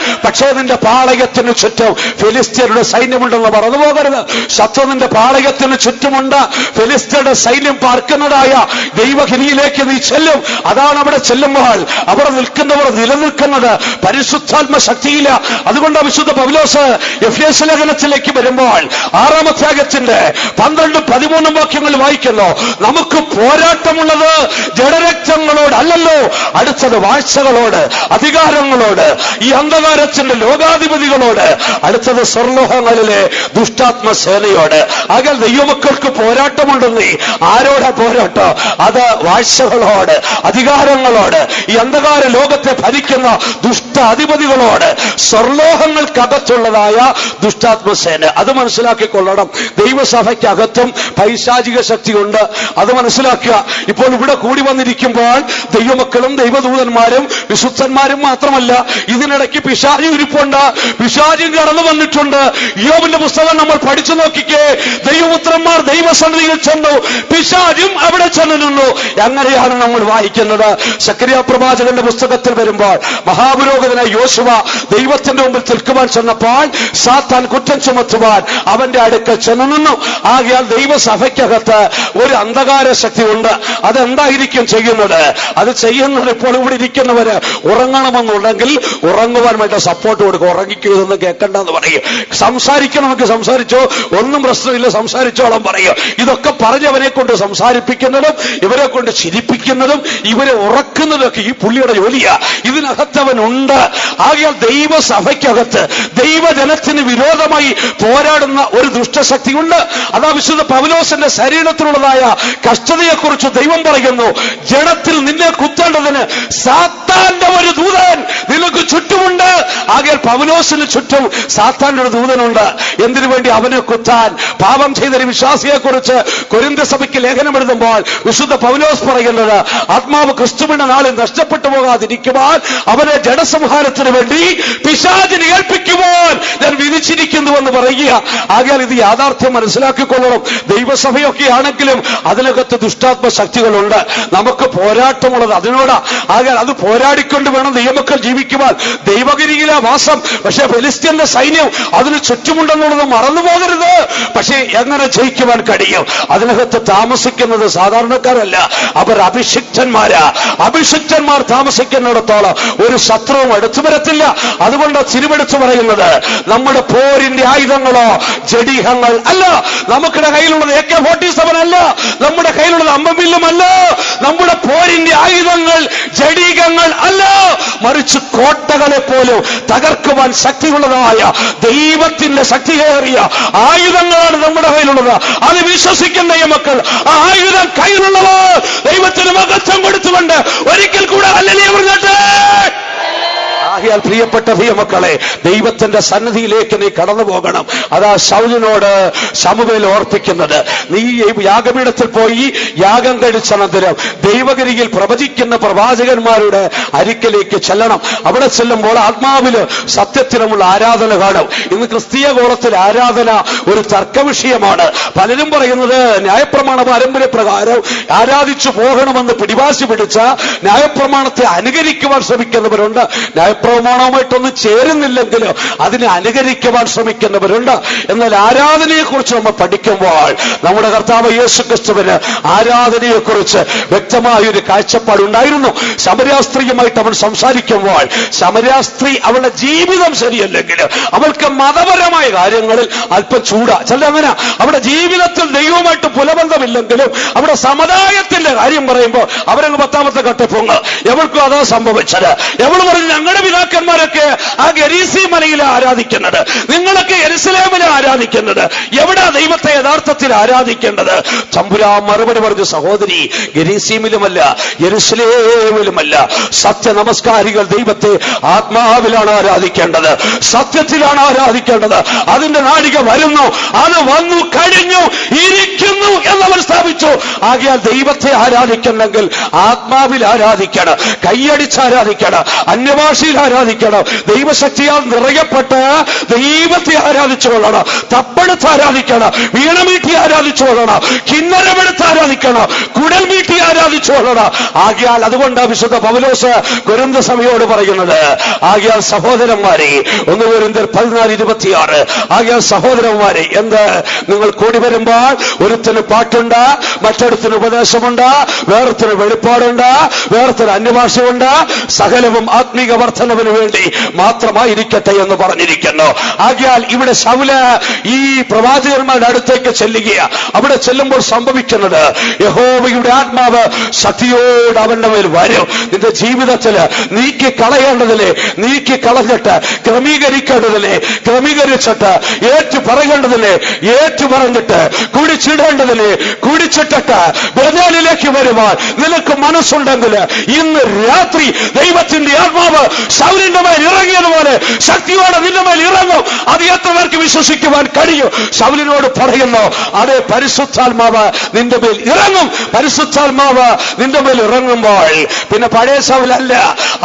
പക്ഷേ നിന്റെ പാളയത്തിന് ചുറ്റും ഫെലിസ്ത്യരുടെ സൈന്യമുണ്ടെന്ന് മറന്നു പോകരുത്. ശത്രു നിന്റെ പാളയത്തിന് ചുറ്റുമുണ്ട്. ഫെലിസ്ത്യരുടെ സൈന്യം പാർക്കുന്നതായ ദൈവഗിരിയിലേക്ക് നീ ചെല്ലും. അതാണ് അവിടെ ചെല്ലുമ്പോൾ അവിടെ നിൽക്കുന്നവർ നിലനിൽക്കുന്നത് പരിശുദ്ധാത്മ ശക്തിയില്ല. അതുകൊണ്ട് വിശുദ്ധ പൗലോസ് എഫേസ്യ ലേഖനത്തിലേക്ക് വരുമ്പോൾ 6-ാം അധ്യായത്തിന്റെ 12-13 വാക്യങ്ങൾ വായിക്കുന്നു. നമുക്ക് പോരാട്ടമുള്ളത് ജഡരക്തങ്ങളോട് അല്ലല്ലോ, അടുത്തത് വാഴ്ചകളോട്, അധികാരങ്ങളോട്, ഈ അന്ധകാരത്തിന്റെ ലോകാധിപതികളോട്, അടുത്തത് സ്വർലോഹങ്ങളിലെ ദുഷ്ടാത്മസേനയോട്. അകൽ ദൈവമക്കൾക്ക് പോരാട്ടമുണ്ടെന്നേ. ആരോടാ പോരാട്ടം? അത് വാഴ്ചകളോട്, അധികാരങ്ങളോട്, ഈ അന്ധകാര ലോകത്തെ ഭരിക്കുന്ന ദുഷ്ട അധിപതികളോട്, സ്വർലോഹങ്ങൾക്കകത്തുള്ളതായ ദുഷ്ടാത്മസേന. അത് മനസ്സിലാക്കിക്കൊള്ളണം. ദൈവസഭയ്ക്കകത്തും പൈശാചിക ശക്തിയുണ്ട്. അത് മനസ്സിലാക്കുക. ഇപ്പോൾ ഇവിടെ കൂടി വന്നിരിക്കുമ്പോൾ ദൈവമക്കളും ദൈവദൂതന്മാരും വിശുദ്ധന്മാരും മാത്രമല്ല, ഇതിനിടയ്ക്ക് പിശാചി ഇരിപ്പുണ്ട്. പിശാചും കടന്നു വന്നിട്ടുണ്ട്. യോബിന്റെ പുസ്തകം നമ്മൾ പഠിച്ചു നോക്കിക്കേ. ദൈവപുത്രന്മാർ ദൈവസന്നിധിയിൽ ചെന്നു, പിശാചും അവിടെ ചെന്നു നിന്നു. അങ്ങനെയാണ് നമ്മൾ വായിക്കുന്നത്. സക്കറിയ പ്രവാചകന്റെ പുസ്തകത്തിൽ വരുമ്പോൾ മഹാപുരോഹിതനായ യോശുവ ദൈവത്തിന്റെ മുമ്പിൽ നിൽക്കുവാൻ ചെന്നപ്പോൾ സാത്താൻ കുറ്റം ചുമത്തുവാൻ അവന്റെ അടുക്കൽ ചെന്നു നിന്നു. ആകയാൽ ദൈവസഭയ്ക്കകത്ത് ഒരു അന്ധകാര ശക്തി ഉണ്ട്. അതെന്തായിരിക്കും ചെയ്യുന്നത്? അത് ചെയ്യുന്നത് ഇപ്പോൾ ഇവിടെ ഇരിക്കുന്നവര് ഉറങ്ങണമെന്നുണ്ടെങ്കിൽ ഉറങ്ങുവാൻ വേണ്ട സപ്പോർട്ട് കൊടുക്കും. ഉറങ്ങിക്കരുതെന്ന് കേൾക്കണ്ടെന്ന് പറയും. സംസാരിക്കണമെങ്കിൽ സംസാരിച്ചോ, ഒന്നും പ്രശ്നമില്ല, സംസാരിച്ചോളം പറയും. ഇതൊക്കെ പറഞ്ഞവനെ കൊണ്ട് സംസാരിപ്പിക്കുന്നതും ഇവരെ കൊണ്ട് ചിരിപ്പിക്കുന്നതും ഇവരെ ഉറക്കുന്നതൊക്കെ ഈ പുള്ളിയുടെ ജോലിയാ. ഇതിനകത്തവനുണ്ട്. ആകയാൽ ദൈവസഭയ്ക്കകത്ത് ദൈവജനത്തിന് വിരോധമായി പോരാടുന്ന ഒരു ദുഷ്ടശക്തിയുണ്ട്. അതാ വിശുദ്ധ പൗലോസിന്റെ ശരീരത്തിലുള്ളതായ കഷ്ടതയെക്കുറിച്ച് ദൈവം പറയുന്നു. ജഡത്തിൽ നിന്നെ കുത്തേണ്ടതിന് സാത്താന്റെ ഒരു ദൂതൻ നിനക്ക് ചുറ്റുമുണ്ട്. ആകയാൽ പൗലോസിന് ചുറ്റും സാത്താന്റെ ഒരു ദൂതനുണ്ട്. എന്തിനു വേണ്ടി? അവനെ കുത്താൻ. പാപം ചെയ്തൊരു വിശ്വാസിയെ കുറിച്ച് കൊരിന്ത്യർ സഭയ്ക്ക് ലേഖനം എഴുതുമ്പോൾ വിശുദ്ധ പൗലോസ് പറയുന്നത്, ആത്മാവ് ക്രിസ്തുവിന്റെ നാളിൽ നഷ്ടപ്പെട്ടു പോകാതിരിക്കുവാൻ അവനെ ജഡസംഹാരത്തിന് വേണ്ടി പിശാചിനെ ഏൽപ്പിക്കുവാൻ ഞാൻ വിധിച്ചിരിക്കുന്നുവെന്ന് പറയുക. ആകയാൽ ഇത് യാഥാർത്ഥ്യം മനസ്സിലാക്കിക്കൊള്ളണം. ദൈവസഭയൊക്കെ ആണെങ്കിലും അതിനകത്ത് ദുഷ്ടാത്മ ശക്തികളുണ്ട്. നമുക്ക് പോരാട്ടമുള്ളത് അതിനോടാ. ആകയാൽ അത് പോരാടിക്കൊണ്ട് വേണം ദൈവമക്കൾ ജീവിക്കുവാൻ. ദൈവഗിരിയിലെ വാസം, പക്ഷെ ഫെലിസ്ത്യന്റെ സൈന്യം അതിന് ചുറ്റുമുണ്ടെന്നുള്ളത് മറന്നു പോകരുത്. പക്ഷേ എങ്ങനെ ജയിക്കുവാൻ കഴിയും? അതിനകത്ത് താമസിക്കുന്നത് സാധാരണക്കാരല്ല, അവർ അഭിഷിക്തന്മാരാ. അഭിഷിക്തന്മാർ താമസിക്കുന്നിടത്തോളം ഒരു ശത്രുവും അടുത്തു വരത്തില്ല. അതുകൊണ്ട് തിരുവെടുത്തു പറയുന്നത്, നമ്മുടെ പോരിന്റെ ആയുധങ്ങളോ ജഡീഹങ്ങൾ അല്ല. നമ്മുടെ കയ്യിലുള്ളത് AK-47 അല്ല, നമ്മുടെ കയ്യിലുള്ളത് അമ്പമില്ലുമല്ല. നമ്മുടെ പോരിന്റെ ആയുധങ്ങൾ ജഡീകങ്ങൾ അല്ല, മറിച്ച് കോട്ടകളെ പോലും തകർക്കുവാൻ ശക്തിയുള്ളതായ ദൈവത്തിന്റെ ശക്തിയേറിയ ആയുധങ്ങളാണ് നമ്മുടെ കയ്യിലുള്ളത്. അത് വിശ്വസിക്കുന്ന മക്കൾ ആ ആയുധം കയ്യിലുള്ളവർ ദൈവത്തിന് മഹത്വം കൊടുത്തുകൊണ്ട് ഒരിക്കൽ കൂടെ ഹല്ലേലൂയ പറഞ്ഞാട്ടെ. ആകയാൽ പ്രിയപ്പെട്ട പ്രിയമക്കളെ, ദൈവത്തിന്റെ സന്നിധിയിലേക്ക് നീ കടന്നു പോകണം. അതാ ശൗലിനോട് ശമൂവേൽ ഓർപ്പിക്കുന്നത്. നീ യാഗപീഠത്തിൽ പോയി യാഗം കഴിച്ചനന്തരം ദൈവഗിരിയിൽ പ്രവചിക്കുന്ന പ്രവാചകന്മാരുടെ അരിക്കലേക്ക് ചെല്ലണം. അവിടെ ചെല്ലുമ്പോൾ ആത്മാവില് സത്യത്തിനുമുള്ള ആരാധന കാണും. ഇന്ന് ക്രിസ്തീയ ഗോളത്തിൽ ആരാധന ഒരു തർക്ക വിഷയമാണ്. പലരും പറയുന്നത് ന്യായപ്രമാണ പാരമ്പര്യ പ്രകാരം ആരാധിച്ചു പോകണമെന്ന് പിടിവാശി പിടിച്ച ന്യായപ്രമാണത്തെ അനുകരിക്കുവാൻ ശ്രമിക്കുന്നവരുണ്ട്. ന്യായപ്രമാണവുമായിട്ടൊന്നും ചേരുന്നില്ലെങ്കിലും അതിനെ അനുകരിക്കുവാൻ ശ്രമിക്കുന്നവരുണ്ട്. എന്നാൽ ആരാധനയെക്കുറിച്ച് നമ്മൾ പഠിക്കുമ്പോൾ നമ്മുടെ കർത്താവ് യേശുക്രിസ്തുവിന് ആരാധനയെക്കുറിച്ച് വ്യക്തമായൊരു കാഴ്ചപ്പാടുണ്ടായിരുന്നു. ശമര്യാസ്ത്രീയുമായിട്ട് അവൻ സംസാരിക്കുമ്പോൾ ശമര്യാസ്ത്രീ അവളുടെ ജീവിതം ശരിയല്ലെങ്കിലും അവൾക്ക് മതപരമായ കാര്യങ്ങളിൽ അല്പം ചൂടാ. ചില അങ്ങനെ അവിടെ ജീവിതത്തിൽ ദൈവവുമായിട്ട് പുലബന്ധമില്ലെങ്കിലും അവിടെ സമുദായത്തിന്റെ കാര്യം പറയുമ്പോൾ അവരങ്ങ് 10ാമത്തെ കട്ടിപ്പൊങ്ങ്. എവൾക്കും അതാ സംഭവിച്ചത്. എവൾ പറഞ്ഞു, ഞങ്ങളുടെ പിതാക്കന്മാരൊക്കെ ആ ഗരീസി മലയിലെ ആരാധിക്കുന്നത്, നിങ്ങളൊക്കെ യെരുശലേമിലെ ആരാധിക്കുന്നത്. എവിടാ ദൈവത്തെ യഥാർത്ഥത്തിൽ ആരാധിക്കേണ്ടത്? തമ്പുരാൻ മറുപടി പറഞ്ഞു, സഹോദരി, ഗരീസീമിലുമല്ല യെരുശലേമിലുമല്ല. സത്യ നമസ്കാരികൾ ദൈവത്തെ ആത്മാവിലാണ് ആരാധിക്കേണ്ടത്, സത്യത്തിലാണ് ആരാധിക്കേണ്ടത്. അതിന്റെ നാഴിക വരുന്നു, അത് വന്നു കഴിഞ്ഞു, ഇരിക്കുന്നു എന്നവർ സ്ഥാപിച്ചു. ആകയാൽ ദൈവത്തെ ആരാധിക്കണമെങ്കിൽ ആത്മാവിൽ ആരാധിക്കണം, കൈയടിച്ച് ആരാധിക്കണം, അന്യഭാഷയിൽ ആരാധിക്കണം, ദൈവശക്തിയാൽ നിറയപ്പെട്ട് ദൈവത്തെ ആരാധിച്ചു കൊള്ളണം, തപ്പെടുത്ത് ആരാധിക്കണം, വീണമീട്ടി ആരാധിച്ചു കൊള്ളണം, കിന്നരമെടുത്ത് ആരാധിക്കണം, കുടൽ മീട്ടി ആരാധിച്ചു കൊള്ളണം. ആകയാൽ അതുകൊണ്ടാണ് വിശുദ്ധ പൗലോസ് കൊരിന്ത്യർ സഭയോട് പറയുന്നത്, ആകയാൽ സഹോദരന്മാരെ, 1 കൊരിന്ത്യർ 14:26, ആകയാൽ സഹോദരന്മാരെ, എന്ത് നിങ്ങൾ കൂടി വരുമ്പോൾ ഒരുത്തിന് പാട്ടുണ്ട്, മറ്റൊരുത്തിന് ഉപദേശമുണ്ട്, വേറൊരുത്തിന് വെളിപ്പാടുണ്ട്, വേറൊരുത്തിന് അന്യഭാഷയുണ്ട്, സകലവും ആത്മീക വർധനവിന് വേണ്ടി മാത്രമായിരിക്കട്ടെ എന്ന് പറഞ്ഞിരിക്കുന്നു. ആകയാൽ ഇവിടെ ശൗല് ഈ പ്രവാചകന്മാരുടെ അടുത്തേക്ക് ചെല്ലുകയാണ്. അവിടെ ചെല്ലുമ്പോൾ സംഭവിക്കുന്നത്, യഹോവയുടെ ആത്മാവ് ശക്തിയോട് അവന്റെ മേൽ വരും. നിന്റെ ജീവിതത്തിൽ നീക്കി കളയേണ്ടതിലെ നീക്കി കളഞ്ഞിട്ട്, ക്രമീകരിക്കേണ്ടതിനെ ക്രമീകരിച്ചിട്ട്, ഏറ്റു പറയേണ്ടതിനെ ഏറ്റു പറഞ്ഞിട്ട്, കുടിച്ചിടേണ്ടതിനെ കുടിച്ചിട്ടിട്ട് ബദലിലേക്ക് വരുവാൻ നിനക്ക് മനസ്സുണ്ടെങ്കിൽ ഇന്ന് രാത്രി ദൈവത്തിന്റെ ആത്മാവ് ശൗലിന്റെ മേൽ ഇറങ്ങിയതുപോലെ ശക്തിയോടെ നിന്റെ മേൽ ഇറങ്ങും. അത് എത്ര പേർക്ക് വിശ്വസിക്കുവാൻ കഴിയും? ശൗലിനോട് പറയുന്നു, അതേ, പരിശുദ്ധാത്മാവ് നിന്റെ മേൽ ഇറങ്ങും. പരിശുദ്ധാത്മാവ് നിന്റെ മേൽ ഇറങ്ങുമ്പോൾ പിന്നെ പഴയ ശൗലല്ല,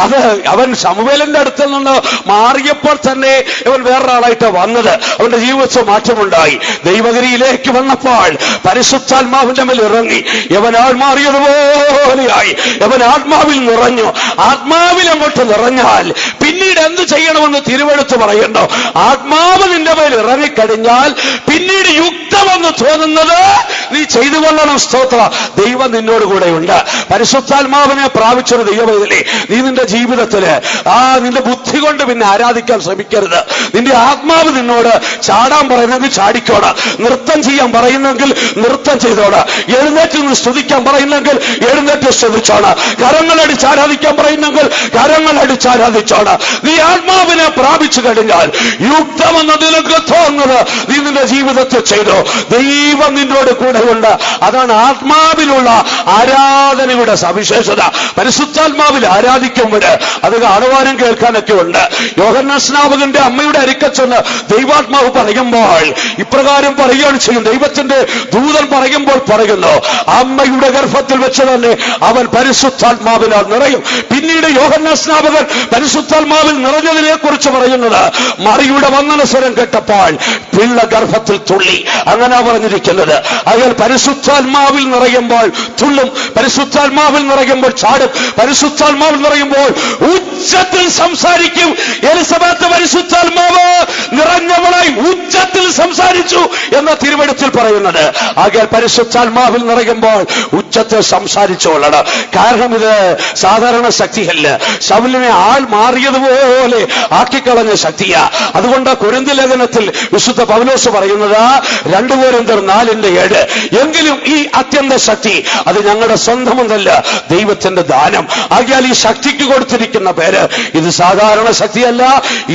അത് അവൻ ശമൂവേലിന്റെ അടുത്തിൽ നിന്ന് മാറിയപ്പോൾ തന്നെ ഇവൻ വേറൊരാളായിട്ട് വന്നത്. അവന്റെ ജീവിതത്തിൽ മാറ്റമുണ്ടായി. ദൈവഗിരിയിലേക്ക് വന്നപ്പോൾ പരിശുദ്ധാത്മാവിന്റെ മേൽ ഇറങ്ങി. യവനാൾ മാറിയതുപോലെയായി. യവൻ ആത്മാവിൽ നിറഞ്ഞു. ആത്മാവിൽ അങ്ങോട്ട് നിറഞ്ഞാൽ പിന്നീട് എന്ത് ചെയ്യണമെന്ന് തിരുവെടുത്ത് പറയുന്നു. ആത്മാവ് നിന്റെ മേൽ ഇറങ്ങിക്കഴിഞ്ഞാൽ പിന്നീട് യുക്തമെന്ന് തോന്നുന്നത് നീ ചെയ്തു കൊള്ളണം. സ്തോത്ര, ദൈവം നിന്നോട് കൂടെയുണ്ട്. പരിശുദ്ധാത്മാവിനെ പ്രാപിച്ചൊരു ദൈവമേ, നീ നിന്റെ ജീവിതത്തില് നിന്റെ ബുദ്ധി കൊണ്ട് പിന്നെ ആരാധിക്കാൻ ശ്രമിക്കരുത്. നിന്റെ ആത്മാവ് നിന്നോട് ചാടാൻ പറയുന്നെങ്കിൽ ചാടിക്കോടാ, നൃത്തം ചെയ്യാൻ പറയുന്നെങ്കിൽ നൃത്തം ചെയ്തോടാ, എഴുന്നേറ്റ് നിന്ന് സ്തുതിക്കാൻ പറയുന്നെങ്കിൽ എഴുന്നേറ്റ് സ്തുതിച്ചോടാ, കരങ്ങളടിച്ച് ആരാധിക്കാൻ പറയുന്നെങ്കിൽ കരങ്ങളടിച്ച് ആരാധിച്ചോടാ. നീ ആത്മാവിനെ പ്രാപിച്ചു കഴിഞ്ഞാൽ യുക്തമെന്ന് നിനക്ക് തോന്നുന്നത് നീ നിന്റെ ജീവിതത്തിൽ ചെയ്തോ. ദൈവം നിന്നോട് കൂടെ സവിശേഷതയുണ്ട്. അതാണ് ആത്മാവിലുള്ള ആരാധനയുടെ സവിശേഷത. പരിശുദ്ധാത്മാവിൽ ആരാധിക്കുമ്പോൾ അത് കാണുവാനും കേൾക്കാനൊക്കെ ഉണ്ട്. യോഹന്നാൻ സ്നാപകന്റെ അമ്മയുടെ അരിക്കച്ചെന്ന് ദൈവാത്മാവ് പറയുമ്പോൾ ഇപ്രകാരം പറയുകയാണ് ചെയ്യും. ദൈവത്തിന്റെ ദൂതൻ പറയുമ്പോൾ പറയുന്നു, അമ്മയുടെ ഗർഭത്തിൽ വെച്ച് തന്നെ അവൻ പരിശുദ്ധാത്മാവിനാൽ നിറയും. പിന്നീട് യോഹന്നാൻ സ്നാപകൻ പരിശുദ്ധാത്മാവിൽ നിറഞ്ഞതിനെ കുറിച്ച് പറയുന്നത്, മറിയുടെ വന്ദനസ്വരം കേട്ടപ്പോൾ പിള്ള ഗർഭത്തിൽ തുള്ളി. അങ്ങനെ പറഞ്ഞിരിക്കുന്നത്. അയാൾ പരിശുദ്ധാത്മാവിൽ നിറയുമ്പോൾ തുള്ളും, പരിശുദ്ധാത്മാവിൽ നിറയുമ്പോൾ ചാടും, പരിശുദ്ധാത്മാവിൽ നിറയുമ്പോൾ ഉച്ചത്തിൽ സംസാരിക്കും. എലിസബത്ത് പരിശുദ്ധാത്മാവ് നിറഞ്ഞവളായി ഉച്ചത്തിൽ സംസാരിച്ചു എന്ന തിരുവെഴുത്തിൽ പറയുന്നത്. ആകയാൽ പരിശുദ്ധാത്മാവിൽ നിറയുമ്പോൾ ഉച്ചത്തിൽ സംസാരിച്ചോളണം. കാരണം ഇത് സാധാരണ ശക്തിയല്ല, ശൗലിനെ ആൾ മാറിയതുപോലെ ആക്കിക്കളഞ്ഞ ശക്തിയാ. അതുകൊണ്ട് കൊരിന്ത്യർ ലേഖനത്തിൽ വിശുദ്ധ പൗലോസ് പറയുന്നത് 2 കൊരിന്ത്യർ 4:7, എങ്കിലും ഈ അത്യന്ത ശക്തി അത് ഞങ്ങളുടെ സ്വന്തമൊന്നല്ല, ദൈവത്തിന്റെ ദാനം. ആകയാൽ ഈ ശക്തിക്ക് കൊടുത്തിരിക്കുന്ന പേര് ഇത് സാധാരണ ശക്തിയല്ല,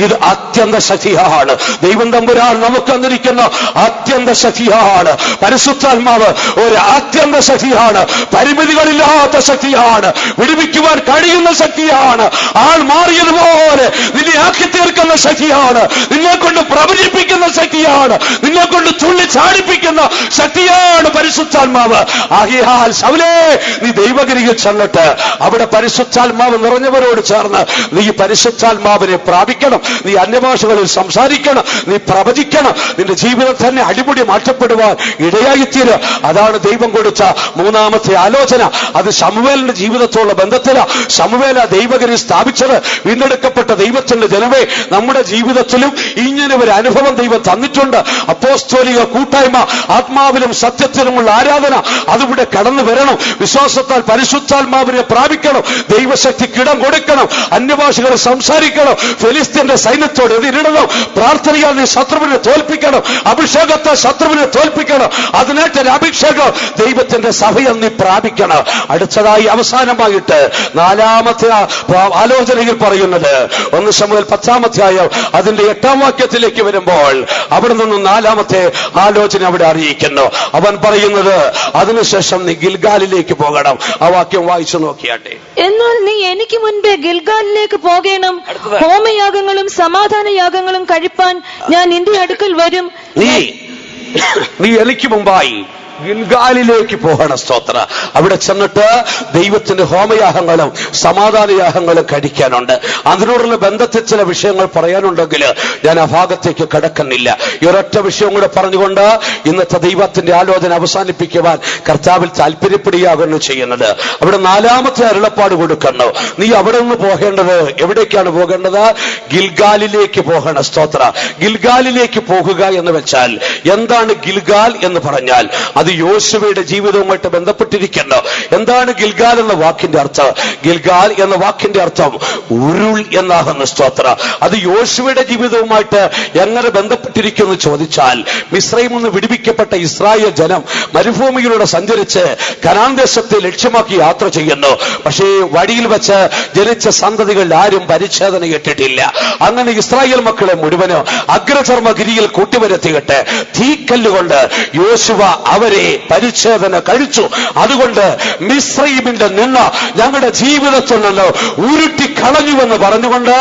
ഇത് അത്യന്ത ശക്തിയാണ്. ദൈവം തമ്പുരാൻ നമുക്ക് തന്നിരിക്കുന്ന അത്യന്ത ശക്തിയാണ്. പരിശുദ്ധാത്മാവ് ഒരു അത്യന്ത ശക്തിയാണ്, പരിമിതികളില്ലാത്ത ശക്തിയാണ്, വിടുവിക്കുവാൻ കഴിയുന്ന ശക്തിയാണ്, ആൾ മാറിയതുപോലെ നിന്നെ ആക്കി തീർക്കുന്ന ശക്തിയാണ്, നിന്നെ കൊണ്ട് പ്രവചിപ്പിക്കുന്ന ശക്തിയാണ്, നിന്നെ കൊണ്ട് തുള്ളി ചാടിപ്പിക്കുന്ന ശക്തിയാണ് പരിശുദ്ധാത്മാവ്. ആകയാൽ ശൗലേ, നീ ദൈവഗിരിയിൽ ചെന്നിട്ട് അവിടെ പരിശുദ്ധാത്മാവ് നിറഞ്ഞവരോട് ചേർന്ന് നീ പരിശുദ്ധാത്മാവിനെ പ്രാപിക്കണം. നീ അന്യഭാഷകളിൽ സംസാരിക്കണം, നീ പ്രവചിക്കണം. നിന്റെ ജീവിതം തന്നെ അടിമുടി മാറ്റപ്പെടുവാൻ ഇടയായിത്തീരുക. അതാണ് ദൈവം കൊടുത്ത 3ാമത്തെ ആലോചന. അത് ശമൂവേലിന്റെ ജീവിതത്തോടുള്ള ബന്ധത്തിലാണ്. ശമൂവേൽ ദൈവഗിരി സ്ഥാപിച്ചത്. വീണ്ടെടുക്കപ്പെട്ട ദൈവത്തിന്റെ ജനമേ, നമ്മുടെ ജീവിതത്തിലും ഇങ്ങനെ ഒരു അനുഭവം ദൈവം തന്നിട്ടുണ്ട്. അപ്പോസ്തോലിക കൂട്ടായ്മ, ആത്മാവിലും സത്യത്തിലുമുള്ള ആരാധന അതിവിടെ കടന്നു വരണം. വിശ്വാസത്താൽ പരിശുദ്ധാത്മാവിനെ പ്രാപിക്കണം, ദൈവശക്തിക്ക് ഇടം കൊടുക്കണം, അന്യഭാഷകളെ സംസാരിക്കണം, ഫെലിസ്ത്യന്റെ സൈന്യത്തോട് എതിരിടണം, പ്രാർത്ഥനയാൽ നീ ശത്രുവിനെ തോൽപ്പിക്കണം, അഭിഷേകത്താൽ ശത്രുവിനെ തോൽപ്പിക്കണം. അതിനേറ്റൊരു അഭിഷേകം ദൈവത്തിന്റെ സഭയെ നീ പ്രാപിക്കണം. അടുത്തതായി അവസാനമായിട്ട് 4ാമത്തെ ആലോചനയിൽ പറയുന്നത് 1 ശമൂവേൽ 10-ാം അധ്യായം അതിന്റെ 8-ാം വാക്യത്തിലേക്ക് വരുമ്പോൾ അവിടെ നിന്നും 4ാമത്തെ ആലോചന അവിടെ അറിയിക്കുന്നു. അവൻ പറയുന്നത്, അതിനുശേഷം നീ ഗിൽഗാലിലേക്ക് പോകണം. ആ വാക്യം വായിച്ചു നോക്കിയാട്ടെ. എന്നാൽ നീ എനിക്ക് മുൻപേ ഗിൽഗാലിലേക്ക് പോകണം, ഹോമയാഗങ്ങളും സമാധാന യാഗങ്ങളും കഴിപ്പാൻ ഞാൻ നിന്റെ അടുക്കൽ വരും. നീ എനിക്ക് മുമ്പായി ഗിൽഗാലിലേക്ക് പോകണം. സ്തോത്ര. അവിടെ ചെന്നിട്ട് ദൈവത്തിന്റെ ഹോമയാഗങ്ങളും സമാധാനയാഗങ്ങളും കഴിക്കാനുണ്ട്. അതിനോടുള്ള ബന്ധത്തിൽ ചില വിഷയങ്ങൾ പറയാനുണ്ടെങ്കിൽ ഞാൻ ആ ഭാഗത്തേക്ക് കടക്കുന്നില്ല. ഈ ഒരൊറ്റ വിഷയം കൂടെ പറഞ്ഞുകൊണ്ട് ഇന്നത്തെ ദൈവത്തിന്റെ ആലോചന അവസാനിപ്പിക്കുവാൻ കർത്താവിൽ താല്പര്യപ്പെടുകയാകുന്നു ചെയ്യുന്നത്. അവിടെ 4ാമത്തെ അരുളപ്പാട് കൊടുക്കുന്നു. നീ അവിടെ നിന്ന് പോകേണ്ടത് എവിടേക്കാണ് പോകേണ്ടത്? ഗിൽഗാലിലേക്ക് പോകണം. സ്തോത്ര. ഗിൽഗാലിലേക്ക് പോകുക എന്ന് വെച്ചാൽ എന്താണ് ഗിൽഗാൽ എന്ന് പറഞ്ഞാൽ? അത് യോശുവയുടെ ജീവിതവുമായിട്ട് ബന്ധപ്പെട്ടിരിക്കുന്നു. എന്താണ് ഗിൽഗാൽ എന്ന വാക്കിന്റെ അർത്ഥം? ഗിൽഗാൽ എന്ന വാക്കിന്റെ അർത്ഥം ഉരുൾ എന്നാകുന്നു. സ്തോത്ര. അത് യോശുവയുടെ ജീവിതവുമായിട്ട് എങ്ങനെ ബന്ധപ്പെട്ടിരിക്കുന്നു ചോദിച്ചാൽ, മിസ്രൈമിൽ നിന്ന് വിടുവിക്കപ്പെട്ട ഇസ്രായേൽ ജനം മരുഭൂമിയിലൂടെ സഞ്ചരിച്ച് കനാൻ ദേശത്തെ ലക്ഷ്യമാക്കി യാത്ര ചെയ്യുന്നു. പക്ഷേ വഴിയിൽ വെച്ച് ജനിച്ച സന്തതികൾ ആരും പരിച്ഛേദന കേട്ടിട്ടില്ല. അങ്ങനെ ഇസ്രായേൽ മക്കളെ മുഴുവനും അഗ്രചർമ്മഗിരിയിൽ കൂട്ടിവരുത്തിയിട്ട് തീക്കല്ലുകൊണ്ട് യോശുവ അവരെ പരിച്ഛേദന കഴിച്ചു. അതുകൊണ്ട് മിസ്രൈമിന്റെ നിന്ന് ഞങ്ങളുടെ ജീവിതത്തിൽ നിന്ന് ഉരുട്ടി കളഞ്ഞുവെന്ന് പറഞ്ഞുകൊണ്ട്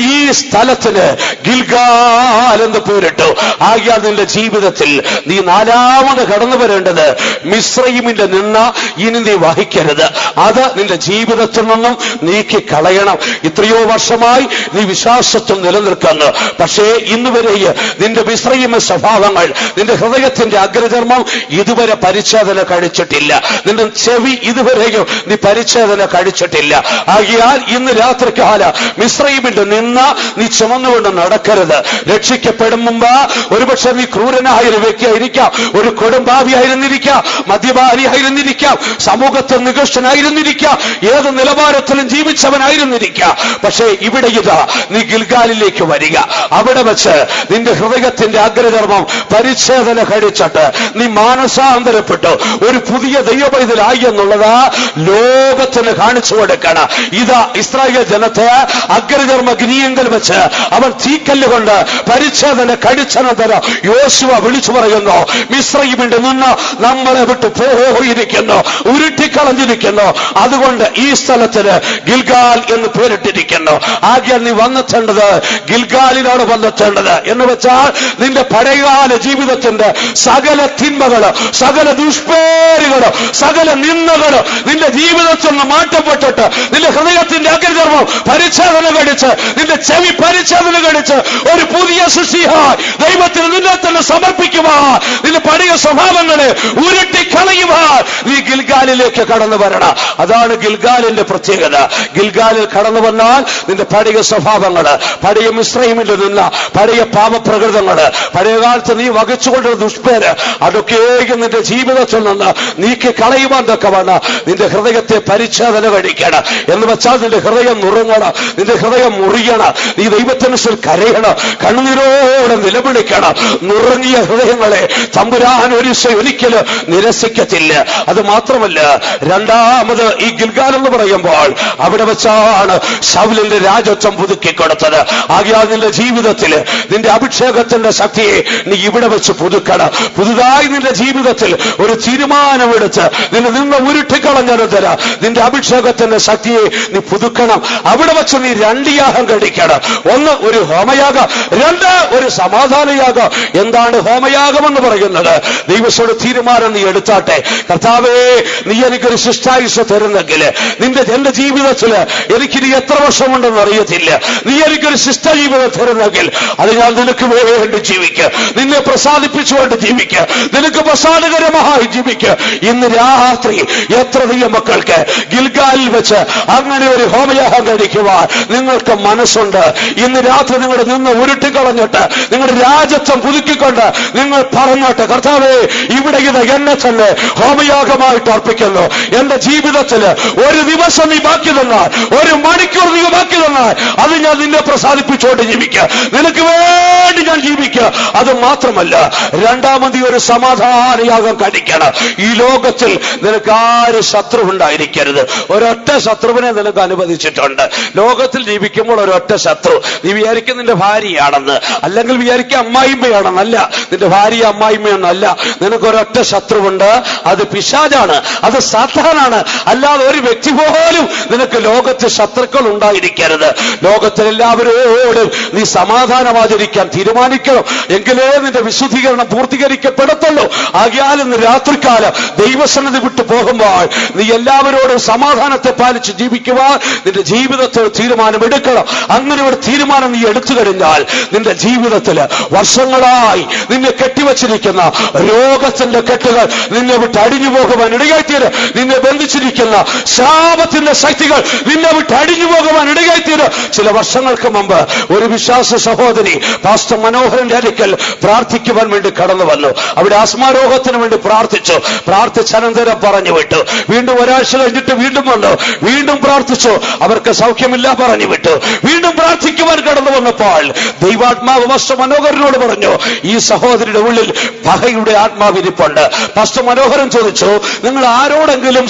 ഈ സ്ഥലത്തിന് ഗിൽഗാൽ എന്ന് പേരിട്ടു. ആകയാൽ നിന്റെ ജീവിതത്തിൽ നീ 4ാമത് കടന്നു വരേണ്ടത് മിസ്രൈമിന്റെ നിന്ന് ഇനി നീ വഹിക്കരുത്. അത് നിന്റെ ജീവിതത്തിൽ നിന്നും നീക്കി കളയണം. ഇത്രയോ വർഷമായി നീ വിശ്വാസത്തിൽ നിലനിൽക്കുന്നു. പക്ഷേ ഇന്നുവരെ നിന്റെ മിസ്രൈമ സ്വഭാവങ്ങൾ, നിന്റെ ഹൃദയത്തിന്റെ അഗ്രചർമ്മം ഇതുവരെ പരിച്ഛേദന കഴിച്ചിട്ടില്ല. നിന്റെ ചെവി ഇതുവരെയും നീ പരിച്ഛേദന കഴിച്ചിട്ടില്ല. ആകയാൽ ഇന്ന് രാത്രികാല മിസ്രൈമിന്റെ നിന്ന് നീ ചുമന്നുകൊണ്ട് നടക്കരുത്. രക്ഷിക്കപ്പെടും മുമ്പ് ഒരുപക്ഷെ നീ ക്രൂരനായ ഒരു വ്യക്തിയായിരിക്കാം, ഒരു കൊടുംപാവിയായിരുന്നിരിക്കാം, മദ്യപാനിയായിരുന്നിരിക്കാം, സമൂഹത്തിൽ നികൃഷ്ടനായിരുന്നിരിക്കാം, ഏത് നിലവാരത്തിലും ജീവിച്ചവനായിരുന്നിരിക്കാം. പക്ഷേ ഇവിടെ ഇതാ നീ ഗിൽഗാലിലേക്ക് വരിക. അവിടെ വെച്ച് നിന്റെ ഹൃദയത്തിന്റെ അഗ്രചർമ്മം പരിച്ഛേദന കഴിച്ചിട്ട് നീ മാനസാ രൂപാന്തരപ്പെട്ടു ഒരു പുതിയ ദൈവപൈതലായി എന്നുള്ളത് ലോകത്തിന് കാണിച്ചു കൊടുക്കണം. ഇതാ ഇസ്രായേൽ ജനത്തെ അഗ്രചർമ്മ ഗിരിയങ്കൽ വെച്ച് അവൻ തീക്കല്ലുകൊണ്ട് പരിച്ഛേദന കഴിച്ചനന്തരം യോശുവ വിളിച്ചു പറയുന്നു, മിസ്രയീമിന്റെ നിന്ന് നമ്മളെ വിട്ടു പോയിരിക്കുന്നു, ഉരുട്ടിക്കളഞ്ഞിരിക്കുന്നു. അതുകൊണ്ട് ഈ സ്ഥലത്തിന് ഗിൽഗാൽ എന്ന് പേരിട്ടിരിക്കുന്നു. ആകയാൽ നീ വന്നെത്തേണ്ടത് ഗിൽഗാലിലാണ് വന്നെത്തേണ്ടത്. എന്ന് വെച്ചാൽ നിന്റെ പഴയകാല ജീവിതത്തിന്റെ സകല തിന്മകള്, സകല ദുഷ്പേരുകള്, സകല നിന്ദകള് നിന്റെ ജീവിതത്തിൽ നിന്ന് മാറ്റപ്പെട്ടിട്ട് നിന്റെ ഹൃദയത്തിന്റെ അഗ്രചർമ്മം പരിച്ഛേദന കഴിച്ച് നിന്റെ ചെവി പരിച്ഛേദന കഴിച്ച് ഒരു പുതിയ സൃഷ്ടിയായി ദൈവത്തിന് നിന്നെ തന്നെ സമർപ്പിക്കുവാൻ, നിന്റെ പഴയ സ്വഭാവങ്ങളെ ഉരുട്ടിക്കളയുവാൻ നീ ഗിൽഗാലിലേക്ക് കടന്നു വരണം. അതാണ് ഗിൽഗാലിന്റെ പ്രത്യേകത. ഗിൽഗാലിൽ കടന്നു വന്നാൽ നിന്റെ പഴയ സ്വഭാവങ്ങള്, പഴയ മിസ്രയീമിൽ നിന്ന് പഴയ പാപപ്രകൃതങ്ങള്, പഴയകാലത്ത് നീ വഹിച്ചുകൊണ്ടിരുന്ന ദുഷ്പേര്, അതൊക്കെയും നിന്റെ ജീവിതത്തിൽ നിന്ന് നീക്കി കളയുവാൻ തക്കവണ്ണം നിന്റെ ഹൃദയത്തെ പരിച്ഛേദന കഴിക്കണം. എന്ന് വെച്ചാൽ നിന്റെ ഹൃദയം നുറുങ്ങണം, നിന്റെ ഹൃദയം മുറിയണം, നീ ദൈവത്തിനുസരിച്ച് കരയണം, കണ്ണുനീരോടെ നിലവിളിക്കണം. നുറുങ്ങിയ ഹൃദയങ്ങളെ തമ്പുരാൻ ഒരിക്കലും നിരസിക്കത്തില്ല. അത് മാത്രമല്ല, രണ്ടാമത് ഈ ഗിൽഗാൽ എന്ന് പറയുമ്പോൾ അവിടെ വെച്ചാണ് ശൗലിന്റെ രാജത്വം പുതുക്കിക്കൊടുത്തത്. ആകയാൽ നിന്റെ ജീവിതത്തിൽ നിന്റെ അഭിഷേകത്തിന്റെ ശക്തിയെ നീ ഇവിടെ വെച്ച് പുതുക്കണം. പുതുതായി നിന്റെ ജീവിതത്തിൽ ഒരു തീരുമാനമെടുത്ത് നിന്നെ നിന്ന് ഉരുട്ടിക്കളഞ്ഞതര നിന്റെ അഭിഷേകത്തിന്റെ ശക്തിയെ നീ പുതുക്കണം. അവിടെ വെച്ച് നീ രണ്ട് യാഗം കഴിക്കണം. ഒന്ന് ഒരു ഹോമയാഗം, രണ്ട് ഒരു സമാധാനയാഗം. എന്താണ് ഹോമയാഗം എന്ന് പറയുന്നത്? ദൈവത്തോട് തീരുമാനം നീ എടുത്താട്ടെ, കർത്താവേ നീ എനിക്കൊരു ശിഷ്ടായുസ് തരുന്നെങ്കിൽ എന്റെ ജീവിതത്തിൽ എനിക്കിനി എത്ര വർഷമുണ്ടെന്ന് അറിയത്തില്ല, നീ എനിക്കൊരു ശിഷ്ട ജീവിതം തരുന്നെങ്കിൽ അത് ഞാൻ നിനക്ക് വേണ്ടി ജീവിക്കുക, നിന്നെ പ്രസാദിപ്പിച്ചുകൊണ്ട് ജീവിക്കുക, നിനക്ക് പ്രസാദകരമായി ജീവിക്കുക. ഇന്ന് രാത്രി എത്ര ദൈവമക്കൾക്ക് ഗിൽഗാലിൽ വെച്ച് അങ്ങനെ ഒരു ഹോമയാഗം കഴിക്കുവാൻ നിങ്ങൾക്ക് മനസ്സുണ്ട്? ഇന്ന് രാത്രി നിങ്ങളുടെ നിന്ന് ഉരുട്ടിക്കളഞ്ഞിട്ട് നിങ്ങളുടെ രാജത്വം പുതുക്കിക്കൊണ്ട് നിങ്ങൾ പറഞ്ഞോട്ടെ, കർത്താവേ ഇവിടെ ഇത് എന്നെ തന്നെ ഹോമയാഗമായിട്ട് അർപ്പിക്കുന്നു. എന്റെ ജീവിതത്തിൽ ഒരു ദിവസം നീ ബാക്കി തന്നാൽ, ഒരു മണിക്കൂർ നീ ബാക്കി തന്നാൽ അത് ഞാൻ നിന്നെ പ്രസാദിപ്പിച്ചുകൊണ്ട് ജീവിക്കുക, നിനക്ക് വേണ്ടി ഞാൻ ജീവിക്കുക. അത് മാത്രമല്ല, രണ്ടാമത് ഒരു സമാധാനയാഗം കഴിക്കണം. ഈ ലോകത്തിൽ നിനക്ക് ആര് ശത്രു ഉണ്ടായിരിക്കരുത്. ഒരൊറ്റ ശത്രുവിനെ നിനക്ക് അനുവദിച്ചിട്ടുണ്ട്. ലോകത്തിൽ ജീവിക്കുമ്പോൾ ഒരൊറ്റ ശത്രു. നീ വിചാരിക്കും നിന്റെ ഭാര്യയാണെന്ന്, അല്ലെങ്കിൽ വിചാരിക്കുക അമ്മായിമ്മയാണെന്നല്ല, നിന്റെ ഭാര്യ അമ്മായിമ്മയൊന്നല്ല. നിനക്കൊരൊറ്റ ശത്രുവുണ്ട്, അത് പിശാചാണ്, അത് സാത്താനാണ്. അല്ലാതെ ഒരു വ്യക്തി പോലും നിനക്ക് ലോകത്ത് ശത്രുക്കൾ ഉണ്ടായിരിക്കരുത്. ലോകത്തിലെല്ലാവരോടും നീ സമാധാനമാചരിക്കാൻ തീരുമാനിക്കണം, എങ്കിലേ നിന്റെ വിശുദ്ധീകരണം പൂർത്തീകരിക്കപ്പെടത്തുള്ളൂ. ആകയാൽ ഇന്ന് രാത്രികാലം ദൈവസന്നിധി വിട്ടു പോകുമ്പോൾ നീ എല്ലാവരോടും സമാധാനത്തെ പാലിച്ച് ജീവിക്കുവാൻ നിന്റെ ജീവിതത്തിൽ തീരുമാനമെടുക്കണം. അങ്ങനെ ഒരു തീരുമാനം നീ എടുത്തു കഴിഞ്ഞാൽ നിന്റെ ജീവിതത്തിൽ വർഷങ്ങളായി നിന്നെ കെട്ടിവച്ചിരിക്കുന്ന രോഗത്തിന്റെ കെട്ടുകൾ നിന്നെ വിട്ട് അടിഞ്ഞു പോകുവാൻ ഇടയായിത്തീരും. നിന്നെ ബന്ധിച്ചിരിക്കുന്ന ശാപത്തിന്റെ ശക്തികൾ നിന്നെ വിട്ട് അടിഞ്ഞു പോകുവാൻ ഇടയായിത്തീരും. ചില വർഷങ്ങൾക്ക് മുമ്പ് ഒരു വിശ്വാസ സഹോദരി പാസ്റ്റർ മനോഹരന്റെ അടുക്കൽ പ്രാർത്ഥിക്കുവാൻ വേണ്ടി കടന്നു വന്നു. അവിടെ ആസ്മാരോഗത്തിന് വേണ്ടി പ്രാർത്ഥിച്ചനന്തരം പറഞ്ഞു വിട്ടു. വീണ്ടും ഒരാഴ്ച കഴിഞ്ഞിട്ട് വീണ്ടും വന്നു, വീണ്ടും പ്രാർത്ഥിച്ചു, അവർക്ക് സൗഖ്യമില്ല പറഞ്ഞു വിട്ടു. വീണ്ടും പ്രാർത്ഥിക്കുവാൻ കടന്നു വന്നപ്പോൾ ദൈവാത്മാവ് പാസ്റ്റർ മനോഹരനോട് പറഞ്ഞു, ഈ സഹോദരിയുടെ ഉള്ളിൽ പകയുടെ ആത്മാവിരിപ്പുണ്ട്. പാസ്റ്റർ മനോഹരൻ ചോദിച്ചു, നിങ്ങൾ ആരോടെങ്കിലും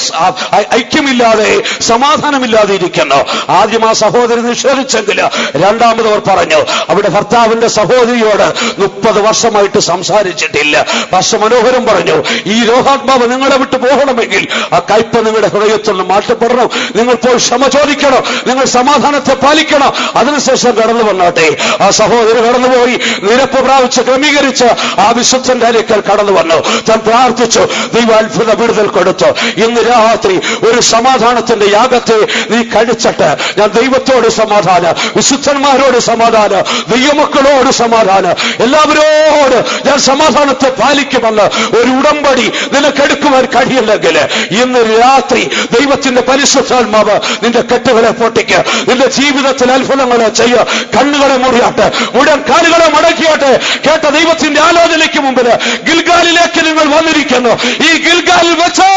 ഐക്യമില്ലാതെ സമാധാനമില്ലാതെ ഇരിക്കുന്നു? ആദ്യം ആ സഹോദരി നിഷേധിച്ചെങ്കിൽ രണ്ടാമത് അവർ പറഞ്ഞു, അവിടെ ഭർത്താവിന്റെ സഹോദരിയോട് 30 വർഷമായിട്ട് സംസാരിച്ചിട്ടില്ല. പാസ്റ്റർ മനോഹരൻ പറഞ്ഞു, ഈ രോഗാത്മാവ് നിങ്ങളെ വിട്ടു പോകണമെങ്കിൽ ആ കയ്പ് നിങ്ങളുടെ ഹൃദയത്തിൽ നിന്ന് മാറ്റപ്പെടണം. നിങ്ങൾ പോയി ക്ഷമ ചോദിക്കണം, നിങ്ങൾ സമാധാനത്തെ പാലിക്കണം, അതിനുശേഷം കടന്നു വന്നോട്ടെ. ആ സഹോദരി കടന്നുപോയി, നിരപ്പ് പ്രാപിച്ച് ക്രമീകരിച്ച് ആ വിശുദ്ധന്റെ അടുക്കൽ കടന്നു വന്നു. താൻ പ്രാർത്ഥിച്ചു, ദൈവ അത്ഭുത വിടുതൽ കൊടുത്തു. ഇന്ന് രാത്രി ഒരു സമാധാനത്തിന്റെ യാഗത്തെ നീ കഴിച്ചിട്ട്, ഞാൻ ദൈവത്തോട് സമാധാനം, വിശുദ്ധന്മാരോട് സമാധാനം, ദൈവമക്കളോട് സമാധാനം, എല്ലാവരോട് ഞാൻ സമാധാനത്തെ പാലിക്കുമെന്ന് ഒരു ഉടമ്പടി നിനക്കെടുക്കുവാൻ കഴിയില്ലെങ്കിൽ ഇന്ന് രാത്രി ദൈവത്തിന്റെ പരിശുദ്ധാത്മാവ് നിന്റെ കെട്ടുകളെ പൊട്ടിക്ക്, നിന്റെ ജീവിതത്തിൽ അത്ഭുതങ്ങളെ ചെയ്യ. കണ്ണുകളെ മുറിയാട്ടെ, മുഴുവൻ കാലുകളെ മടക്കിയാട്ടെ. കേട്ട ദൈവത്തിന്റെ ആലോചനയ്ക്ക് മുമ്പിൽ ഗിൽഗാലിലേക്ക് നിങ്ങൾ വന്നിരിക്കുന്നു. ഈ ഗിൽഗാലിൽ വെച്ച്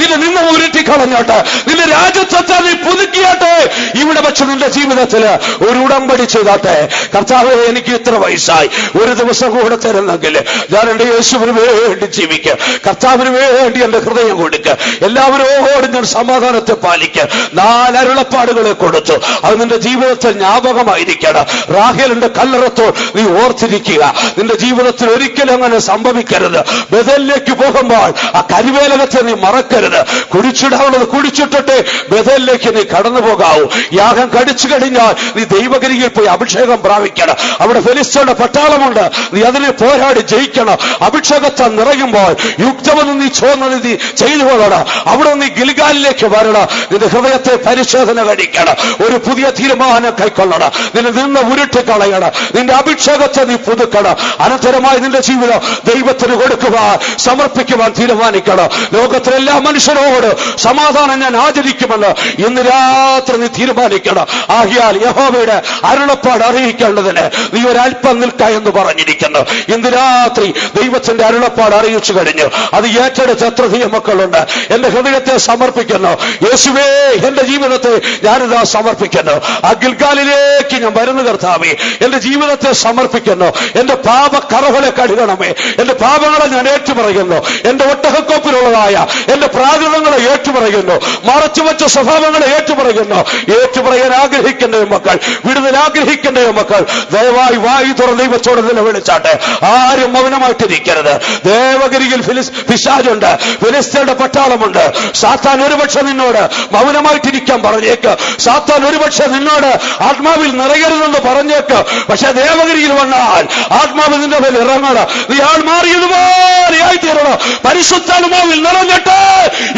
നിന്നെ നിന്ന് ഉരുട്ടിക്കളഞ്ഞോട്ടെ, നിന്റെ രാജ്യത്വത്തെ നീ പുതുക്കിയാട്ടെ, ഇവിടെ വെച്ച് നിന്റെ ജീവിതത്തിൽ ഒരു ഉടമ്പടി ചെയ്താട്ടെ. കർത്താവേ, എനിക്ക് ഇത്ര വയസ്സായി, ഒരു ദിവസം കൂടെ തരുന്നെങ്കിൽ ഞാൻ എന്റെ യേശുവിന് വേണ്ടി ജീവിക്കുക, കർത്താവിന് വേണ്ടി എന്റെ ഹൃദയം കൊടുക്കുക, എല്ലാവരോടും ഞാൻ സമാധാനത്തെ പാലിക്കുക. 4 അരുളപ്പാടുകളെ കൊടുത്തു. അത് നിന്റെ ജീവിതത്തിൽ ജ്ഞാപകമായിരിക്കണം. റാഹേലിന്റെ കല്ലറത്തോൾ നീ ഓർത്തിരിക്കുക. നിന്റെ ജീവിതത്തിൽ ഒരിക്കലും അങ്ങനെ സംഭവിക്കരുത്. ബഥേലിലേക്ക് പോകുമ്പോൾ ആ കരിവേലകത്തെ നീ മറക്കരുത്. കുടിച്ചിടാവുന്നത് കുടിച്ചിട്ടിട്ട് ബഥേലിലേക്ക് നീ കടന്നു പോകാവൂ. യാഗം കടിച്ചു കഴിഞ്ഞാൽ നീ ദൈവഗിരിയിൽ പോയി അഭിഷേകം പ്രാപിക്കണം. അവിടെ ഫെലിസ്ത്യരുടെ പട്ടാളമുണ്ട്, നീ അതിനെ പോരാടി ജയിക്കണം. അഭിഷേകത്തെ നിറയുമ്പോൾ യുക്തമെന്ന് നീ ചോദിച്ചത് നീ ചെയ്തു പോകണം. അവിടെ നീ ഗിൽഗാലിലേക്ക് വരണം. നിന്റെ ഹൃദയത്തെ പരിശോധന കഴിക്കണം, ഒരു പുതിയ തീരുമാനം കൈക്കൊള്ളണം, നിന്നെ നിന്ന് ഉരുട്ടിക്കളയണം, നിന്റെ അഭിഷേകത്തെ നീ പുതുക്കണം. അനന്തരമായി നിന്റെ ജീവിതം ദൈവത്തിന് കൊടുക്കുവാൻ സമർപ്പിക്കുവാൻ തീരുമാനിക്കണം. ലോകത്തിലെ എല്ലാ മനുഷ്യരോട് സമാധാനം ഞാൻ ആചരിക്കുമെന്ന് ഇന്ന് രാത്രി നീ തീരുമാനിക്കണം. ആകിയാൽ യഹോവയുടെ അരുളപ്പാട് അറിയിക്കേണ്ടതിന് നീ ഒരൽപ്പം നിൽക്ക എന്ന് പറഞ്ഞിരിക്കുന്നു. ഇന്ന് രാത്രി ദൈവത്തിന്റെ അരുളപ്പാട് അറിയിച്ചു കഴിഞ്ഞു. അത് ഏറ്റെടുത്ത് എത്ര മക്കളുണ്ട്? എന്റെ ഹൃദയത്തെ സമർപ്പിക്കുന്നു. യേശുവേ, എന്റെ ജീവിതത്തെ ഞാനിതാ സമർപ്പിക്കുന്നു. ആ ഗിൽഗാലിലേക്ക് ഞാൻ വരുന്ന കർത്താവേ, എന്റെ ജീവിതത്തെ സമർപ്പിക്കുന്നു. എന്റെ പാപക്കറകളെ കഴുകണമേ. എന്റെ പാപങ്ങളെ ഞാൻ ഏറ്റുപറയുന്നു. എന്റെ ഒട്ടകക്കൊപ്പിലുള്ളതായ എന്റെ പ്രാകൃതങ്ങളെ ഏറ്റുപറയുന്നു. മറച്ചുവെച്ച സ്വഭാവങ്ങളെ ഏറ്റുപറയുന്നു. ഏറ്റുപറയാൻ ആഗ്രഹിക്കേണ്ട മക്കൾ, വിടുതൽ ആഗ്രഹിക്കേണ്ട മക്കൾ, ദയവായി വായി തുറന്ന് ദൈവത്തോട് നിലവിളിച്ചാട്ടെ. ആരും മൗനമായിട്ടിരിക്കരുത്. ദേവഗിരിയിൽ പിശാചുണ്ട്, ഫിലിസ്ത്യരുടെ പട്ടാളമുണ്ട്. സാത്താൻ ഒരുപക്ഷെ നിന്നോട് മൗനമായിട്ടിരിക്കാൻ പറഞ്ഞേക്ക്. സാത്താൻ ഒരുപക്ഷെ നിന്നോട് ആത്മാവിൽ നിറയരുതെന്ന് പറഞ്ഞേക്ക്. പക്ഷെ ദേവഗിരിയിൽ വന്നാൽ ആത്മാവ് നിന്റെ മേൽ ഇറങ്ങണം. നീ ആൾ മാറിയതുപോലെ ആയിത്തീരണം. പരിശുദ്ധാത്മാവിൽ നിറഞ്ഞിട്ട്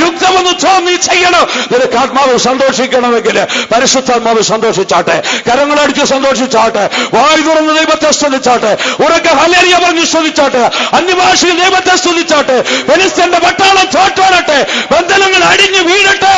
യുക്തമെന്ന് നീ ചെയ്യണം. നിനക്ക് ആത്മാവ് സന്തോഷിക്കണമെങ്കിൽ പരിശുദ്ധാത്മാവ് സന്തോഷിച്ചാട്ടെ, കരങ്ങളടിച്ച് സന്തോഷിച്ചാട്ടെ, വായു തുറന്ന് ദൈവത്തെ സ്തുതിച്ചാട്ടെ, ഉറക്കെ ഹല്ലേലൂയ പറഞ്ഞ് സ്തുതിച്ചാട്ടെ, അന്യഭാഷയിൽ ദൈവത്തെ സ്തുതിച്ചാട്ടെ. ഫെലിസ്ത്യന്റെ പട്ടാളം തോറ്റോടട്ടെ, ബന്ധനങ്ങൾ അടിഞ്ഞു വീഴട്ടെ.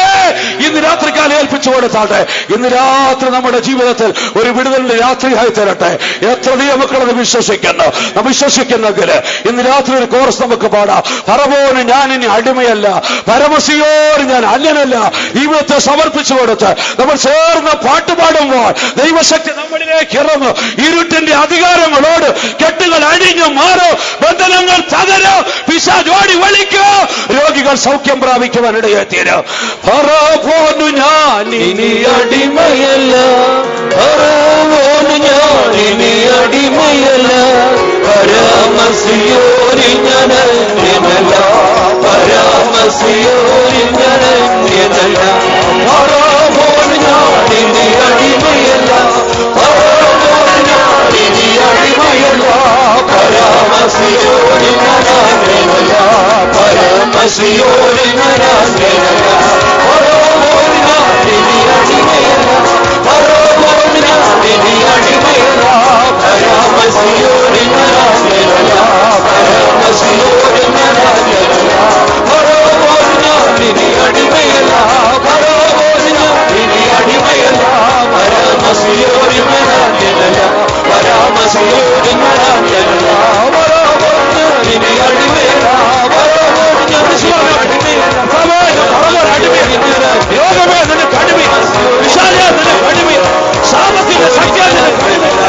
ഇന്ന് രാത്രികാലം ഏൽപ്പിച്ചു കൊടുത്താട്ടെ. ഇന്ന് രാത്രി നമ്മുടെ ജീവിതത്തിൽ ഒരു വിടുതലിന്റെ രാത്രിയായി തരട്ടെ. എത്ര ദൈവമക്കളത് വിശ്വസിക്കുന്നു? നാം വിശ്വസിക്കുന്നെങ്കിൽ ഇന്ന് രാത്രി ഒരു കോറസ് നമുക്ക് പാടാം. ഫറവോന് ഞാൻ ഇനി അടിമയല്ല, പരമസിയോട് ഞാൻ അന്യനല്ല. ജീവിതത്തെ സമർപ്പിച്ചു കൊടുത്ത് നമ്മൾ ചേർന്ന് പാട്ടുപാടുമ്പോൾ ദൈവശക്തി നമ്മളിലേക്ക് ഇറങ്ങും. ഇരുട്ടിന്റെ അധികാരങ്ങളോട് കെട്ടുകൾ അഴിഞ്ഞു മാറും, ബന്ധനങ്ങൾ തകരും, പിശാചോടി വലിക്കോ, രോഗികൾ സൗഖ്യം പ്രാപിക്കുവാൻ ഇടയെത്തിരും. ഫറവോനു ഞാൻ ഇനി അടിമയല്ല, ഫറവോനു ഞാൻ ഇനി അടിമയല്ല, പരമസിയോരിൽ ഞാൻ അന്യനല്ല, പരമസിയോരിൽ ഞാൻ അന്യനല്ല. ഫറവോനു ഞാൻ ഇനി അടിമയല്ല, ഫറവോനു ഞാൻ ഇനി അടിമയല്ല, പരമസിയോരിൽ ഞാൻ അന്യനല്ല, പരമസിയോരിൽ ഞാൻ അന്യനല്ല. ഫറവോനു ഞാൻ ഇനി അടിമയല്ല, ഫറവോനു ഞാൻ ഇനി അടിമയല്ല, പരമസിയോരിൽ ഞാൻ അന്യനല്ല, പരമസിയോരിൽ ഞാൻ അന്യനല്ല. ഫറവോനു ഞാൻ ഇനി അടിമയല്ല, ഫറവോനു ഞാൻ ഇനി അടിമയല്ല, പരമസിയോരിൽ ഞാൻ അന്യനല്ല, പരമസിയോരിൽ ഞാൻ അന്യനല്ല. ഫറവോനു ഞാൻ ഇനി അടിമയല്ല, ഫറവോനു ഞാൻ ഇനി അടിമയല്ല, ഫറവോൻ അടിമയല്ല. രോഗമേ നിനക്ക് അടിമ, വിശാലേ നിനക്ക് അടിമ, സാമ്പത്തിക ശക്തിയാ നിനക്ക് അടിമയില്ല.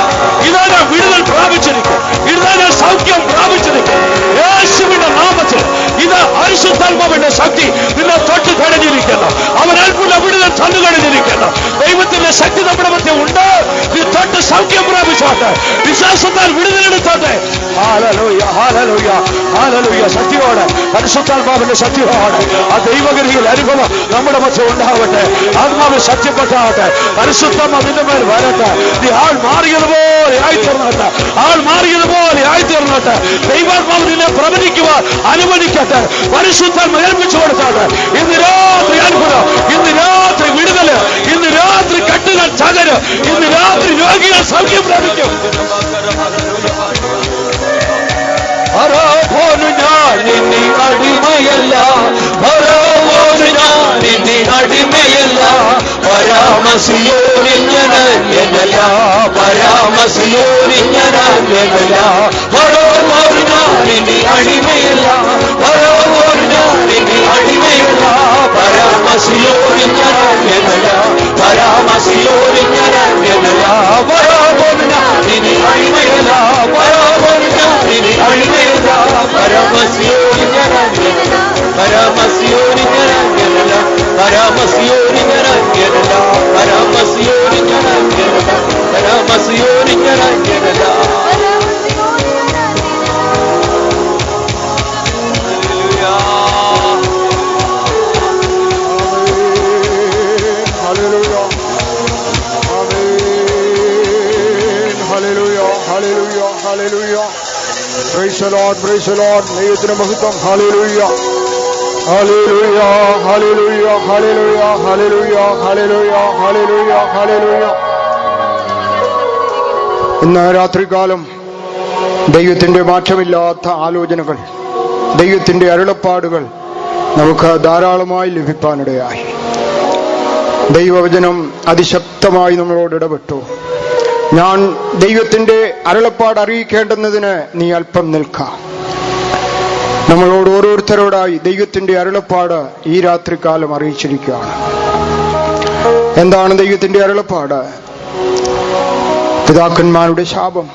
ഇതാ ഞാൻ വിടുതൽ പ്രാപിച്ചിരിക്കും, ഇതാ ഞാൻ സൗഖ്യം പ്രാപിച്ചിരിക്കും. യേശുവിന്റെ നാമത്തിൽ ഇത് പരിശുദ്ധാത്മാവിന്റെ ശക്തി നിന്നെ തൊട്ട് കഴിഞ്ഞിരിക്കുന്നു. അവൻ അത്ഭുത വിടുതൽ തന്നു കഴിഞ്ഞിരിക്കുന്നു. ദൈവത്തിന്റെ ശക്തി നമ്മുടെ മധ്യം ഉണ്ട്. നീ തൊട്ട് സൗഖ്യം പ്രാപിച്ചോട്ടെ, വിശ്വാസത്താൽ വിടുതലെടുത്തോട്ടെ. Hallelujah, hallelujah, hallelujah. ശക്തിയോടെ, പരിശുദ്ധാത്മാവിന്റെ ശക്തിയോടെ ആ ദൈവഗിരിയിൽ അനുഭവം നമ്മുടെ മധ്യം ഉണ്ടാവട്ടെ. ആത്മാവ് ശക്തിപ്പെട്ടാവട്ടെ, പരിശുദ്ധാത്മാവ് നിന്റെ മേൽ വരട്ടെ. നീ ആൾ മാറിയതുപോലെ ആയിത്തീർന്നോട്ടെ, ആൾ മാറിയതുപോലെ ആയിത്തീർന്നോട്ടെ. ദൈവാത്മാവ് നിന്നെ പ്രവചിക്കുവാൻ അനുവദിക്കട്ടെ. പരിശുദ്ധാത്മാവ് ഏൽപ്പിച്ചു കൊടുത്തോട്ടെ. ഇന്ന് രാത്രി അത്ഭുതം, ഇന്ന് രാത്രി വിടുതല്, ഇന്ന് രാത്രി കെട്ടുകൾ തകരും, ഇന്ന് രാത്രി രോഗികൾ സൗഖ്യം പ്രാപിക്കും. ഫറവോനു ഞാൻ ഇനി അടിമയല്ല, ഫറവോനു ഞാൻ ഇനി അടിമയല്ല, പരമസിയോരിൽ ഞാൻ അന്യനല്ല, പരമസിയോരിൽ ഞാൻ അന്യനല്ല. ഫറവോനു ഞാൻ ഇനി അടിമയല്ല, വരാവോർ ഞാൻ ഇനി അടിമയല്ല. പരാമസിയോരിൽ ഞാൻ അന്യനല്ല, പരാമസിയോരിൽ ഞാൻ അന്യനല്ല. വരാവോർ ഞാൻ ഇനി അടിമയല്ല, വരാവോർ ഞാൻ ഇനി അടിമയല്ല. പരാമസിയോരിൽ ഞാൻ അന്യനല്ല, പരാമസിയോരിൽ ഞാൻ അന്യനല്ല, പരാമസിയോരിൽ ഞാൻ അന്യനല്ല, പരാമസിയോരിൽ ഞാൻ അന്യനല്ല, പരാമസിയോരിൽ ഞാൻ അന്യനല്ല. Praise the Lord, praise the Lord. ദൈവത്തിന് മഹത്വം. Hallelujah, hallelujah, hallelujah, hallelujah, hallelujah, hallelujah, hallelujah, hallelujah. ഇന്ന് രാത്രികാലം ദൈവത്തിന്റെ മാറ്റമില്ലാത്ത ആലോചനകൾ, ദൈവത്തിന്റെ അരുളപ്പാടുകൾ നമുക്ക് ധാരാളമായി ലഭിക്കാനിടയായി. ദൈവവചനം അതിശക്തമായി നമ്മളോട് ഇടപെട്ടു. ഞാൻ ദൈവത്തിന്റെ അരുളപ്പാട് അറിയിക്കേണ്ടുന്നതിന് നീ അല്പം നിൽക്കാം. നമ്മളോട് ഓരോരുത്തരോടായി ദൈവത്തിന്റെ അരുളപ്പാട് ഈ രാത്രികാലം അറിയിച്ചിരിക്കുകയാണ്. എന്താണ് ദൈവത്തിന്റെ അരുളപ്പാട്? പിതാക്കന്മാരുടെ ശാപം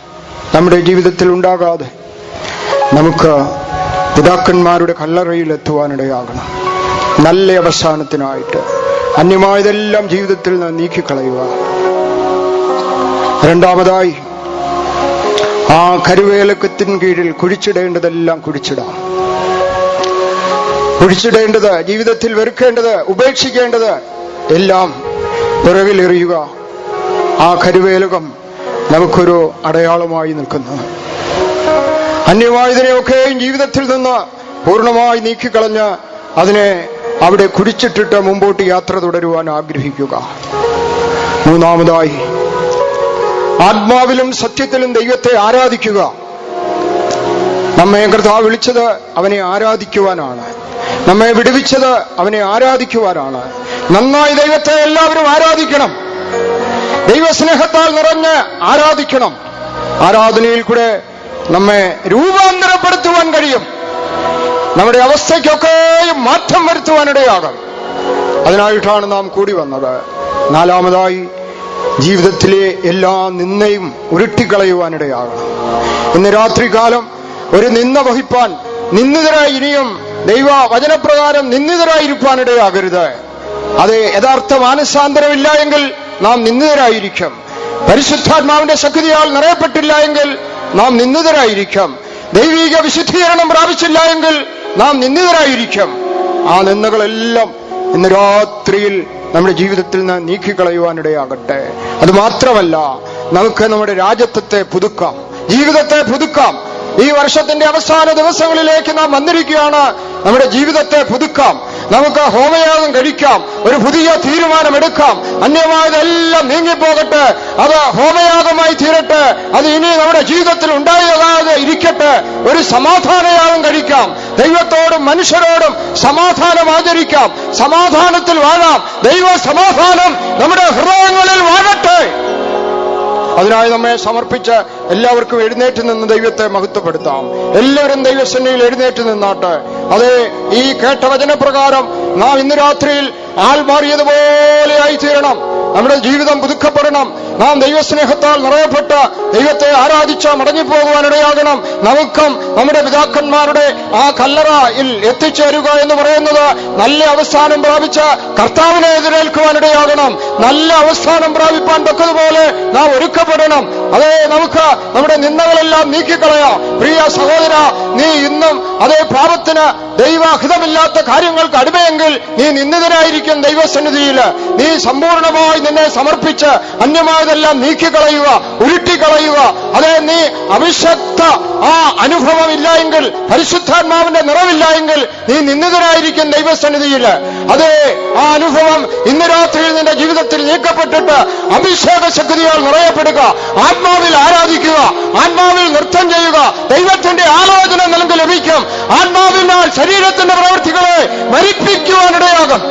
നമ്മുടെ ജീവിതത്തിൽ ഉണ്ടാകാതെ നമുക്ക് പിതാക്കന്മാരുടെ കല്ലറയിൽ എത്തുവാനിടയാകണം. നല്ല അവസാനത്തിനായിട്ട് അന്യമായതെല്ലാം ജീവിതത്തിൽ നിന്ന് നീക്കിക്കളയുക. രണ്ടാമതായി, ആ കരുവേലക്കത്തിന് കീഴിൽ കുഴിച്ചിടേണ്ടതെല്ലാം കുഴിച്ചിടാം. കുഴിച്ചിടേണ്ടത്, ജീവിതത്തിൽ വെറുക്കേണ്ടത്, ഉപേക്ഷിക്കേണ്ടത് എല്ലാം പിറകിലെറിയുക. ആ കരുവേലകം നമുക്കൊരു അടയാളമായി നിൽക്കുന്നു. അന്യമായതിനെയൊക്കെയും ജീവിതത്തിൽ നിന്ന് പൂർണ്ണമായി നീക്കിക്കളഞ്ഞ് അതിനെ അവിടെ കുഴിച്ചിട്ടിട്ട് മുമ്പോട്ട് യാത്ര തുടരുവാൻ ആഗ്രഹിക്കുക. മൂന്നാമതായി, ആത്മാവിലും സത്യത്തിലും ദൈവത്തെ ആരാധിക്കുക. നമ്മെ കർത്താവ് വിളിച്ചത് അവനെ ആരാധിക്കുവാനാണ്. നമ്മെ വിടുവിച്ചത് അവനെ ആരാധിക്കുവാനാണ്. നന്നായി ദൈവത്തെ എല്ലാവരും ആരാധിക്കണം. ദൈവസ്നേഹത്താൽ നിറഞ്ഞ് ആരാധിക്കണം. ആരാധനയിൽ കൂടെ നമ്മെ രൂപാന്തരപ്പെടുത്തുവാൻ കഴിയും. നമ്മുടെ അവസ്ഥയ്ക്കൊക്കെയും മാറ്റം വരുത്തുവാനിടയാകും. അതിനായിട്ടാണ് നാം കൂടി വന്നത്. നാലാമതായി, ജീവിതത്തിലെ എല്ലാ നിന്ദയും ഉരുട്ടിക്കളയുവാനിടയാകണം. ഇന്ന് രാത്രികാലം ഒരു നിന്ദ വഹിപ്പാൻ, നിന്ദിതരായി ഇനിയും ദൈവ വചനപ്രകാരം നിന്ദിതരായിരിക്കാനിടയാകരുത്. അത് യഥാർത്ഥ മാനസാന്തരമില്ല എങ്കിൽ നാം നിന്ദിതരായിരിക്കും. പരിശുദ്ധാത്മാവിന്റെ ശക്തിയാൽ നിറയപ്പെട്ടില്ല എങ്കിൽ നാം നിന്ദിതരായിരിക്കും. ദൈവിക വിശുദ്ധീകരണം പ്രാപിച്ചില്ല എങ്കിൽ നാം നിന്ദിതരായിരിക്കും. ആ നിന്ദകളെല്ലാം ഇന്ന് രാത്രിയിൽ നമ്മുടെ ജീവിതത്തിൽ നിന്ന് നീക്കിക്കളയുവാനിടയാകട്ടെ. അത് മാത്രമല്ല, നമുക്ക് നമ്മുടെ രാജ്യത്വത്തെ പുതുക്കാം, ജീവിതത്തെ പുതുക്കാം. ഈ വർഷത്തിന്റെ അവസാന ദിവസങ്ങളിലേക്ക് നാം വന്നിരിക്കുകയാണ്. നമ്മുടെ ജീവിതത്തെ പുതുക്കാം. നമുക്ക് ഹോമയാഗം കഴിക്കാം. ഒരു പുതിയ തീരുമാനമെടുക്കാം. അന്യമായതെല്ലാം നീങ്ങിപ്പോകട്ടെ. അത് ഹോമയാഗമായി തീരട്ടെ. അത് ഇനി നമ്മുടെ ജീവിതത്തിൽ ഉണ്ടാകാതെ ഇരിക്കട്ടെ. ഒരു സമാധാനയാഗം കഴിക്കാം. ദൈവത്തോടും മനുഷ്യരോടും സമാധാനം ആചരിക്കാം. സമാധാനത്തിൽ വാഴാം. ദൈവ സമാധാനം നമ്മുടെ ഹൃദയങ്ങളിൽ വാഴട്ടെ. അതിനായി നമ്മെ സമർപ്പിച്ച് എല്ലാവർക്കും എഴുന്നേറ്റ് നിന്ന് ദൈവത്തെ മഹത്വപ്പെടുത്താം. എല്ലാവരും ദൈവസന്നിധിയിൽ എഴുന്നേറ്റ് നിന്നാട്ടെ. അതെ, ഈ കേട്ട വചനപ്രകാരം നാം ഇന്ന് രാത്രിയിൽ ആൾ മാറിയതുപോലെ ആയിത്തീരണം. നമ്മുടെ ജീവിതം പുതുക്കപ്പെടണം. നാം ദൈവസ്നേഹത്താൽ നിറയപ്പെട്ട് ദൈവത്തെ ആരാധിച്ച് മടങ്ങിപ്പോകുവാനിടയാകണം. നമുക്കും നമ്മുടെ പിതാക്കന്മാരുടെ ആ കല്ലറയിൽ എത്തിച്ചേരുക എന്ന് പറയുന്നത് നല്ല അവസാനം പ്രാപിച്ച് കർത്താവിനെ എതിരേൽക്കുവാനിടയാകണം. നല്ല അവസാനം പ്രാപിപ്പാൻ തക്കതുപോലെ നാം ഒരുക്കപ്പെടണം. അതേ, നമുക്ക് നമ്മുടെ നിന്ദകളെല്ലാം നീക്കിക്കളയാം. പ്രിയ സഹോദര, നീ ഇന്നും അതേ പാപത്തിന് ദൈവഹിതമില്ലാത്ത കാര്യങ്ങൾക്ക് അടിമയെങ്കിൽ നീ നിന്ദിതനായിരിക്കും ദൈവസന്നിധിയിൽ. നീ സമ്പൂർണമായി നിന്നെ സമർപ്പിച്ച് അന്യമായതെല്ലാം നീക്കിക്കളയുക, ഉരുട്ടിക്കളയുക. അതേ, നീ അവിശക്ത ആ അനുഭവം ഇല്ല എങ്കിൽ, പരിശുദ്ധാത്മാവിന്റെ നിറവില്ല എങ്കിൽ നീ നിന്ദിതനായിരിക്കും ദൈവസന്നിധിയിൽ. അതേ, ആ അനുഭവം ഇന്ന് രാത്രിയിൽ നിന്റെ ജീവിതത്തിൽ നീക്കപ്പെട്ടിട്ട് അഭിഷേക ശക്തിയാൽ നിറയപ്പെടുക. ആത്മാവിൽ ആരാധിക്കുക, ആത്മാവിൽ നൃത്തം ചെയ്യുക. ദൈവത്തിന്റെ ആലോചന നിനക്ക് ലഭിക്കും. ആത്മാവിനാൽ ശരീരത്തിന്റെ പ്രവൃത്തികളെ മരിപ്പിക്കുവാനിടയാകും.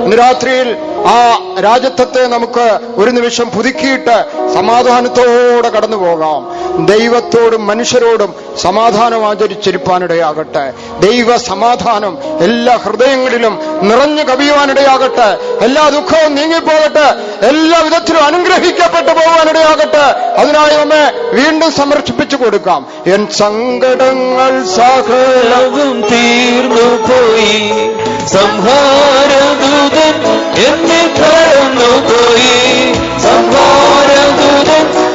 ഇന്ന് രാത്രിയിൽ ആ രാജത്വത്തെ നമുക്ക് ഒരു നിമിഷം പുതുക്കിയിട്ട് സമാധാനത്തോടെ കടന്നു പോകാം. ദൈവത്തോടും മനുഷ്യരോടും സമാധാനം ആചരിച്ചിരിപ്പാനിടയാകട്ടെ. ദൈവ സമാധാനം എല്ലാ ഹൃദയങ്ങളിലും നിറഞ്ഞു കവിയുവാനിടയാകട്ടെ. എല്ലാ ദുഃഖവും നീങ്ങിപ്പോകട്ടെ. എല്ലാ വിധത്തിലും അനുഗ്രഹിക്കപ്പെട്ടു പോകാനിടയാകട്ടെ. അതിനായി നമ്മെ വീണ്ടും സമർപ്പിച്ചു കൊടുക്കാം. എൻ സങ്കടങ്ങൾ സകലവും തീർന്നു പോയി, സംഹാരദൂതൻ എന്നെ കടന്നു പോയി, സംഹാരദൂതൻ